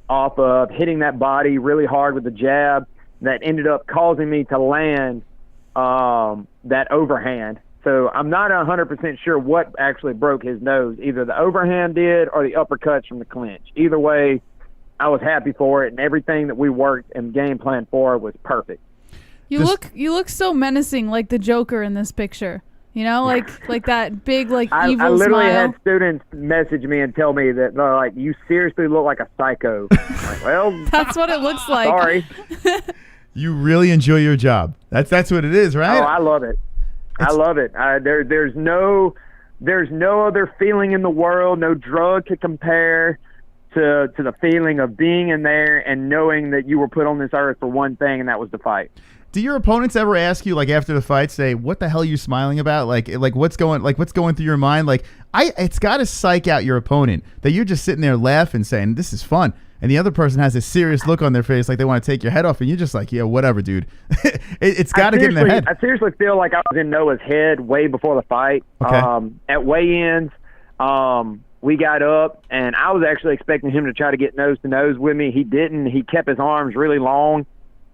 off of hitting that body really hard with the jab. That ended up causing me to land that overhand. So I'm not 100% sure what actually broke his nose. Either the overhand did or the uppercuts from the clinch. Either way, I was happy for it, and everything that we worked and game planned for was perfect. You look so menacing, like the Joker in this picture. You know, like that big, like, evil smile. I literally had students message me and tell me that, like, you seriously look like a psycho. Like, well, that's what it looks like. Sorry. You really enjoy your job. That's what it is, right? Oh, I love it. I love it. There's no other feeling in the world. No drug to compare to the feeling of being in there and knowing that you were put on this earth for one thing, and that was to fight. Do your opponents ever ask you, like, after the fight, say, "What the hell are you smiling about?" Like what's going through your mind? Like, it's got to psych out your opponent that you're just sitting there laughing, saying, "This is fun," and the other person has a serious look on their face, like they want to take your head off, and you're just like, "Yeah, whatever, dude." It's got to get in their head. I seriously feel like I was in Noah's head way before the fight. Okay. At weigh-ins, we got up, and I was actually expecting him to try to get nose to nose with me. He didn't. He kept his arms really long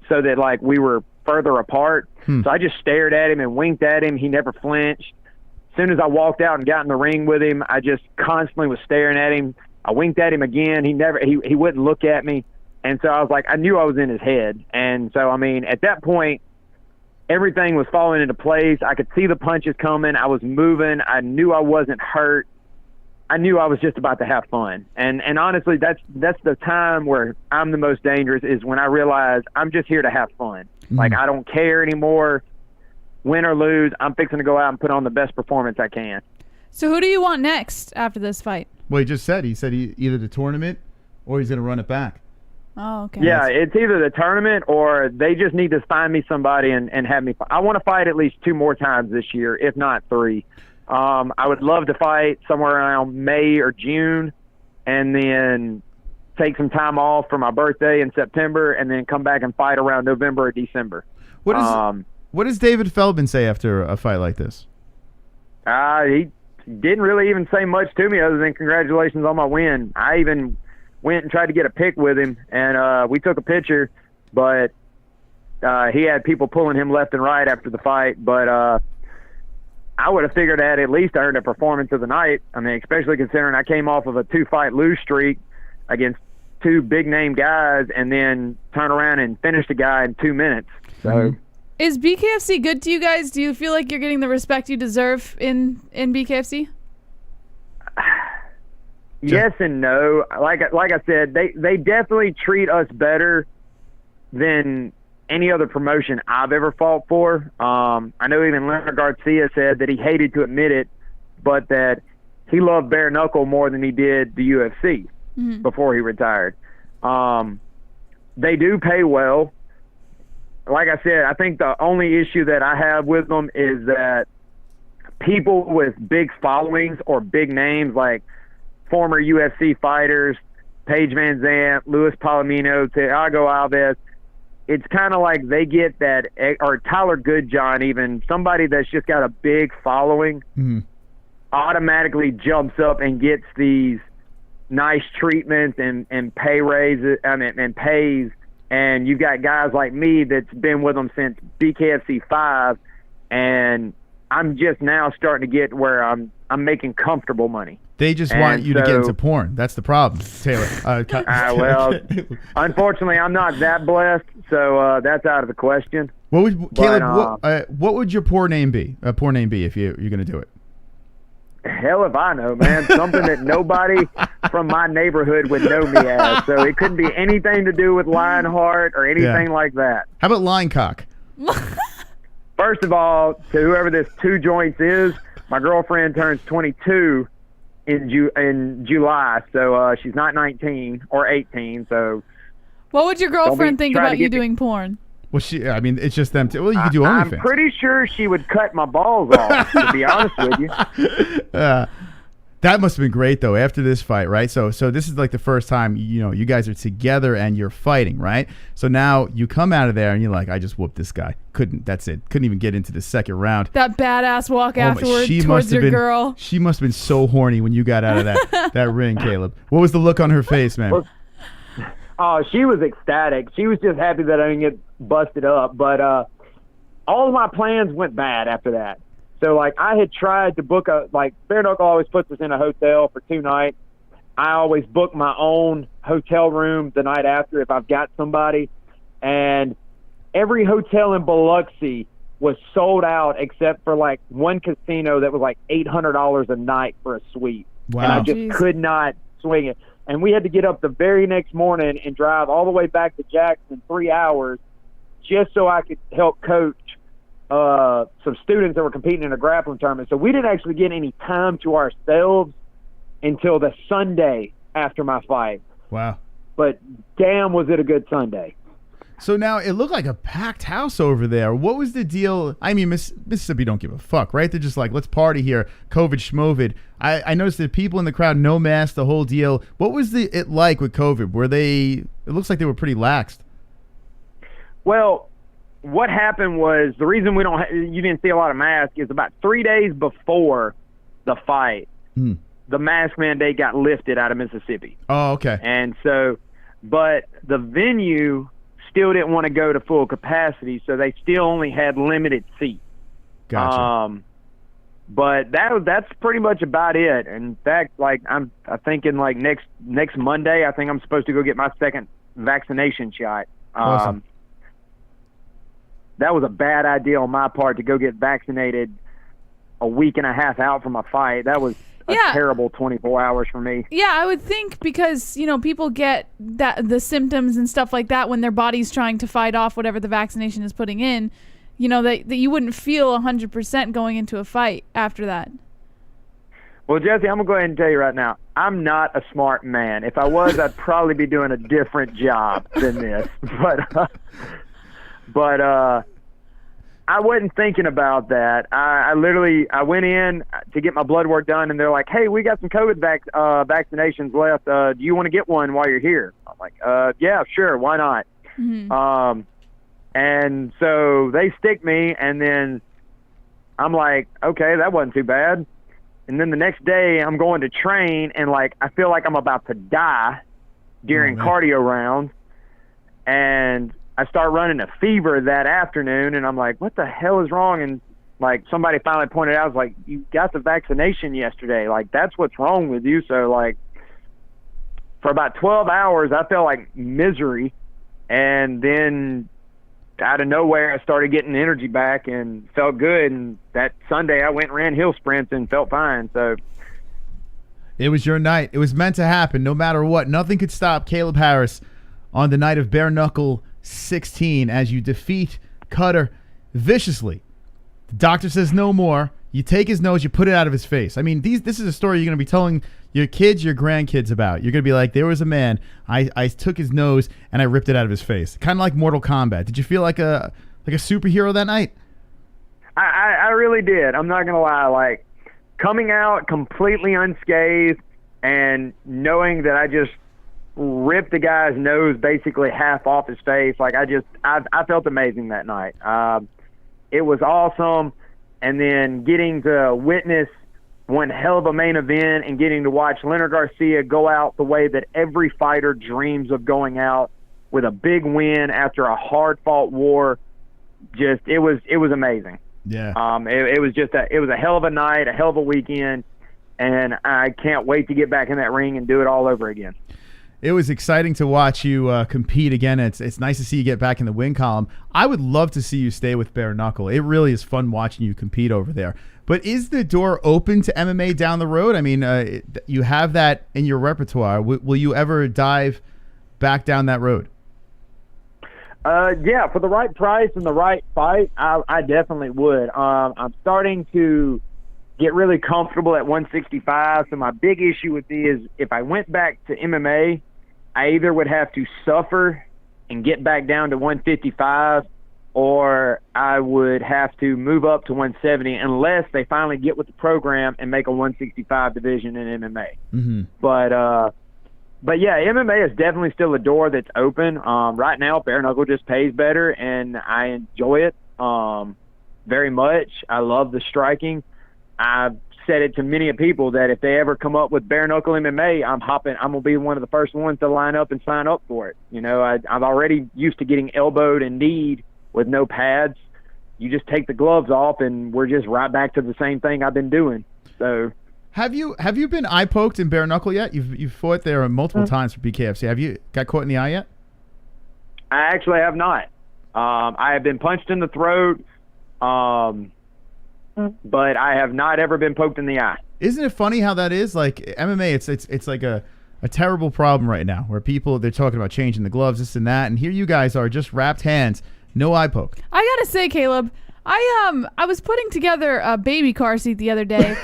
so that, like, we were further apart. So I just stared at him and winked at him. He never flinched. As soon as I walked out and got in the ring with him, I just constantly was staring at him. I winked at him again. He wouldn't look at me. And so I was like, I knew I was in his head. And so, I mean, at that point, everything was falling into place. I could see the punches coming. I was moving. I knew I wasn't hurt. I knew I was just about to have fun. And honestly, that's the time where I'm the most dangerous, is when I realize I'm just here to have fun. Like, I don't care anymore. Win or lose, I'm fixing to go out and put on the best performance I can. So who do you want next after this fight? Well, he said either the tournament or he's going to run it back. Oh, okay. Yeah, it's either the tournament or they just need to find me somebody and have me fight. I want to fight at least 2 more times this year, if not 3. I would love to fight somewhere around May or June, and then take some time off for my birthday in September, and then come back and fight around November or December. What does David Feldman say after a fight like this? He didn't really even say much to me other than congratulations on my win. I even went and tried to get a pic with him, and we took a picture, but he had people pulling him left and right after the fight. But I would have figured that at least I earned a performance of the night. I mean, especially considering I came off of a 2-fight lose streak against 2 big-name guys, and then turn around and finish the guy in 2 minutes. So, is BKFC good to you guys? Do you feel like you're getting the respect you deserve in BKFC? Yes and no. Like I said, they definitely treat us better than any other promotion I've ever fought for. I know even Leonard Garcia said that he hated to admit it, but that he loved bare knuckle more than he did the UFC before he retired. They do pay well. Like I said, I think the only issue that I have with them is that people with big followings or big names, like former UFC fighters, Paige Van Zandt, Luis Palomino, Thiago Alves, it's kind of like they get that, or Tyler Goodjohn, even somebody that's just got a big following, automatically jumps up and gets these nice treatments and pay raises, and pays. And you've got guys like me that's been with them since BKFC 5, and I'm just now starting to get where I'm making comfortable money. They just want you to get into porn. That's the problem, Taylor. Well, unfortunately, I'm not that blessed, so that's out of the question. Caleb, what would your porn name be? Porn name be if you're going to do it? Hell if I know, man. Something that nobody from my neighborhood would know me as. So it couldn't be anything to do with Lionheart or anything like that. How about Linecock? First of all, to whoever this 2 joints is, my girlfriend turns 22 in July, so she's not 19 or 18. So what would your girlfriend think about you doing porn? Well, I mean, it's just them. Well, you could do OnlyFans. I'm pretty sure she would cut my balls off, to be honest with you. That must have been great, though, after this fight, right? So this is like the first time, you guys are together and you're fighting, right? So now you come out of there and you're like, I just whooped this guy. That's it. Couldn't even get into the second round. That badass walk afterwards towards your girl. She must have been so horny when you got out of that ring, Caleb. What was the look on her face, man? Oh, she was ecstatic. She was just happy that I didn't get busted up. But all of my plans went bad after that. So, I had tried to book Bare Knuckle always puts us in a hotel for 2 nights. I always book my own hotel room the night after if I've got somebody. And every hotel in Biloxi was sold out except for, one casino that was, $800 a night for a suite. Wow. And I just could not swing it. And we had to get up the very next morning and drive all the way back to Jackson 3 hours just so I could help coach some students that were competing in a grappling tournament. So we didn't actually get any time to ourselves until the Sunday after my fight. Wow. But damn, was it a good Sunday. So now it looked like a packed house over there. What was the deal? I mean, Mississippi don't give a fuck, right? They're just like, let's party here. COVID schmovid. I noticed that people in the crowd, no mask, the whole deal. What was it like with COVID? It looks like they were pretty laxed. Well, what happened was the reason you didn't see a lot of masks is about 3 days before the fight, the mask mandate got lifted out of Mississippi. Oh, okay. And so, but the venue still didn't want to go to full capacity, so they still only had limited seats. Gotcha. But that's pretty much about it. In fact, I'm thinking next Monday, I think I'm supposed to go get my second vaccination shot. Awesome. That was a bad idea on my part to go get vaccinated a week and a half out from a fight. That was a terrible 24 hours for me. Yeah, I would think because, people get the symptoms and stuff like that when their body's trying to fight off whatever the vaccination is putting in, that you wouldn't feel 100% going into a fight after that. Well, Jesse, I'm going to go ahead and tell you right now, I'm not a smart man. If I was, I'd probably be doing a different job than this. But I wasn't thinking about that. I went in to get my blood work done, and they're like, hey, we got some COVID vaccinations left. Do you want to get one while you're here? I'm like, yeah, sure, why not? Mm-hmm. And so they stick me, and then I'm like, okay, that wasn't too bad. And then the next day I'm going to train, and I feel like I'm about to die during cardio rounds. And I start running a fever that afternoon, and I'm like, what the hell is wrong? And somebody finally pointed out, I was like, you got the vaccination yesterday. That's what's wrong with you. So for about 12 hours, I felt like misery. And then out of nowhere, I started getting energy back and felt good. And that Sunday I went and ran hill sprints and felt fine. So it was your night. It was meant to happen no matter what. Nothing could stop Kaleb Harris on the night of bare knuckle 16 as you defeat Cutter viciously. The doctor says no more. You take his nose, you put it out of his face. I mean, this is a story you're going to be telling your kids, your grandkids about. You're going to be like, there was a man, I took his nose and I ripped it out of his face. Kind of like Mortal Kombat. Did you feel like a superhero that night? I really did. I'm not going to lie. Coming out completely unscathed and knowing that I just ripped the guy's nose basically half off his face. I felt amazing that night. It was awesome. And then getting to witness one hell of a main event and getting to watch Leonard Garcia go out the way that every fighter dreams of going out, with a big win after a hard-fought war. It was amazing. Yeah. It was a hell of a night, a hell of a weekend, and I can't wait to get back in that ring and do it all over again. It was exciting to watch you compete again. It's nice to see you get back in the win column. I would love to see you stay with bare knuckle. It really is fun watching you compete over there. But is the door open to MMA down the road? I mean, you have that in your repertoire. Will you ever dive back down that road? Yeah, for the right price and the right fight, I definitely would. I'm starting to get really comfortable at 165. So my big issue with me is if I went back to MMA, I either would have to suffer and get back down to 155, or I would have to move up to 170 unless they finally get with the program and make a 165 division in MMA. Mm-hmm. But yeah, MMA is definitely still a door that's open. Right now, bare knuckle just pays better, and I enjoy it very much. I love the striking. I've said it to many people that if they ever come up with bare knuckle MMA, I'm going to be one of the first ones to line up and sign up for it. I'm already used to getting elbowed and kneed with no pads. You just take the gloves off, and we're just right back to the same thing I've been doing. So, have you been eye poked in bare knuckle yet? You've fought there multiple times for BKFC. Have you got caught in the eye yet? I actually have not. I have been punched in the throat. But I have not ever been poked in the eye. Isn't it funny how that is? Like MMA, it's like a terrible problem right now where they're talking about changing the gloves, this and that, and here you guys are just wrapped hands, no eye poke. I gotta say, Kaleb, I was putting together a baby car seat the other day,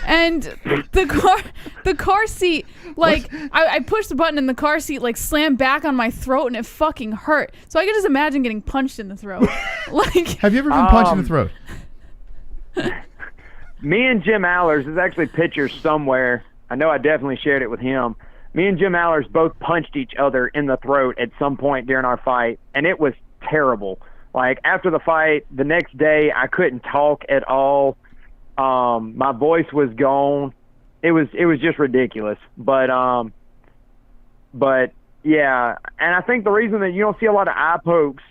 and the car seat, I pushed the button and the car seat slammed back on my throat, and it fucking hurt. So I can just imagine getting punched in the throat. Have you ever been punched in the throat? Me and Jim Allers, there's actually pictures somewhere. I know I definitely shared it with him. Me and Jim Allers both punched each other in the throat at some point during our fight, and it was terrible. After the fight, the next day, I couldn't talk at all. My voice was gone. It was just ridiculous. But yeah, and I think the reason that you don't see a lot of eye pokes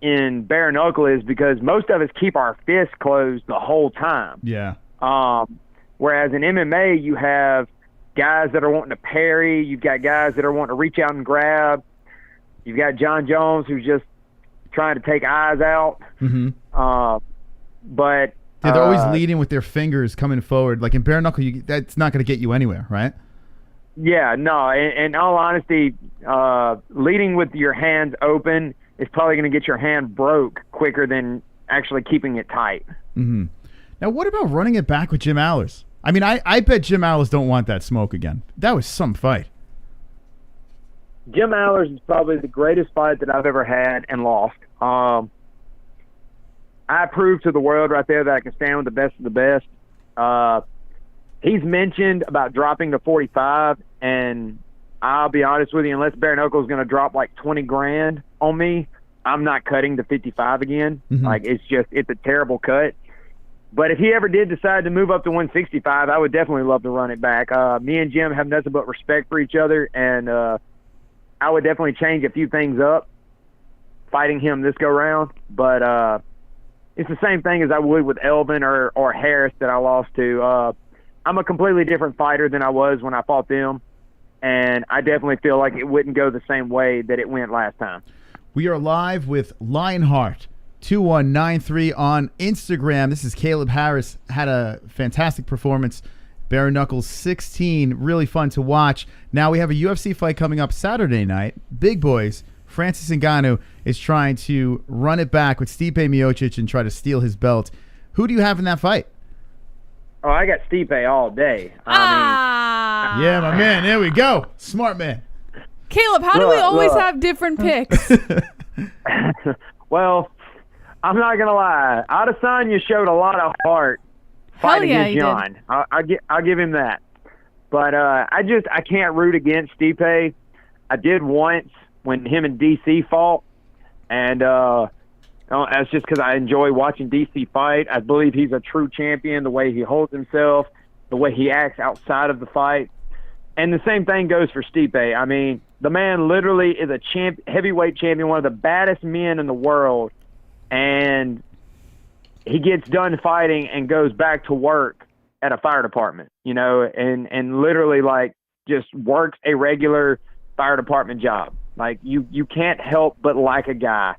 in bare knuckle is because most of us keep our fists closed the whole time. Yeah. Whereas in MMA, you have guys that are wanting to parry. You've got guys that are wanting to reach out and grab. You've got John Jones, who's just trying to take eyes out. Mm-hmm. But yeah, they're always leading with their fingers coming forward. Like in bare knuckle, that's not going to get you anywhere, right? Yeah, no. In all honesty, leading with your hands open is probably going to get your hand broke quicker than actually keeping it tight. Mm-hmm. Now, what about running it back with Jim Allers? I mean, I bet Jim Allers don't want that smoke again. That was some fight. Jim Allers is probably the greatest fight that I've ever had and lost. I proved to the world right there that I can stand with the best of the best. He's mentioned about dropping to 45, and I'll be honest with you, unless bare knuckle is going to drop like 20 grand on me, I'm not cutting to 55 again. Mm-hmm. Like, it's a terrible cut. But if he ever did decide to move up to 165, I would definitely love to run it back. Me and Jim have nothing but respect for each other, and I would definitely change a few things up fighting him this go round. But it's the same thing as I would with Elvin or Harris that I lost to. I'm a completely different fighter than I was when I fought them, and I definitely feel like it wouldn't go the same way that it went last time. We are live with Lionheart 2193 on Instagram. This is Kaleb Harris. Had a fantastic performance. Bare knuckles 16, really fun to watch. Now we have a UFC fight coming up Saturday night. Big boys. Francis Ngannou is trying to run it back with Stipe Miocic and try to steal his belt. Who do you have in that fight? Oh, I got Stipe all day. Yeah, my man. There we go. Smart man. Kaleb, how do we always have different picks? Well, I'm not going to lie. Adesanya showed a lot of heart fighting against John. I'll give him that. But I can't root against Stipe. I did once when him and DC fought, and that's just because I enjoy watching DC fight. I believe he's a true champion, the way he holds himself, the way he acts outside of the fight. And the same thing goes for Stipe. I mean, the man literally is a heavyweight champion, one of the baddest men in the world, and he gets done fighting and goes back to work at a fire department, and literally like just works a regular fire department job. Like you can't help but like a guy.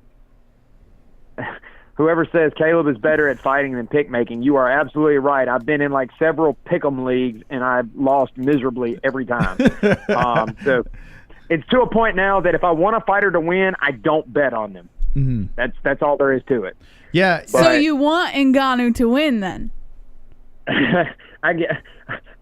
Whoever says Kaleb is better at fighting than pick making, you are absolutely right. I've been in like several pick'em leagues and I've lost miserably every time. So it's to a point now that if I want a fighter to win, I don't bet on them. Mm-hmm. That's all there is to it. Yeah. So you want Ngannou to win then?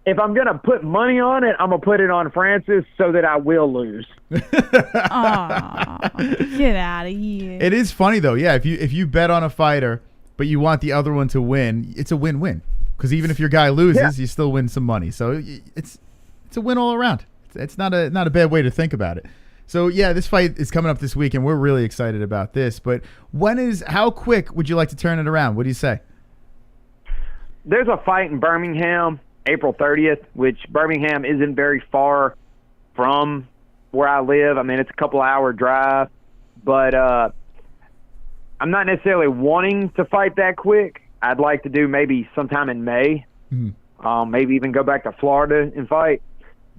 If I'm gonna put money on it, I'm gonna put it on Francis so that I will lose. Aw, get out of here. It is funny though, yeah. If you bet on a fighter, but you want the other one to win, it's a win-win. Because even if your guy loses, you still win some money. So it's a win all around. It's not a bad way to think about it. So yeah, this fight is coming up this week, and we're really excited about this. But how quick would you like to turn it around? What do you say? There's a fight in Birmingham, April 30th, which Birmingham isn't very far from where I live. I mean, it's a couple-hour drive, but I'm not necessarily wanting to fight that quick. I'd like to do maybe sometime in May, maybe even go back to Florida and fight.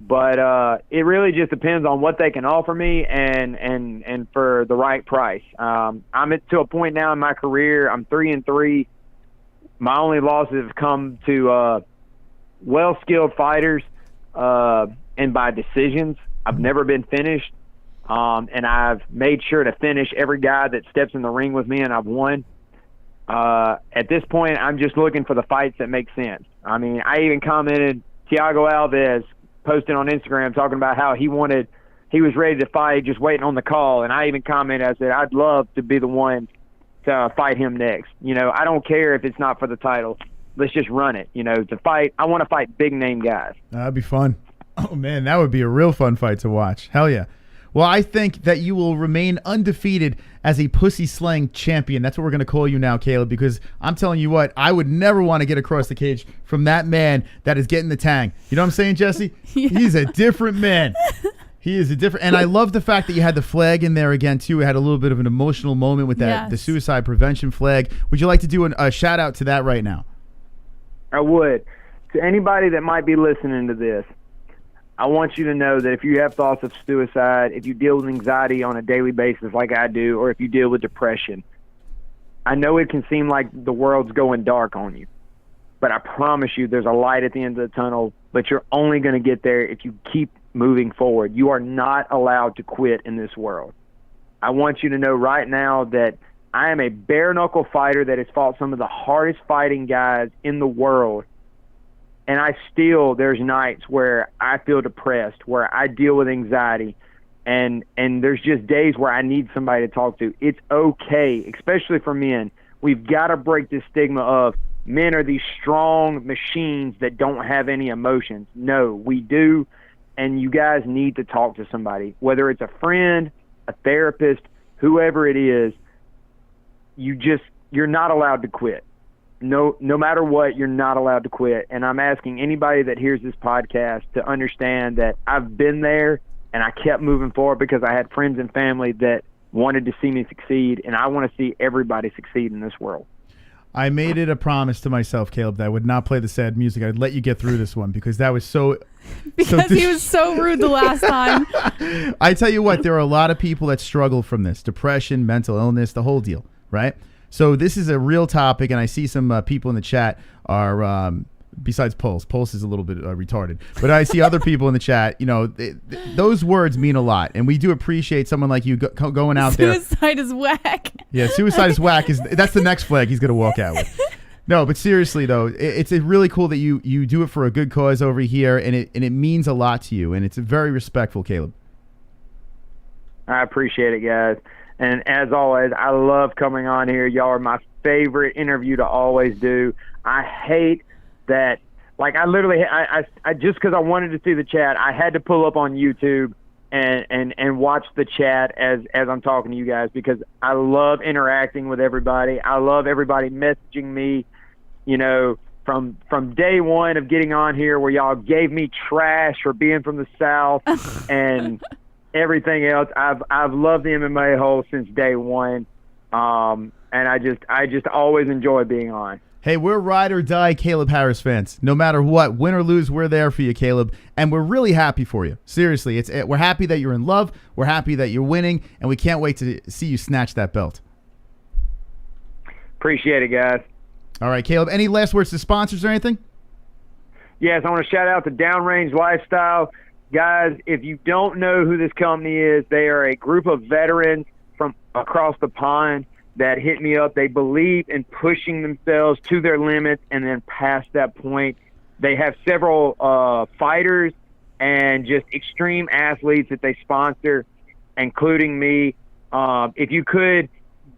But it really just depends on what they can offer me and for the right price. I'm to a point now in my career. I'm 3-3. My only losses have come to well-skilled fighters and by decisions. I've never been finished, and I've made sure to finish every guy that steps in the ring with me, and I've won. At this point, I'm just looking for the fights that make sense. I mean, I even commented, Thiago Alves posted on Instagram talking about how he was ready to fight, just waiting on the call, and I even commented, I said, I'd love to be the one to fight him next. I don't care if it's not for the title. Let's just run it. To fight, I want to fight big name guys. That'd be fun. Oh man, that would be a real fun fight to watch. Hell yeah. Well, I think that you will remain undefeated as a pussy slaying champion. That's what we're going to call you now, Kaleb, because I'm telling you what, I would never want to get across the cage from that man that is getting the tang. You know what I'm saying, Jesse? Yeah. He's a different man. He is a different, and I love the fact that you had the flag in there again too. We had a little bit of an emotional moment with that, the suicide prevention flag. Would you like to do a shout out to that right now? I would. To anybody that might be listening to this, I want you to know that if you have thoughts of suicide, if you deal with anxiety on a daily basis like I do, or if you deal with depression, I know it can seem like the world's going dark on you, but I promise you there's a light at the end of the tunnel, but you're only going to get there if you keep moving forward. You are not allowed to quit in this world. I want you to know right now that I am a bare-knuckle fighter that has fought some of the hardest fighting guys in the world, and there's nights where I feel depressed, where I deal with anxiety, and there's just days where I need somebody to talk to. It's okay, especially for men. We've got to break this stigma of men are these strong machines that don't have any emotions. No, we do, and you guys need to talk to somebody, whether it's a friend, a therapist, whoever it is. You're not allowed to quit. No matter what, you're not allowed to quit. And I'm asking anybody that hears this podcast to understand that I've been there and I kept moving forward because I had friends and family that wanted to see me succeed, and I want to see everybody succeed in this world. I made it a promise to myself, Caleb, that I would not play the sad music. I'd let you get through this one because that was so... Because he was so rude the last time. I tell you what, there are a lot of people that struggle from this. Depression, mental illness, the whole deal, right? So this is a real topic, and I see some people in the chat are... besides Pulse is a little bit retarded, but I see other people in the chat. You know, those words mean a lot, and we do appreciate someone like you going out there. Suicide is whack. Yeah, suicide is whack. That's the next flag he's gonna walk out with. No, but seriously though, it's really cool that you do it for a good cause over here, and it means a lot to you, and it's very respectful, Caleb. I appreciate it, guys, and as always, I love coming on here. Y'all are my favorite interview to always do. I hate that, like, I literally, I just because I wanted to see the chat, I had to pull up on YouTube and watch the chat as I'm talking to you guys, because I love interacting with everybody. I love everybody messaging me, you know, from day one of getting on here, where y'all gave me trash for being from the South and everything else. I've loved the MMA-Holes since day one, and I just always enjoy being on. Hey, we're ride or die Caleb Harris fans. No matter what, win or lose, we're there for you, Caleb, and we're really happy for you. Seriously, we're happy that you're in love, we're happy that you're winning, and we can't wait to see you snatch that belt. Appreciate it, guys. All right, Caleb, any last words to sponsors or anything? Yes, I want to shout out to Downrange Lifestyle. Guys, if you don't know who this company is, they are a group of veterans from across the pond that hit me up. They believe in pushing themselves to their limits and then past that point. They have several fighters and just extreme athletes that they sponsor, including me. If you could,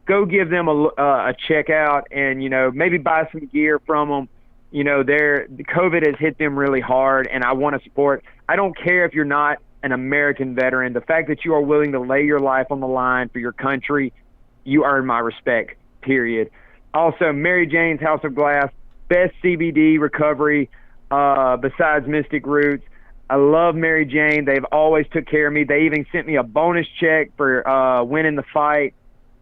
go give them a check out and, you know, maybe buy some gear from them. You know, the COVID has hit them really hard, and I want to support. I don't care if you're not an American veteran. The fact that you are willing to lay your life on the line for your country, you earn my respect, period. Also, Mary Jane's House of Glass, best CBD recovery besides Mystic Roots. I love Mary Jane. They've always took care of me. They even sent me a bonus check for winning the fight.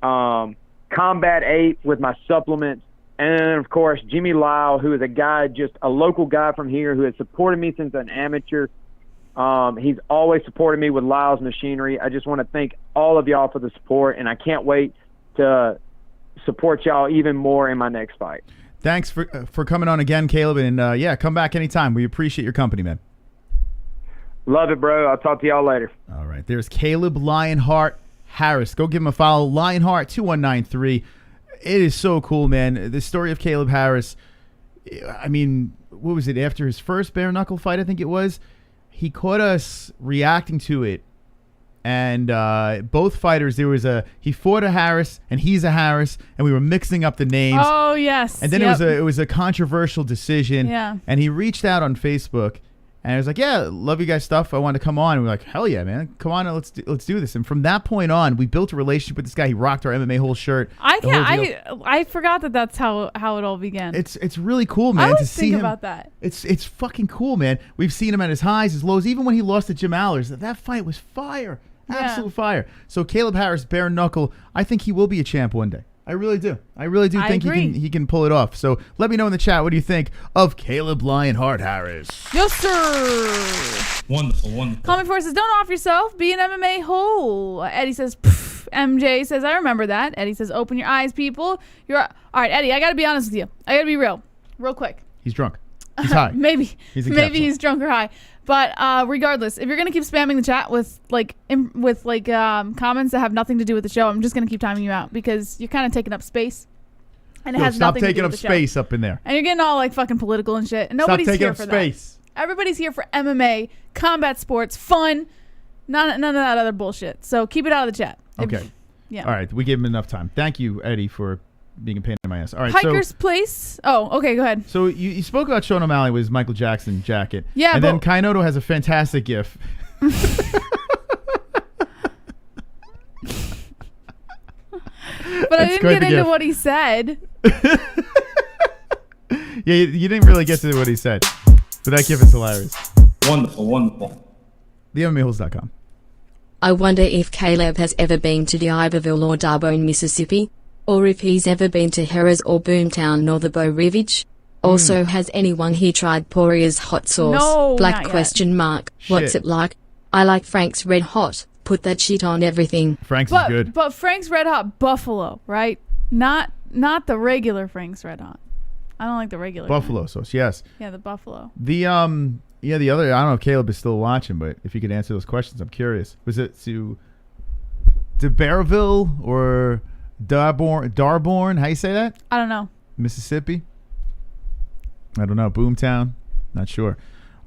Combat 8 with my supplements. And then, of course, Jimmy Lyle, who is a guy, just a local guy from here who has supported me since an amateur. He's always supported me with Lyle's Machinery. I just want to thank all of y'all for the support, and I can't wait to support y'all even more in my next fight. Thanks for coming on again, Caleb, and yeah, come back anytime. We appreciate your company, man. Love it, bro. I'll talk to y'all later. All right, there's Caleb Lionheart Harris. Go give him a follow. Lionheart 2193. It is so cool, man. The story of Caleb Harris. I mean, what was it? After his first bare knuckle fight, I think it was. He caught us reacting to it, and both fighters, he fought a Harris and he's a Harris, and we were mixing up the names. Oh yes. And then it was a controversial decision. Yeah. And he reached out on Facebook, and I was like, "Yeah, love you guys' stuff. I want to come on." And we're like, "Hell yeah, man, come on, let's do this." And from that point on, we built a relationship with this guy. He rocked our MMA-Holes shirt. I forgot that's how it all began. It's really cool, man. I always to see think him, about that. It's fucking cool, man. We've seen him at his highs, his lows, even when he lost to Jim Allers. That fight was fire, absolute fire. So Caleb Harris, bare knuckle. I think he will be a champ one day. I really do. I really do think agree. he can pull it off. So let me know in the chat, what do you think of Kaleb Lionheart Harris? Yes, sir. Wonderful, wonderful. Comment for says, don't off yourself. Be an MMA hole. Eddie says, pff. MJ says, I remember that. Eddie says, open your eyes, people. All right, Eddie, I got to be honest with you. I got to be real quick. He's drunk. He's high. Maybe He's he's drunk or high. But regardless, if you're gonna keep spamming the chat with comments that have nothing to do with the show, I'm just gonna keep timing you out because you're kind of taking up space, and it has nothing to do with the show. Stop taking up space up in there. And you're getting all like fucking political and shit. And nobody's here for space. that. Everybody's here for MMA, combat sports, fun, none of that other bullshit. So keep it out of the chat. Okay. Yeah. All right. We gave him enough time. Thank you, Eddie, for being a pain in my ass. All right. Hiker's Place. Oh, okay. Go ahead. So you spoke about Sean O'Malley with his Michael Jackson jacket. Yeah. And then Kainoto has a fantastic gif. But I didn't get into what he said. Yeah, you didn't really get to what he said. But that gif is hilarious. Wonderful, wonderful. TheMMAHoles.com. I wonder if Kaleb has ever been to D'Iberville or Darbone, Mississippi, or if he's ever been to Harris or Boomtown nor the Bo Rivage. Also, has anyone here tried Poria's hot sauce? No, Black not question mark. What's Shit. it like? I like Frank's Red Hot. Put that shit on everything. Frank's is good. But Frank's Red Hot Buffalo, right? Not the regular Frank's Red Hot. I don't like the regular Buffalo sauce, yes. Yeah, the Buffalo. The other, I don't know if Kaleb is still watching, but if you could answer those questions, I'm curious. Was it to Barreville or Darborn? How you say that? I don't know. Mississippi? I don't know. Boomtown? Not sure.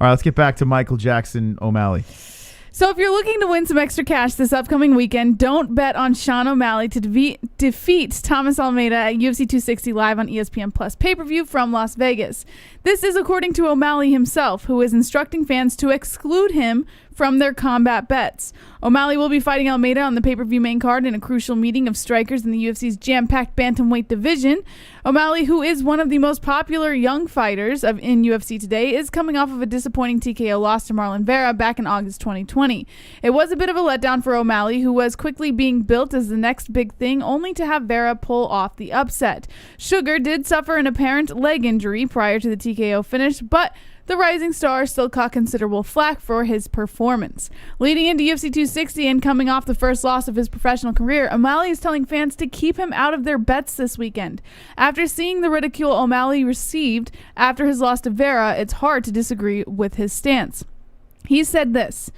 All right, let's get back to Michael Jackson O'Malley. So if you're looking to win some extra cash this upcoming weekend, don't bet on Sean O'Malley to defeat Thomas Almeida at UFC 260 live on ESPN Plus pay-per-view from Las Vegas. This is according to O'Malley himself, who is instructing fans to exclude him from their combat bets. O'Malley will be fighting Almeida on the pay-per-view main card in a crucial meeting of strikers in the UFC's jam-packed bantamweight division. O'Malley, who is one of the most popular young fighters in UFC today, is coming off of a disappointing TKO loss to Marlon Vera back in August 2020. It was a bit of a letdown for O'Malley, who was quickly being built as the next big thing, only to have Vera pull off the upset. Sugar did suffer an apparent leg injury prior to the TKO finish, but the rising star still caught considerable flack for his performance. Leading into UFC 260 and coming off the first loss of his professional career, O'Malley is telling fans to keep him out of their bets this weekend. After seeing the ridicule O'Malley received after his loss to Vera, it's hard to disagree with his stance. He said this.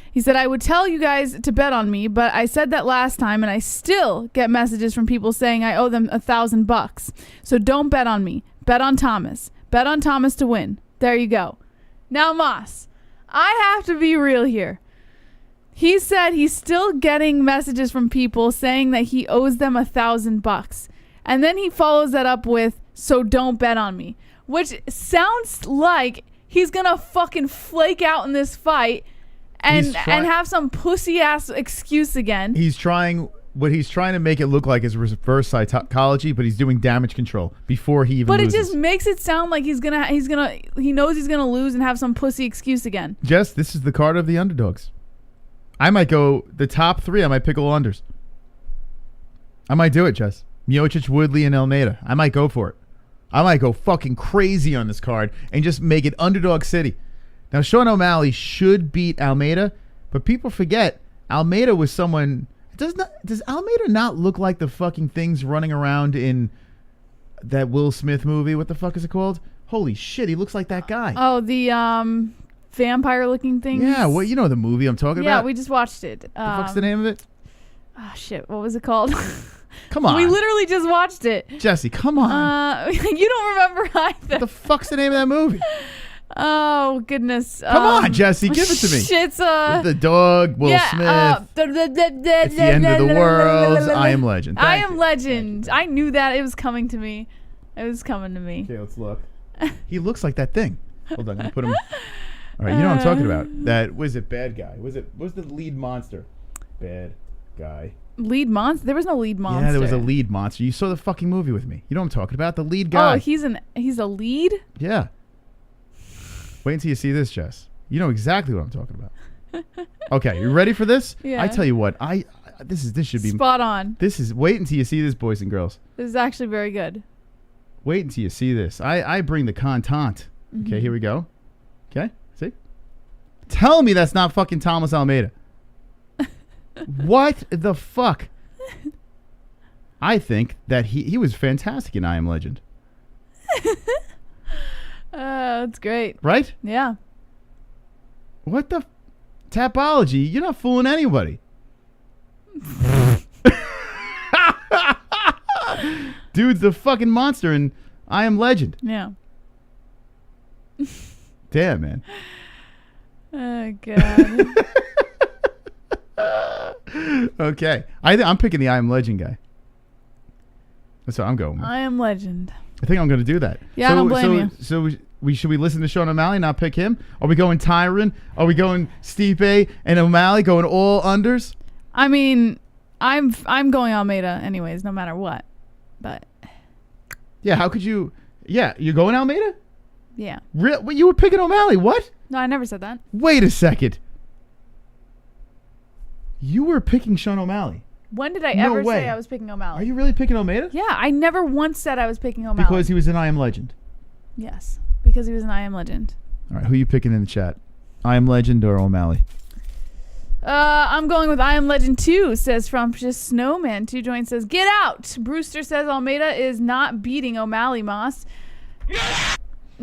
He said, I would tell you guys to bet on me, but I said that last time and I still get messages from people saying I owe them $1,000. So don't bet on me. Bet on Thomas. Bet on Thomas to win. There you go. Now, Moss, I have to be real here. He said he's still getting messages from people saying that he owes them $1,000. And then he follows that up with, so don't bet on me. Which sounds like he's going to fucking flake out in this fight and have some pussy-ass excuse again. What he's trying to make it look like is reverse psychology, but he's doing damage control before he even loses. But it just makes it sound like he knows he's gonna lose and have some pussy excuse again. Jess, this is the card of the underdogs. I might go the top three. I might pick all unders. I might do it, Jess. Miocic, Woodley, and Almeida. I might go for it. I might go fucking crazy on this card and just make it underdog city. Now, Sean O'Malley should beat Almeida, but people forget Almeida was someone. Does Almeida not look like the fucking things running around in that Will Smith movie? What the fuck is it called? Holy shit, he looks like that guy. Oh, the vampire-looking thing. Yeah, well, you know the movie I'm talking about. Yeah, we just watched it. The fuck's the name of it? Oh shit, what was it called? Come on. We literally just watched it. Jesse, come on. You don't remember either. What the fuck's the name of that movie? Oh goodness! Come on, Jesse, give it to me. It's the dog, Will Smith. It's the end of the world. I Am Legend. I Am Legend. I knew that it was coming to me. It was coming to me. Okay, let's look. He looks like that thing. Hold on, I'm gonna put him. All right, you know what I'm talking about. That was it. Bad guy. Was the lead monster? Bad guy. Lead monster? There was no lead monster. Yeah, there was a lead monster. You saw the fucking movie with me. You know what I'm talking about? The lead guy. Oh, he's a lead? Yeah. Wait until you see this, Jess. You know exactly what I'm talking about. Okay, you ready for this? Yeah. I tell you what, This should be spot on. This is wait until you see this, boys and girls. This is actually very good. Wait until you see this. I bring the content. Okay, here we go. Okay, see? Tell me that's not fucking Thomas Almeida. What the fuck? I think that he was fantastic in I Am Legend. That's great. Right? Yeah. What the Tapology? You're not fooling anybody. Dude's the fucking monster in I Am Legend. Yeah. Damn, man. Oh, God. Okay. I'm picking the I Am Legend guy. That's what I'm going with. I Am Legend. I think I'm going to do that. Yeah, I don't blame you. So should we listen to Sean O'Malley, not pick him? Are we going Tyron? Are we going Stipe and O'Malley, going all unders? I mean, I'm going Almeida anyways, no matter what. But yeah, how could you? Yeah, you're going Almeida? Yeah. Well, you were picking O'Malley. What? No, I never said that. Wait a second. You were picking Sean O'Malley. When did I No ever way. say I was picking O'Malley? Are you really picking Almeida? Yeah, I never once said I was picking O'Malley. Because he was in I Am Legend. Yes, because he was an I Am Legend. All right, who are you picking in the chat? I Am Legend or O'Malley? I'm going with I Am Legend 2, says Frumptious Snowman. 2 Joint says, get out! Brewster says Almeida is not beating O'Malley, Moss.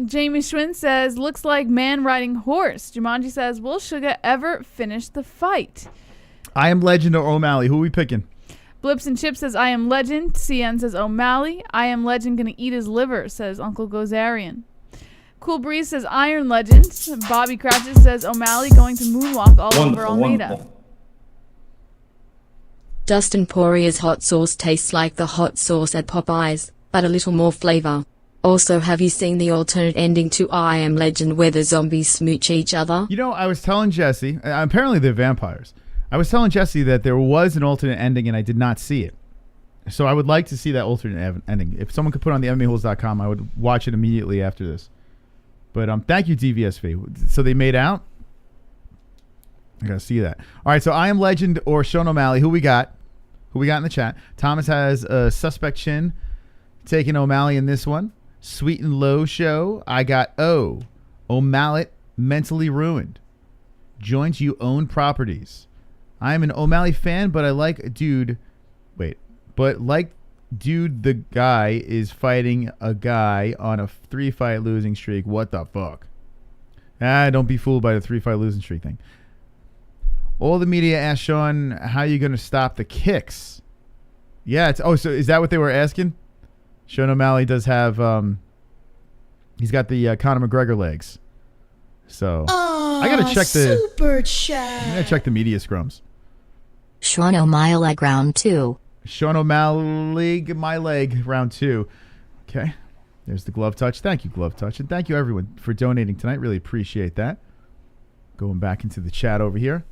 Jamie Schwinn says, looks like man riding horse. Jumanji says, will Suga ever finish the fight? I Am Legend or O'Malley? Who are we picking? Blips and Chip says, I Am Legend. CN says, O'Malley. I Am Legend gonna eat his liver, says Uncle Gozarian. Cool Breeze says, Iron Legend. Bobby Cratchit says, O'Malley going to moonwalk all over Almeida. Wonderful. Dustin Poirier's hot sauce tastes like the hot sauce at Popeyes, but a little more flavor. Also, have you seen the alternate ending to I Am Legend where the zombies smooch each other? You know, I was telling Jesse, apparently they're vampires. I was telling Jesse that there was an alternate ending and I did not see it. So I would like to see that alternate ending. If someone could put it on the MMA-Holes.com, I would watch it immediately after this. But thank you, DVSV. So they made out? I got to see that. All right, so I Am Legend or Sean O'Malley. Who we got? Who we got in the chat? Thomas has a suspect chin taking O'Malley in this one. Sweet and Low Show. I got O. O'Malley mentally ruined. Joints you own properties. I am an O'Malley fan, but I like dude. Wait, but like dude, the guy is fighting a guy on a 3-fight losing streak. What the fuck? Don't be fooled by the 3-fight losing streak thing. All the media asked Sean, how you going to stop the kicks? Yeah. So is that what they were asking? Sean O'Malley does have, he's got the Conor McGregor legs. So I got to check Super chat. I got to check the media scrums. Sean O'Malley round 2. Sean O'Malley, my leg, round 2. Okay. There's the glove touch. Thank you, glove touch. And thank you, everyone, for donating tonight. Really appreciate that. Going back into the chat over here.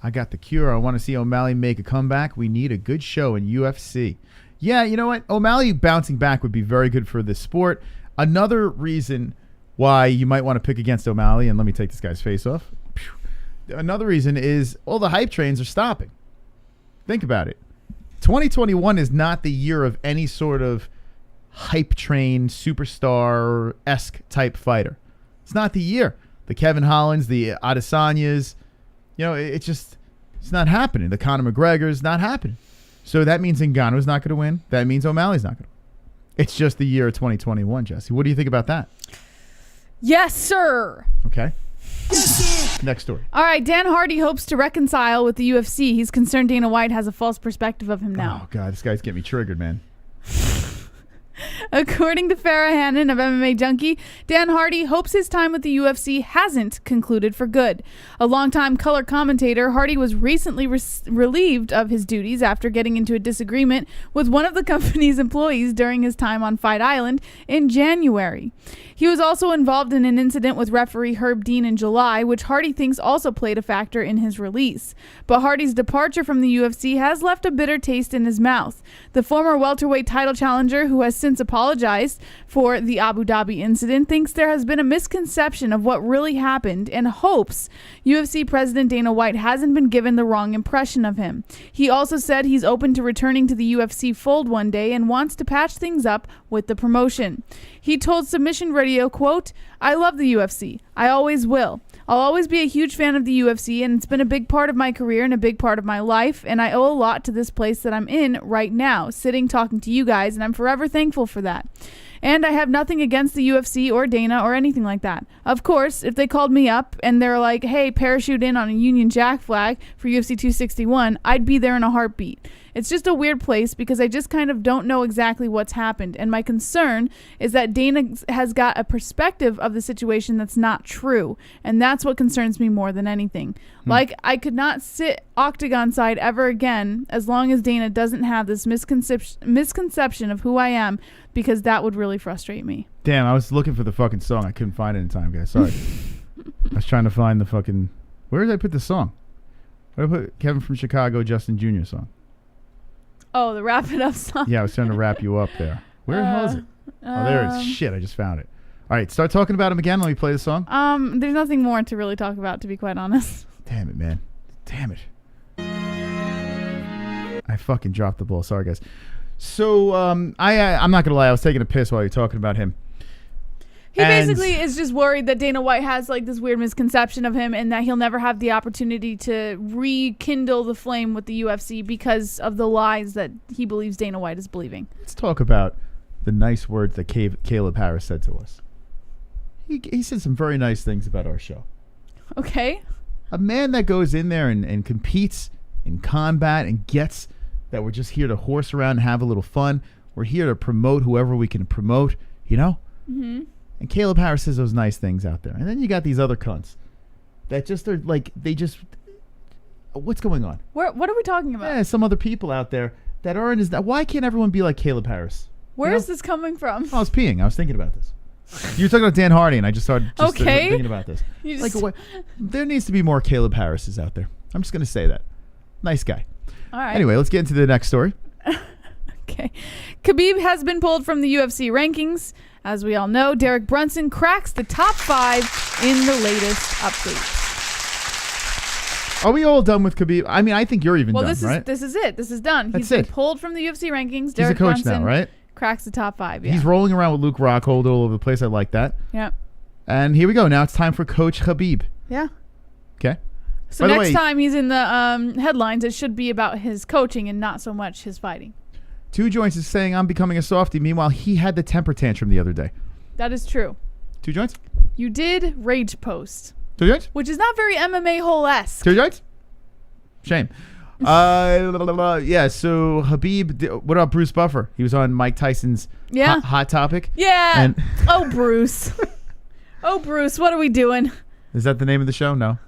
I got the cure. I want to see O'Malley make a comeback. We need a good show in UFC. Yeah, you know what? O'Malley bouncing back would be very good for this sport. Another reason why you might want to pick against O'Malley, and let me take this guy's face off. Another reason is all the hype trains are stopping. Think about it. 2021 is not the year of any sort of hype train, superstar-esque type fighter. It's not the year. The Kevin Hollands, the Adesanyas, it's not happening. The Conor McGregor's not happening. So that means Ngannou's not going to win. That means O'Malley's not going to win. It's just the year of 2021, Jesse. What do you think about that? Yes, sir. Okay. Next story. All right, Dan Hardy hopes to reconcile with the UFC. He's concerned Dana White has a false perspective of him now. Oh, God, this guy's getting me triggered, man. According to Farrah Hannon of MMA Junkie, Dan Hardy hopes his time with the UFC hasn't concluded for good. A longtime color commentator, Hardy was recently relieved of his duties after getting into a disagreement with one of the company's employees during his time on Fight Island in January. He was also involved in an incident with referee Herb Dean in July, which Hardy thinks also played a factor in his release. But Hardy's departure from the UFC has left a bitter taste in his mouth. The former welterweight title challenger, who has since apologized for the Abu Dhabi incident, thinks there has been a misconception of what really happened, and hopes UFC President Dana White hasn't been given the wrong impression of him. He also said he's open to returning to the UFC fold one day and wants to patch things up with the promotion. He told Submission Radio, quote, "I love the UFC. I always will. I'll always be a huge fan of the UFC, and it's been a big part of my career and a big part of my life, and I owe a lot to this place that I'm in right now, sitting talking to you guys, and I'm forever thankful for that. And I have nothing against the UFC or Dana or anything like that. Of course, if they called me up and they're like, hey, parachute in on a Union Jack flag for UFC 261, I'd be there in a heartbeat. It's just a weird place because I just kind of don't know exactly what's happened. And my concern is that Dana has got a perspective of the situation that's not true. And that's what concerns me more than anything. Like, I could not sit octagon side ever again as long as Dana doesn't have this misconception of who I am, because that would really frustrate me." Damn, I was looking for the fucking song. I couldn't find it in time, guys. Sorry. I was trying to find the fucking... Where did I put the song? Where did I put Kevin from Chicago, Justin Jr. song? Oh, the wrap it up song. Yeah, I was trying to wrap you up there. Where the hell is it? Oh, there it is. Shit, I just found it. All right, start talking about him again. Let me play the song. There's nothing more to really talk about, to be quite honest. Damn it, man. Damn it. I fucking dropped the ball. Sorry, guys. So, I'm not going to lie. I was taking a piss while you're talking about him. He basically is just worried that Dana White has like this weird misconception of him and that he'll never have the opportunity to rekindle the flame with the UFC because of the lies that he believes Dana White is believing. Let's talk about the nice words that Caleb Harris said to us. He said some very nice things about our show. Okay. A man that goes in there and competes in combat and gets that we're just here to horse around and have a little fun. We're here to promote whoever we can promote, you know? Mm-hmm. And Caleb Harris says those nice things out there. And then you got these other cunts that just are like, they just, what's going on? What are we talking about? Yeah, some other people out there that aren't as, why can't everyone be like Caleb Harris? Where is this coming from? I was peeing. I was thinking about this. You were talking about Dan Hardy, and I just started thinking about this. There needs to be more Caleb Harrises out there. I'm just going to say that. Nice guy. All right. Anyway, let's get into the next story. Okay. Khabib has been pulled from the UFC rankings. As we all know, Derek Brunson cracks the top 5 in the latest update. Are we all done with Khabib? I mean, I think you're even done, right? This is it. This is done. He's been pulled from the UFC rankings. He's a coach now, right? Cracks the top 5, yeah. He's rolling around with Luke Rockhold all over the place. I like that. Yeah. And here we go. Now it's time for Coach Khabib. Yeah. Okay. So next time he's in the headlines, it should be about his coaching and not so much his fighting. Two Joints is saying I'm becoming a softie. Meanwhile, he had the temper tantrum the other day. That is true. Two Joints? You did rage post. Two Joints? Which is not very MMA-Hole-esque. Two Joints? Shame. Yeah, so Khabib, what about Bruce Buffer? He was on Mike Tyson's hot Topic. Yeah. And oh, Bruce. Oh, Bruce, what are we doing? Is that the name of the show? No.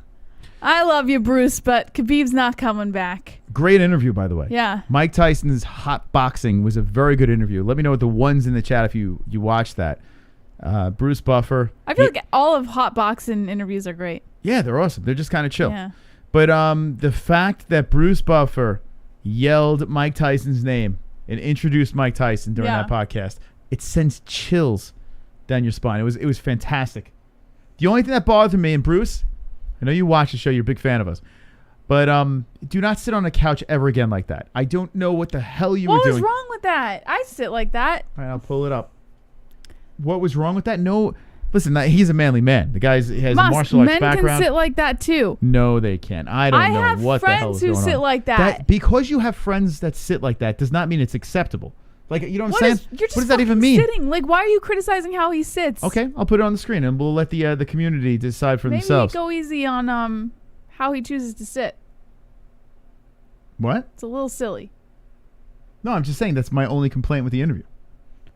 I love you, Bruce, but Khabib's not coming back. Great interview, by the way. Yeah. Mike Tyson's Hot Boxing was a very good interview. Let me know what the ones in the chat if you watched that. Bruce Buffer. I feel like all of Hot Boxing interviews are great. Yeah, they're awesome. They're just kind of chill. Yeah. But the fact that Bruce Buffer yelled Mike Tyson's name and introduced Mike Tyson during that podcast, it sends chills down your spine. It was fantastic. The only thing that bothered me, and Bruce, I know you watch the show, you're a big fan of us, but do not sit on a couch ever again like that. I don't know what the hell you were doing. What was wrong with that? I sit like that. All right, I'll pull it up. What was wrong with that? No. Listen, he's a manly man. The guy has a martial arts background. Men can sit like that too. No, they can't. I don't know what the hell is going on. I have friends who sit like that. Because you have friends that sit like that does not mean it's acceptable. Like, you know what I'm saying? You're just what does that even mean? Sitting. Like, why are you criticizing how he sits? Okay, I'll put it on the screen and we'll let the community decide for themselves. Maybe go easy on how he chooses to sit. What? It's a little silly. No, I'm just saying that's my only complaint with the interview.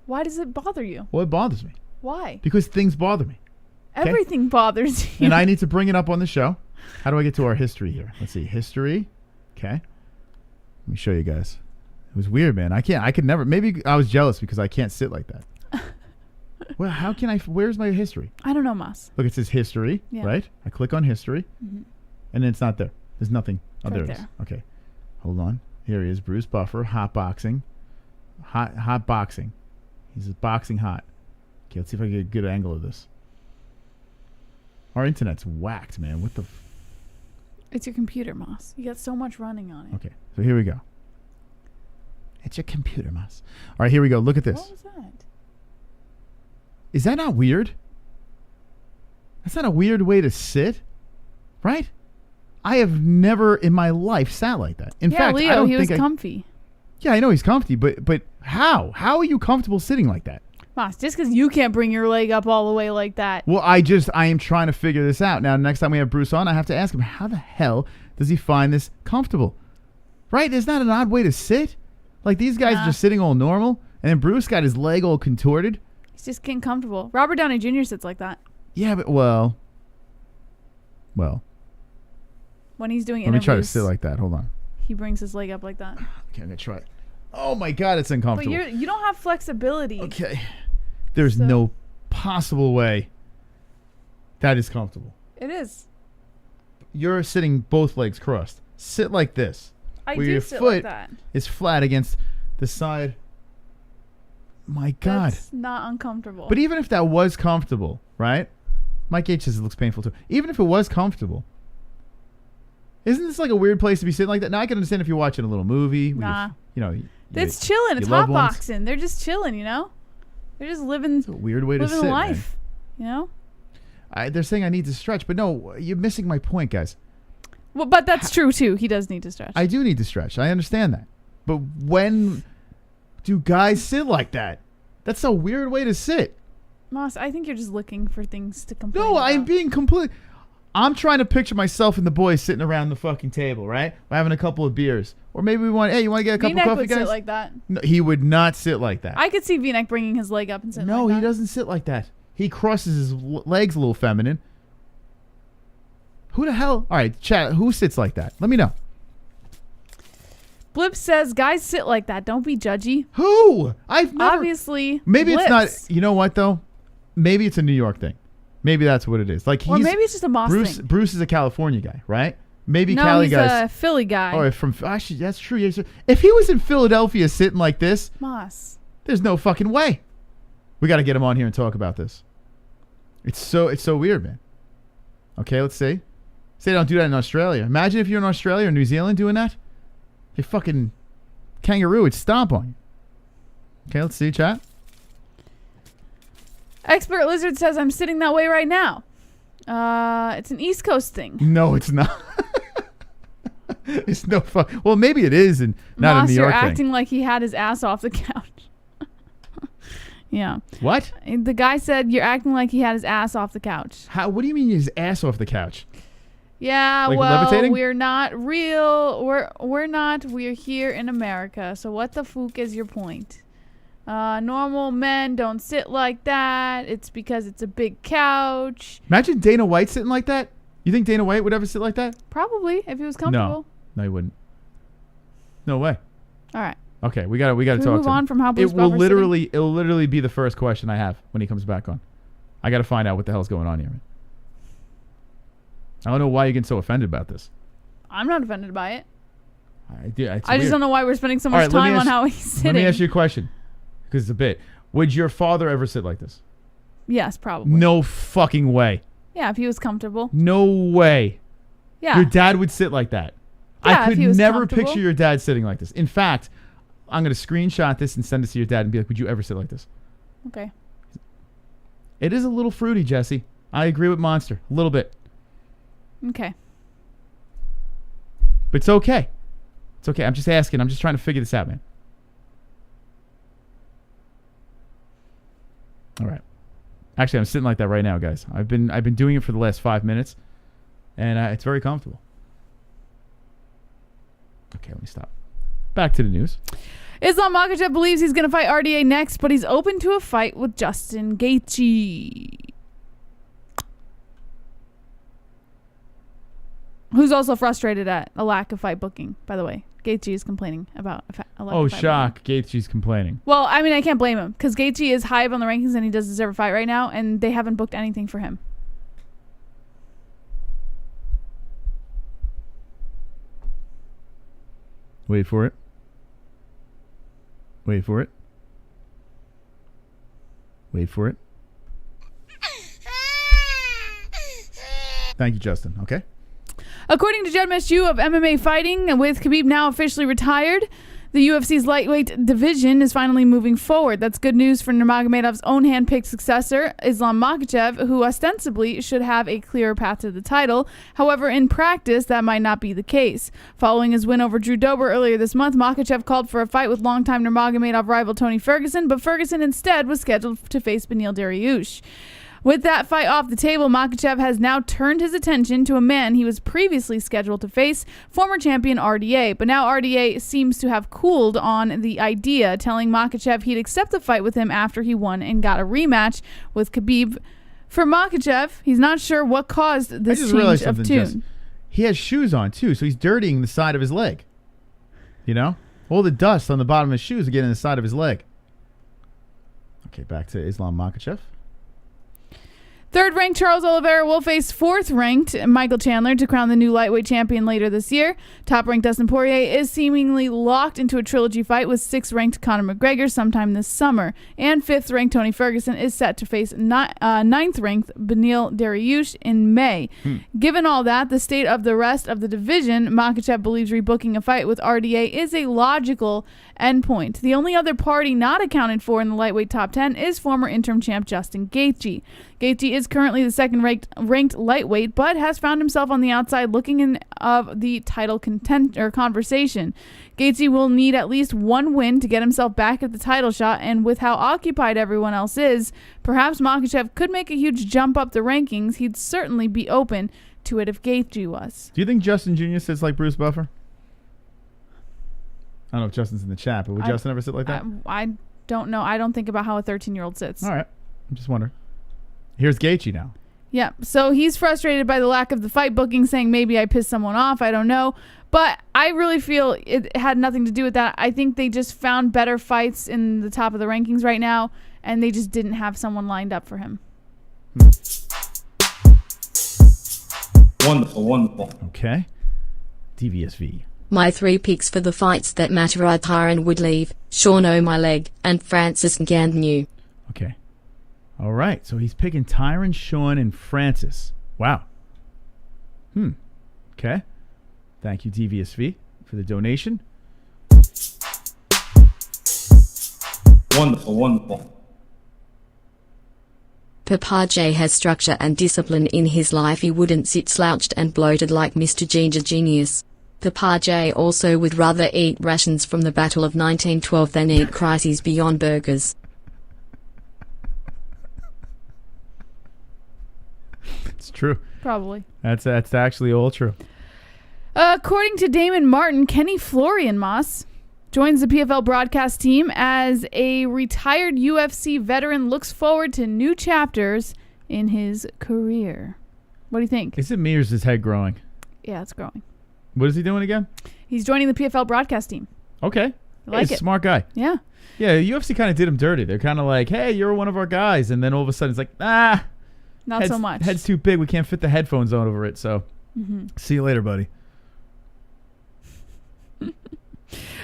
Why does it bother you? Well, it bothers me. Why? Because things bother me. Okay? Everything bothers you. And I need to bring it up on the show. How do I get to our history here? Let's see. History. Okay. Let me show you guys. It was weird, man. I could never. Maybe I was jealous because I can't sit like that. Well, how can I? Where's my history? I don't know, Mas. Look, it says history, right? I click on history, and then it's not there. There's nothing. Oh, there it is. Okay. Hold on. Here he is. Bruce Buffer. Hot boxing. Hot boxing. He's boxing hot. Okay, let's see if I can get a good angle of this. Our internet's whacked, man. What the... It's your computer, Moss. You got so much running on it. Okay, so here we go. It's your computer, Moss. All right, here we go. Look at this. What was that? Is that not weird? That's not a weird way to sit, right? I have never in my life sat like that. In fact, Leo, I don't he think was comfy. Yeah, I know he's comfy, but how? How are you comfortable sitting like that? Moss, just because you can't bring your leg up all the way like that. Well, I am trying to figure this out. Now, next time we have Bruce on, I have to ask him, how the hell does he find this comfortable? Right? Isn't that an odd way to sit? Like, these guys are just sitting all normal, and then Bruce got his leg all contorted. He's just getting comfortable. Robert Downey Jr. sits like that. Yeah, but, well. When he's doing Let interviews. me try to sit like that. Hold on. He brings his leg up like that. Okay, I'm going to try it. Oh, my God, it's uncomfortable. But you don't have flexibility. Okay. There's no possible way that is comfortable. It is. You're sitting both legs crossed. Sit like this. I where do your sit foot like that. is flat against the side. My God. That's not uncomfortable. But even if that was comfortable, right? Mike H says it looks painful too. Even if it was comfortable, isn't this like a weird place to be sitting like that? Now I can understand if you're watching a little movie. Nah. It's chilling. It's hot boxing. They're just chilling, you know? They're just living. It's a weird way to sit, life, man. You know? They're saying I need to stretch, but no, you're missing my point, guys. Well, but that's true too. He does need to stretch. I do need to stretch. I understand that. But when do guys sit like that? That's a weird way to sit. Moss, I think you're just looking for things to complain No, about. I'm being complete. I'm trying to picture myself and the boys sitting around the fucking table, right? We're having a couple of beers. Or maybe you want to get a couple V-neck of coffee, would guys? sit like that. No, he would not sit like that. I could see V-neck bringing his leg up and sitting No, like that. he doesn't sit like that. He crosses his legs a little feminine. Who the hell? All right, chat. Who sits like that? Let me know. Blip says, guys sit like that. Don't be judgy. Who? I've never. Obviously. Maybe Blips. it's not. You know what, though? Maybe it's a New York thing. Maybe that's what it is. Like Or maybe it's just a Moss thing. Bruce is a California guy, right? Maybe No, Cali he's guys. a Philly guy. Oh, actually, that's true. Yes, sir. If he was in Philadelphia sitting like this, Moss. there's no fucking way. We got to get him on here and talk about this. It's so weird, man. Okay, let's see. Say they don't do that in Australia. Imagine if you're in Australia or New Zealand doing that. They fucking kangaroo would stomp on you. Okay, let's see, chat. Expert Lizard says, I'm sitting that way right now. It's an East Coast thing. No, it's not. It's no fun. Well, maybe it is, and not Moss, a New you're York thing. acting like he had his ass off the couch. Yeah. What? The guy said you're acting like he had his ass off the couch. How? What do you mean his ass off the couch? Yeah, Like well, levitating? we're not real. We're not. We're here in America. So what the fuck is your point? Normal men don't sit like that. It's because it's a big couch. Imagine Dana White sitting like that. You think Dana White would ever sit like that? Probably, if he was comfortable. No, he wouldn't. No way. All right. Okay, we got to Can we talk move to him. on from how Bruce it'll Buffer's sitting? literally be the first question I have when he comes back on. I got to find out what the hell's going on here, man. I don't know why you're getting so offended about this. I'm not offended by it. I I just don't know why we're spending so much time on how he's sitting. Let me ask you a question, because it's a bit. Would your father ever sit like this? Yes, probably. No fucking way. Yeah, if he was comfortable. No way. Yeah. Your dad would sit like that. Yeah, I if could he was never comfortable. picture your dad sitting like this. In fact, I'm going to screenshot this and send it to your dad and be like, would you ever sit like this? Okay. It is a little fruity, Jesse. I agree with Monster. A little bit. Okay. But it's okay. It's okay. I'm just asking. I'm just trying to figure this out, man. All right. Actually, I'm sitting like that right now, guys. I've been doing it for the last 5 minutes, and it's very comfortable. Okay, let me stop. Back to the news. Islam Makhachev believes he's going to fight RDA next, but he's open to a fight with Justin Gaethje, who's also frustrated at a lack of fight booking, by the way. Gaethje is complaining about a lack of fight shock. Gaethje's complaining. Well, I mean, I can't blame him because Gaethje is high up on the rankings and he does deserve a fight right now, and they haven't booked anything for him. Wait for it. Wait for it. Wait for it. Thank you, Justin. Okay. According to Jed Meshew of MMA Fighting, with Khabib now officially retired, the UFC's lightweight division is finally moving forward. That's good news for Nurmagomedov's own handpicked successor, Islam Makhachev, who ostensibly should have a clearer path to the title. However, in practice, that might not be the case. Following his win over Drew Dober earlier this month, Makhachev called for a fight with longtime Nurmagomedov rival Tony Ferguson, but Ferguson instead was scheduled to face Beneil Dariush. With that fight off the table, Makhachev has now turned his attention to a man he was previously scheduled to face, former champion RDA. But now RDA seems to have cooled on the idea, telling Makhachev he'd accept the fight with him after he won and got a rematch with Khabib. For Makhachev, he's not sure what caused this change of tune. He has shoes on, too, so he's dirtying the side of his leg. You know? All the dust on the bottom of his shoes are getting in the side of his leg. Okay, back to Islam Makhachev. Third-ranked Charles Oliveira will face fourth-ranked Michael Chandler to crown the new lightweight champion later this year. Top-ranked Dustin Poirier is seemingly locked into a trilogy fight with sixth-ranked Conor McGregor sometime this summer. And fifth-ranked Tony Ferguson is set to face ninth-ranked Beneil Dariush in May. Given all that, the state of the rest of the division, Makhachev believes rebooking a fight with RDA is a logical endpoint. The only other party not accounted for in the lightweight top 10 is former interim champ Justin Gaethje. Gaethje is currently the second-ranked lightweight, but has found himself on the outside looking in of the title conversation. Gaethje will need at least one win to get himself back at the title shot, and with how occupied everyone else is, perhaps Makhachev could make a huge jump up the rankings. He'd certainly be open to it if Gaethje was. Do you think Justin Jr. sits like Bruce Buffer? I don't know if Justin's in the chat, but would Justin ever sit like that? I don't know. I don't think about how a 13-year-old sits. All right. I'm just wondering. Here's Gaethje now. Yeah, so he's frustrated by the lack of the fight booking, saying maybe I pissed someone off. I don't know. But I really feel it had nothing to do with that. I think they just found better fights in the top of the rankings right now, and they just didn't have someone lined up for him. Wonderful, wonderful. Okay. DVSV. My 3 picks for the fights that matter are Tyron Woodley, Sean O'Malley, and Francis Ngannou. Okay. All right. So he's picking Tyron, Sean, and Francis. Wow. Okay. Thank you, DVSV, for the donation. Wonderful, wonderful. Papa J has structure and discipline in his life. He wouldn't sit slouched and bloated like Mr. Ginger Genius. Papa J also would rather eat rations from the Battle of 1912 than eat Crises Beyond burgers. It's true. Probably. That's actually all true. According to Damon Martin, Kenny Florian Moss joins the PFL broadcast team as a retired UFC veteran looks forward to new chapters in his career. What do you think? Is it me or is his head growing? Yeah, it's growing. What is he doing again? He's joining the PFL broadcast team. Okay. Like he's a it. smart guy. Yeah. Yeah, UFC kind of did him dirty. They're kind of like, hey, you're one of our guys. And then all of a sudden it's like, not so much. Head's too big. We can't fit the headphones on over it. So see you later, buddy.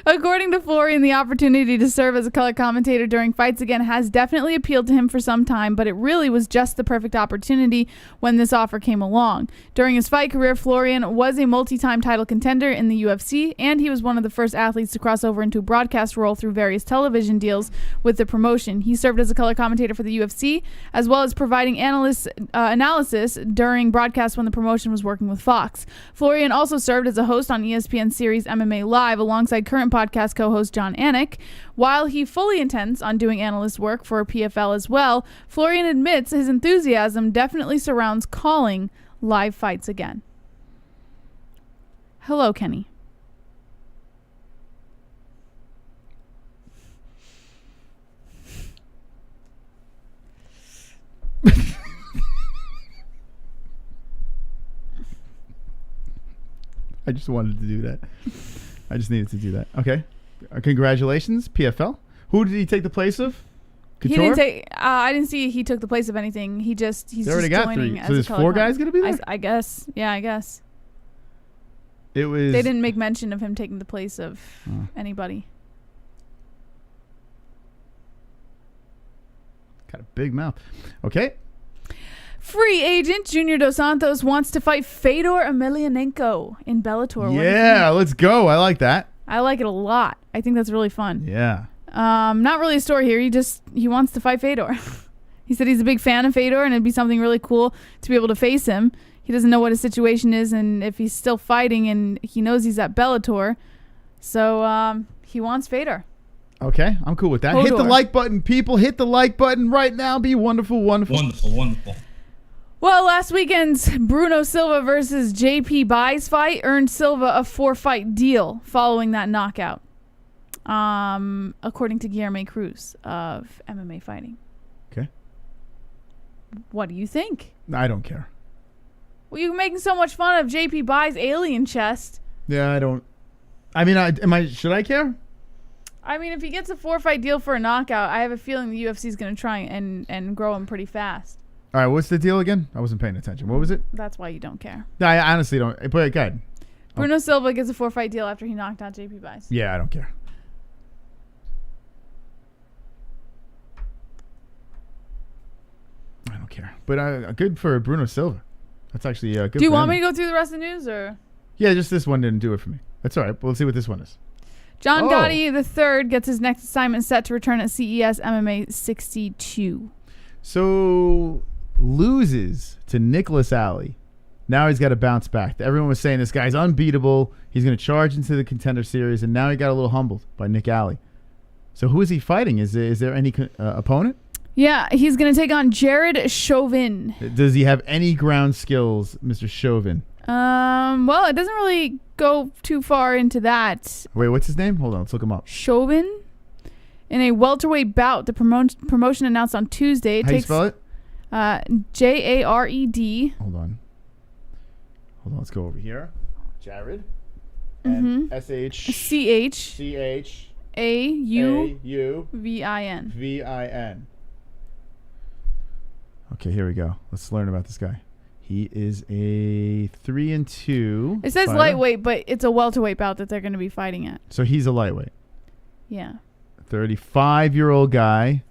According to Florian, the opportunity to serve as a color commentator during fights again has definitely appealed to him for some time, but it really was just the perfect opportunity when this offer came along. During his fight career, Florian was a multi-time title contender in the UFC, and he was one of the first athletes to cross over into a broadcast role through various television deals with the promotion. He served as a color commentator for the UFC, as well as providing analysis during broadcasts when the promotion was working with Fox. Florian also served as a host on ESPN series MMA Live alongside current podcast co-host John Anik. While he fully intends on doing analyst work for PFL as well, Florian admits his enthusiasm definitely surrounds calling live fights again. Hello, Kenny. I just wanted to do that. I just needed to do that. Okay. Congratulations, PFL. Who did he take the place of? Couture? He didn't take. I didn't see he took the place of anything. He's they already just got joining 3. as So a there's color 4 guys going to be there? I guess. Yeah, I guess. It was. They didn't make mention of him taking the place of anybody. Gotta a big mouth. Okay. Free agent Junior Dos Santos wants to fight Fedor Emelianenko in Bellator. What do you Yeah, think? let's go. I like that. I like it a lot. I think that's really fun. Yeah. Not really a story here. He wants to fight Fedor. He said he's a big fan of Fedor, and it'd be something really cool to be able to face him. He doesn't know what his situation is and if he's still fighting, and he knows he's at Bellator. So he wants Fedor. Okay, I'm cool with that. Hit the like button, people. Hit the like button right now. Be wonderful, wonderful. Wonderful. Well, last weekend's Bruno Silva versus JP Buys fight earned Silva a 4-fight deal following that knockout, according to Guilherme Cruz of MMA Fighting. Okay. What do you think? I don't care. Well, you're making so much fun of JP Buys' alien chest. Yeah, I don't. I mean, should I care? I mean, if he gets a 4-fight deal for a knockout, I have a feeling the UFC is going to try and grow him pretty fast. All right, what's the deal again? I wasn't paying attention. What was it? That's why you don't care. No, I honestly don't. But go ahead. Bruno Silva gets a 4-fight deal after he knocked out JP Buys. Yeah, I don't care. I don't care. But good for Bruno Silva. That's actually good. Do you for want him. me to go through the rest of the news, or? Yeah, just this one didn't do it for me. That's all right. We'll see what this one is. John Gotti III gets his next assignment set to return at CES MMA 62. So loses to Nicholas Alley. Now he's got to bounce back. Everyone was saying this guy's unbeatable. He's going to charge into the Contender Series, and now he got a little humbled by Nick Alley. So who is he fighting? Is there any opponent? Yeah, he's going to take on Jared Chauvin. Does he have any ground skills, Mr. Chauvin? Well, it doesn't really go too far into that. Wait, what's his name? Hold on, let's look him up. Chauvin? In a welterweight bout, the promotion announced on Tuesday. How do you spell it? Jared. Hold on, let's go over here. Jared. And CHAUVIN. Okay, here we go. Let's learn about this guy. He is a 3-2. It says fighter. lightweight, but it's a welterweight bout that they're going to be fighting at. So he's a lightweight. Yeah. 35-year-old guy.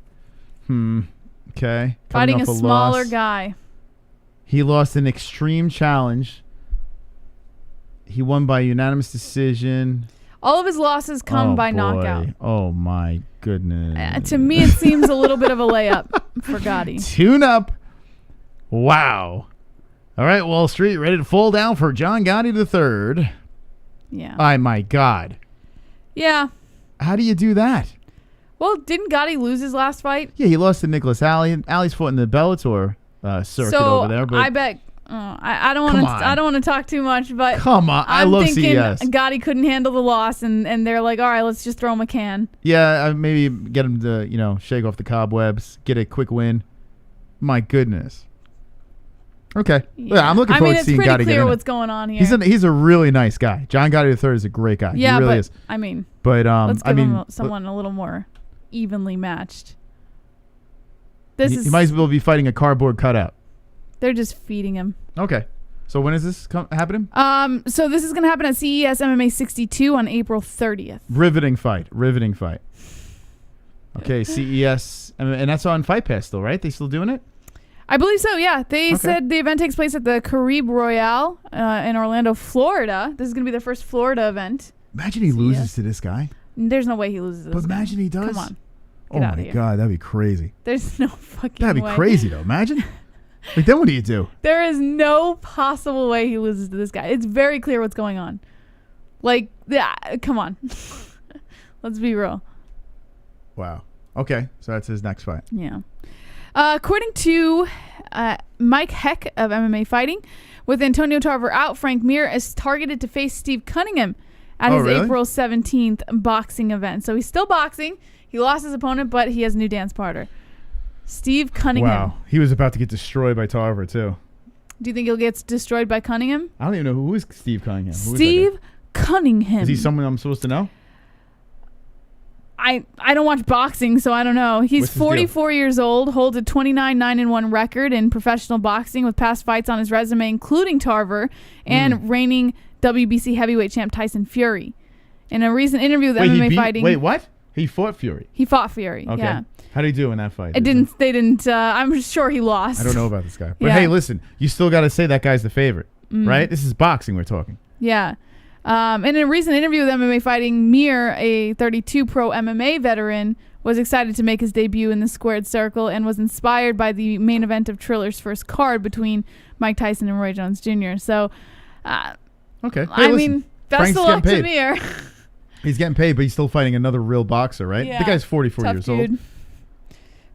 Okay. Fighting a smaller loss. guy. He lost an extreme challenge. He won by unanimous decision. All of his losses come by knockout. Oh, my goodness. To me, it seems a little bit of a layup for Gotti. Tune up. Wow. All right, Wall Street, ready to fall down for John Gotti III. Yeah. Oh, my God. Yeah. How do you do that? Well, didn't Gotti lose his last fight? Yeah, he lost to Nicholas Alley. Alley's fought in the Bellator circuit over there. But I bet. I don't want to. I don't want to talk too much, but come on, I I'm love thinking CES. Gotti couldn't handle the loss, and they're like, all right, let's just throw him a can. Yeah, maybe get him to shake off the cobwebs, get a quick win. My goodness. Okay, yeah, I'm looking forward to seeing Gotti get in. I mean, it's pretty clear what's going on here. He's a really nice guy. John Gotti III is a great guy. Yeah, he really but is. I mean, let's give him someone a little more evenly matched. He might as well be fighting a cardboard cutout. They're just feeding him. Okay. So when is this happening? So this is going to happen at CES MMA 62 on April 30th. Riveting fight. Okay, CES, and that's on Fight Pass still, right? They still doing it? I believe so, yeah. They said the event takes place at the Caribe Royale in Orlando, Florida. This is going to be their first Florida event. Imagine he loses to this guy. There's no way he loses to this guy. Imagine he does. Come on. Oh my God, that'd be crazy. There's no fucking way. That'd be crazy, though. Imagine. Like, then what do you do? There is no possible way he loses to this guy. It's very clear what's going on. Like, come on. Let's be real. Wow. Okay, so that's his next fight. Yeah. According to Mike Heck of MMA Fighting, with Antonio Tarver out, Frank Mir is targeted to face Steve Cunningham at his April 17th boxing event. So he's still boxing. He lost his opponent, but he has a new dance partner. Steve Cunningham. Wow. He was about to get destroyed by Tarver, too. Do you think he'll get destroyed by Cunningham? I don't even know who is Steve Cunningham. Steve Cunningham. Is he someone I'm supposed to know? I don't watch boxing, so I don't know. He's 44 years old, holds a 29-9-1 record in professional boxing with past fights on his resume, including Tarver and reigning WBC heavyweight champ Tyson Fury. In a recent interview with MMA Fighting... Wait, what? He fought Fury. He fought Fury. Okay. Yeah. How did he do in that fight? They didn't. I'm sure he lost. I don't know about this guy. But Yeah. hey, listen, you still got to say that guy's the favorite, right? This is boxing we're talking. Yeah. In a recent interview with MMA Fighting, Mir, a 32 pro MMA veteran, was excited to make his debut in the squared circle and was inspired by the main event of Triller's first card between Mike Tyson and Roy Jones Jr. So, Okay. Hey, I listen, mean, best Frank's of luck to getting paid. Mir. He's getting paid, but he's still fighting another real boxer, right? Yeah. The guy's 44 Tough years dude. old.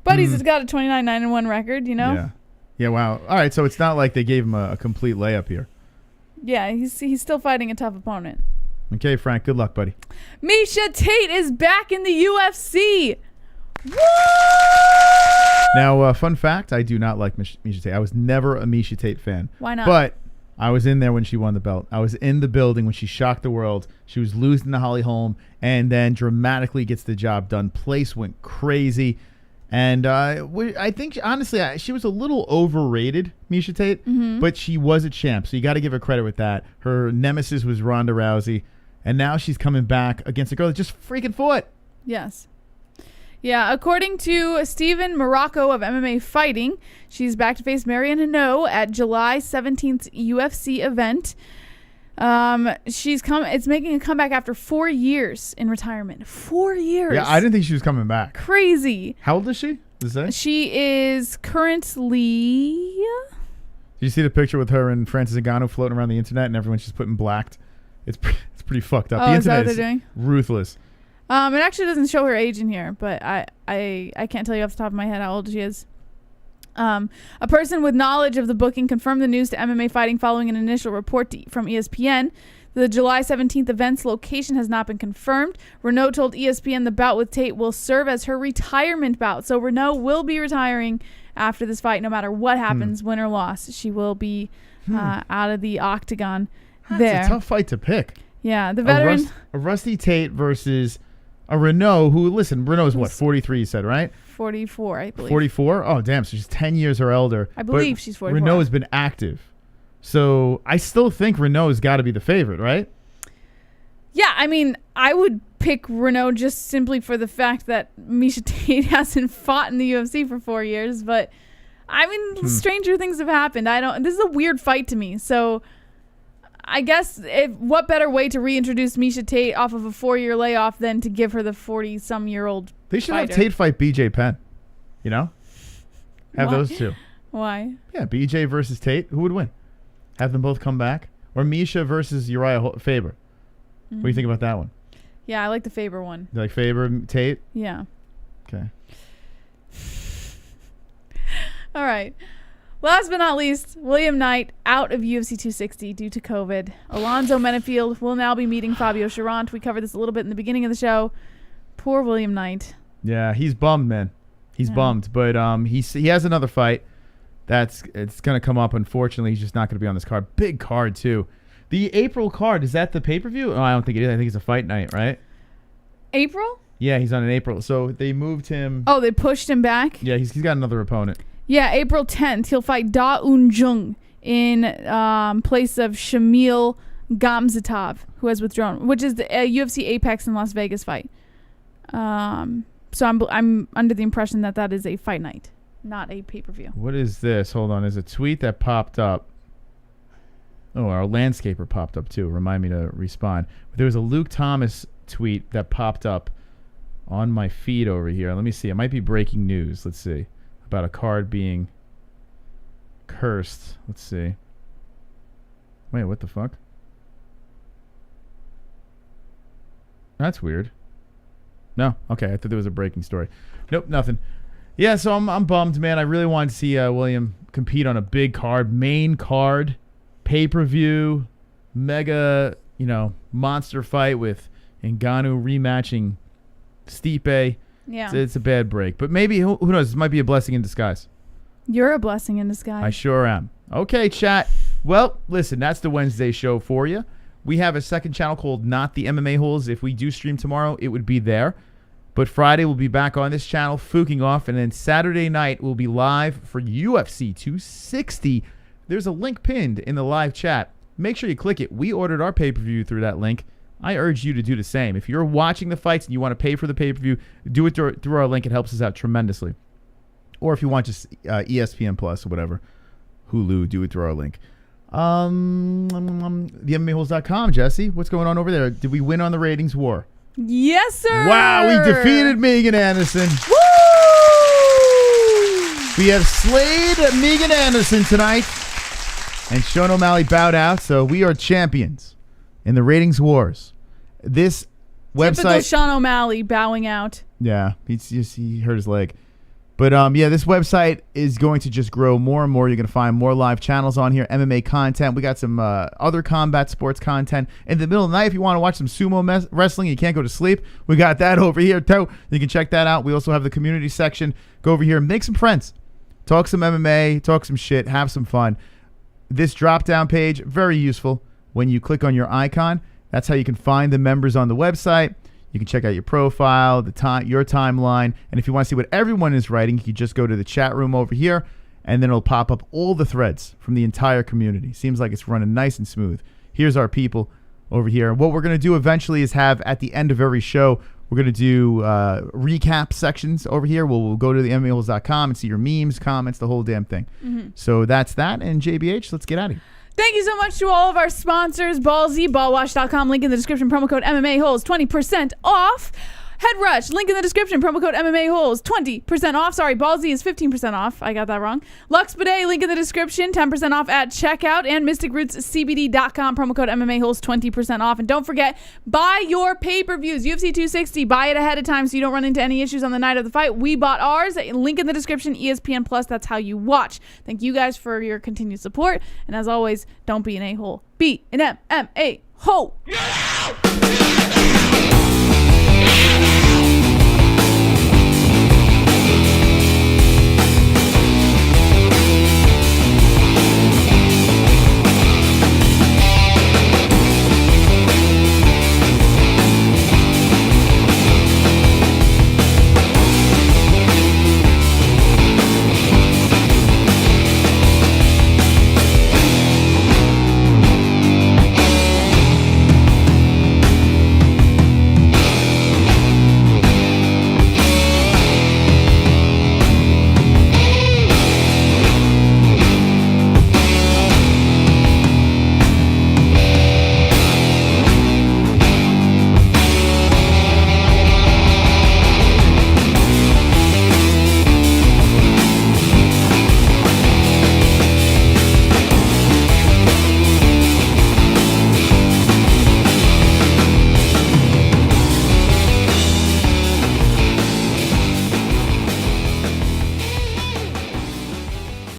But he's got a 29-9-1 record, you know? Yeah. Yeah, wow. All right, so it's not like they gave him a complete layup here. Yeah, he's still fighting a tough opponent. Okay, Frank, good luck, buddy. Meisha Tate is back in the UFC. Woo! Now, fun fact, I do not like Meisha Tate. I was never a Meisha Tate fan. Why not? But I was in there when she won the belt. I was in the building when she shocked the world. She was losing to Holly Holm and then dramatically gets the job done. Place went crazy. And I think, honestly, she was a little overrated, Meisha Tate, but she was a champ. So you got to give her credit with that. Her nemesis was Ronda Rousey. And now she's coming back against a girl that just freaking fought. Yes. Yeah, according to Steven Morocco of MMA Fighting, she's back to face Marion Hanaud at July 17th UFC event. It's making a comeback after 4 years in retirement. 4 years. Yeah, I didn't think she was coming back. Crazy. How old is she? Does that? She is currently... Do you see the picture with her and Francis Ngannou floating around the internet and everyone's just putting blacked? It's pretty fucked up. Oh, The is that internet what they're doing? Ruthless. It actually doesn't show her age in here, but I can't tell you off the top of my head how old she is. A person with knowledge of the booking confirmed the news to MMA Fighting following an initial report from ESPN. The July 17th event's location has not been confirmed. Renaud told ESPN the bout with Tate will serve as her retirement bout. So Renaud will be retiring after this fight, no matter what happens, win or loss. She will be out of the octagon there. That's a tough fight to pick. Yeah, the veteran. A Rusty Tate versus a Renaud who, listen, Renaud's what, 43 you said, right? 44, I believe. 44? Oh, damn. So she's 10 years her elder. I believe she's 44. Renaud has been active. So I still think Renaud's got to be the favorite, right? Yeah, I mean, I would pick Renaud just simply for the fact that Meisha Tate hasn't fought in the UFC for 4 years. But, I mean, stranger things have happened. This is a weird fight to me. So, I guess what better way to reintroduce Meisha Tate off of a 4-year layoff than to give her the 40-some-year-old They should fighter. have Tate fight BJ Penn. You know? Have Why? those two. Why? Yeah, BJ versus Tate. Who would win? Have them both come back? Or Meisha versus Uriah Faber? What do you think about that one? Yeah, I like the Faber one. You like Faber, Tate? Yeah. Okay. All right. Last but not least, William Knight out of UFC 260 due to COVID. Alonzo Menafield will now be meeting Fabio Charant. We covered this a little bit in the beginning of the show. Poor William Knight. Yeah, he's bummed, man. He's bummed. But he has another fight. It's going to come up. Unfortunately, he's just not going to be on this card. Big card, too. The April card, is that the pay-per-view? Oh, I don't think it is. I think it's a fight night, right? April? Yeah, he's on an April. So they moved him. Oh, they pushed him back? Yeah, he's got another opponent. Yeah, April 10th, he'll fight Da Un Jung in place of Shamil Gamzatov, who has withdrawn, which is the UFC Apex in Las Vegas fight. So I'm under the impression that is a fight night, not a pay-per-view. What is this? Hold on. There's a tweet that popped up. Oh, our landscaper popped up too. Remind me to respond. But there was a Luke Thomas tweet that popped up on my feed over here. Let me see. It might be breaking news. Let's see. About a card being cursed. Let's see. Wait, what the fuck? That's weird. No, okay. I thought there was a breaking story. Nope, nothing. Yeah, so I'm bummed, man. I really wanted to see William compete on a big card, main card, pay-per-view, mega, monster fight with Ngannou rematching Stipe. Yeah. It's a bad break. But maybe, who knows, this might be a blessing in disguise. You're a blessing in disguise. I sure am. Okay, chat. Well, listen, that's the Wednesday show for you. We have a second channel called Not the MMA-Holes. If we do stream tomorrow, it would be there. But Friday, we'll be back on this channel, fooking off. And then Saturday night, we'll be live for UFC 260. There's a link pinned in the live chat. Make sure you click it. We ordered our pay-per-view through that link. I urge you to do the same. If you're watching the fights and you want to pay for the pay-per-view, do it through our link. It helps us out tremendously. Or if you want just ESPN Plus or whatever, Hulu, do it through our link. The MMA-Holes.com, Jesse. What's going on over there? Did we win on the ratings war? Yes, sir. Wow, we defeated Megan Anderson. Woo! We have slayed Megan Anderson tonight. And Sean O'Malley bowed out, so we are champions in the ratings wars. This website... Typical Sean O'Malley bowing out. Yeah, he hurt his leg. But yeah, this website is going to just grow more and more. You're going to find more live channels on here, MMA content. We got some other combat sports content. In the middle of the night, if you want to watch some sumo wrestling, you can't go to sleep, we got that over here too. You can check that out. We also have the community section. Go over here and make some friends. Talk some MMA, talk some shit, have some fun. This drop-down page, very useful. When you click on your icon, that's how you can find the members on the website. You can check out your profile, your timeline, and if you want to see what everyone is writing, you can just go to the chat room over here, and then it'll pop up all the threads from the entire community. Seems like it's running nice and smooth. Here's our people over here. What we're going to do eventually is have, at the end of every show, we're going to do recap sections over here. We'll go to the MMAHoles.com and see your memes, comments, the whole damn thing. Mm-hmm. So that's that, and JBH, let's get out of here. Thank you so much to all of our sponsors. Ballsy, ballwash.com, link in the description, promo code MMA-Holes, 20% off. Head Rush, link in the description, promo code MMA-Holes, 20% off. Sorry, Ballsy is 15% off. I got that wrong. Lux Bidet, link in the description, 10% off at checkout. And MysticRootsCBD.com, promo code MMA-Holes, 20% off. And don't forget, buy your pay-per-views. UFC 260, buy it ahead of time so you don't run into any issues on the night of the fight. We bought ours. Link in the description, ESPN Plus. That's how you watch. Thank you guys for your continued support. And as always, don't be an a-hole. Be an MMA-hole.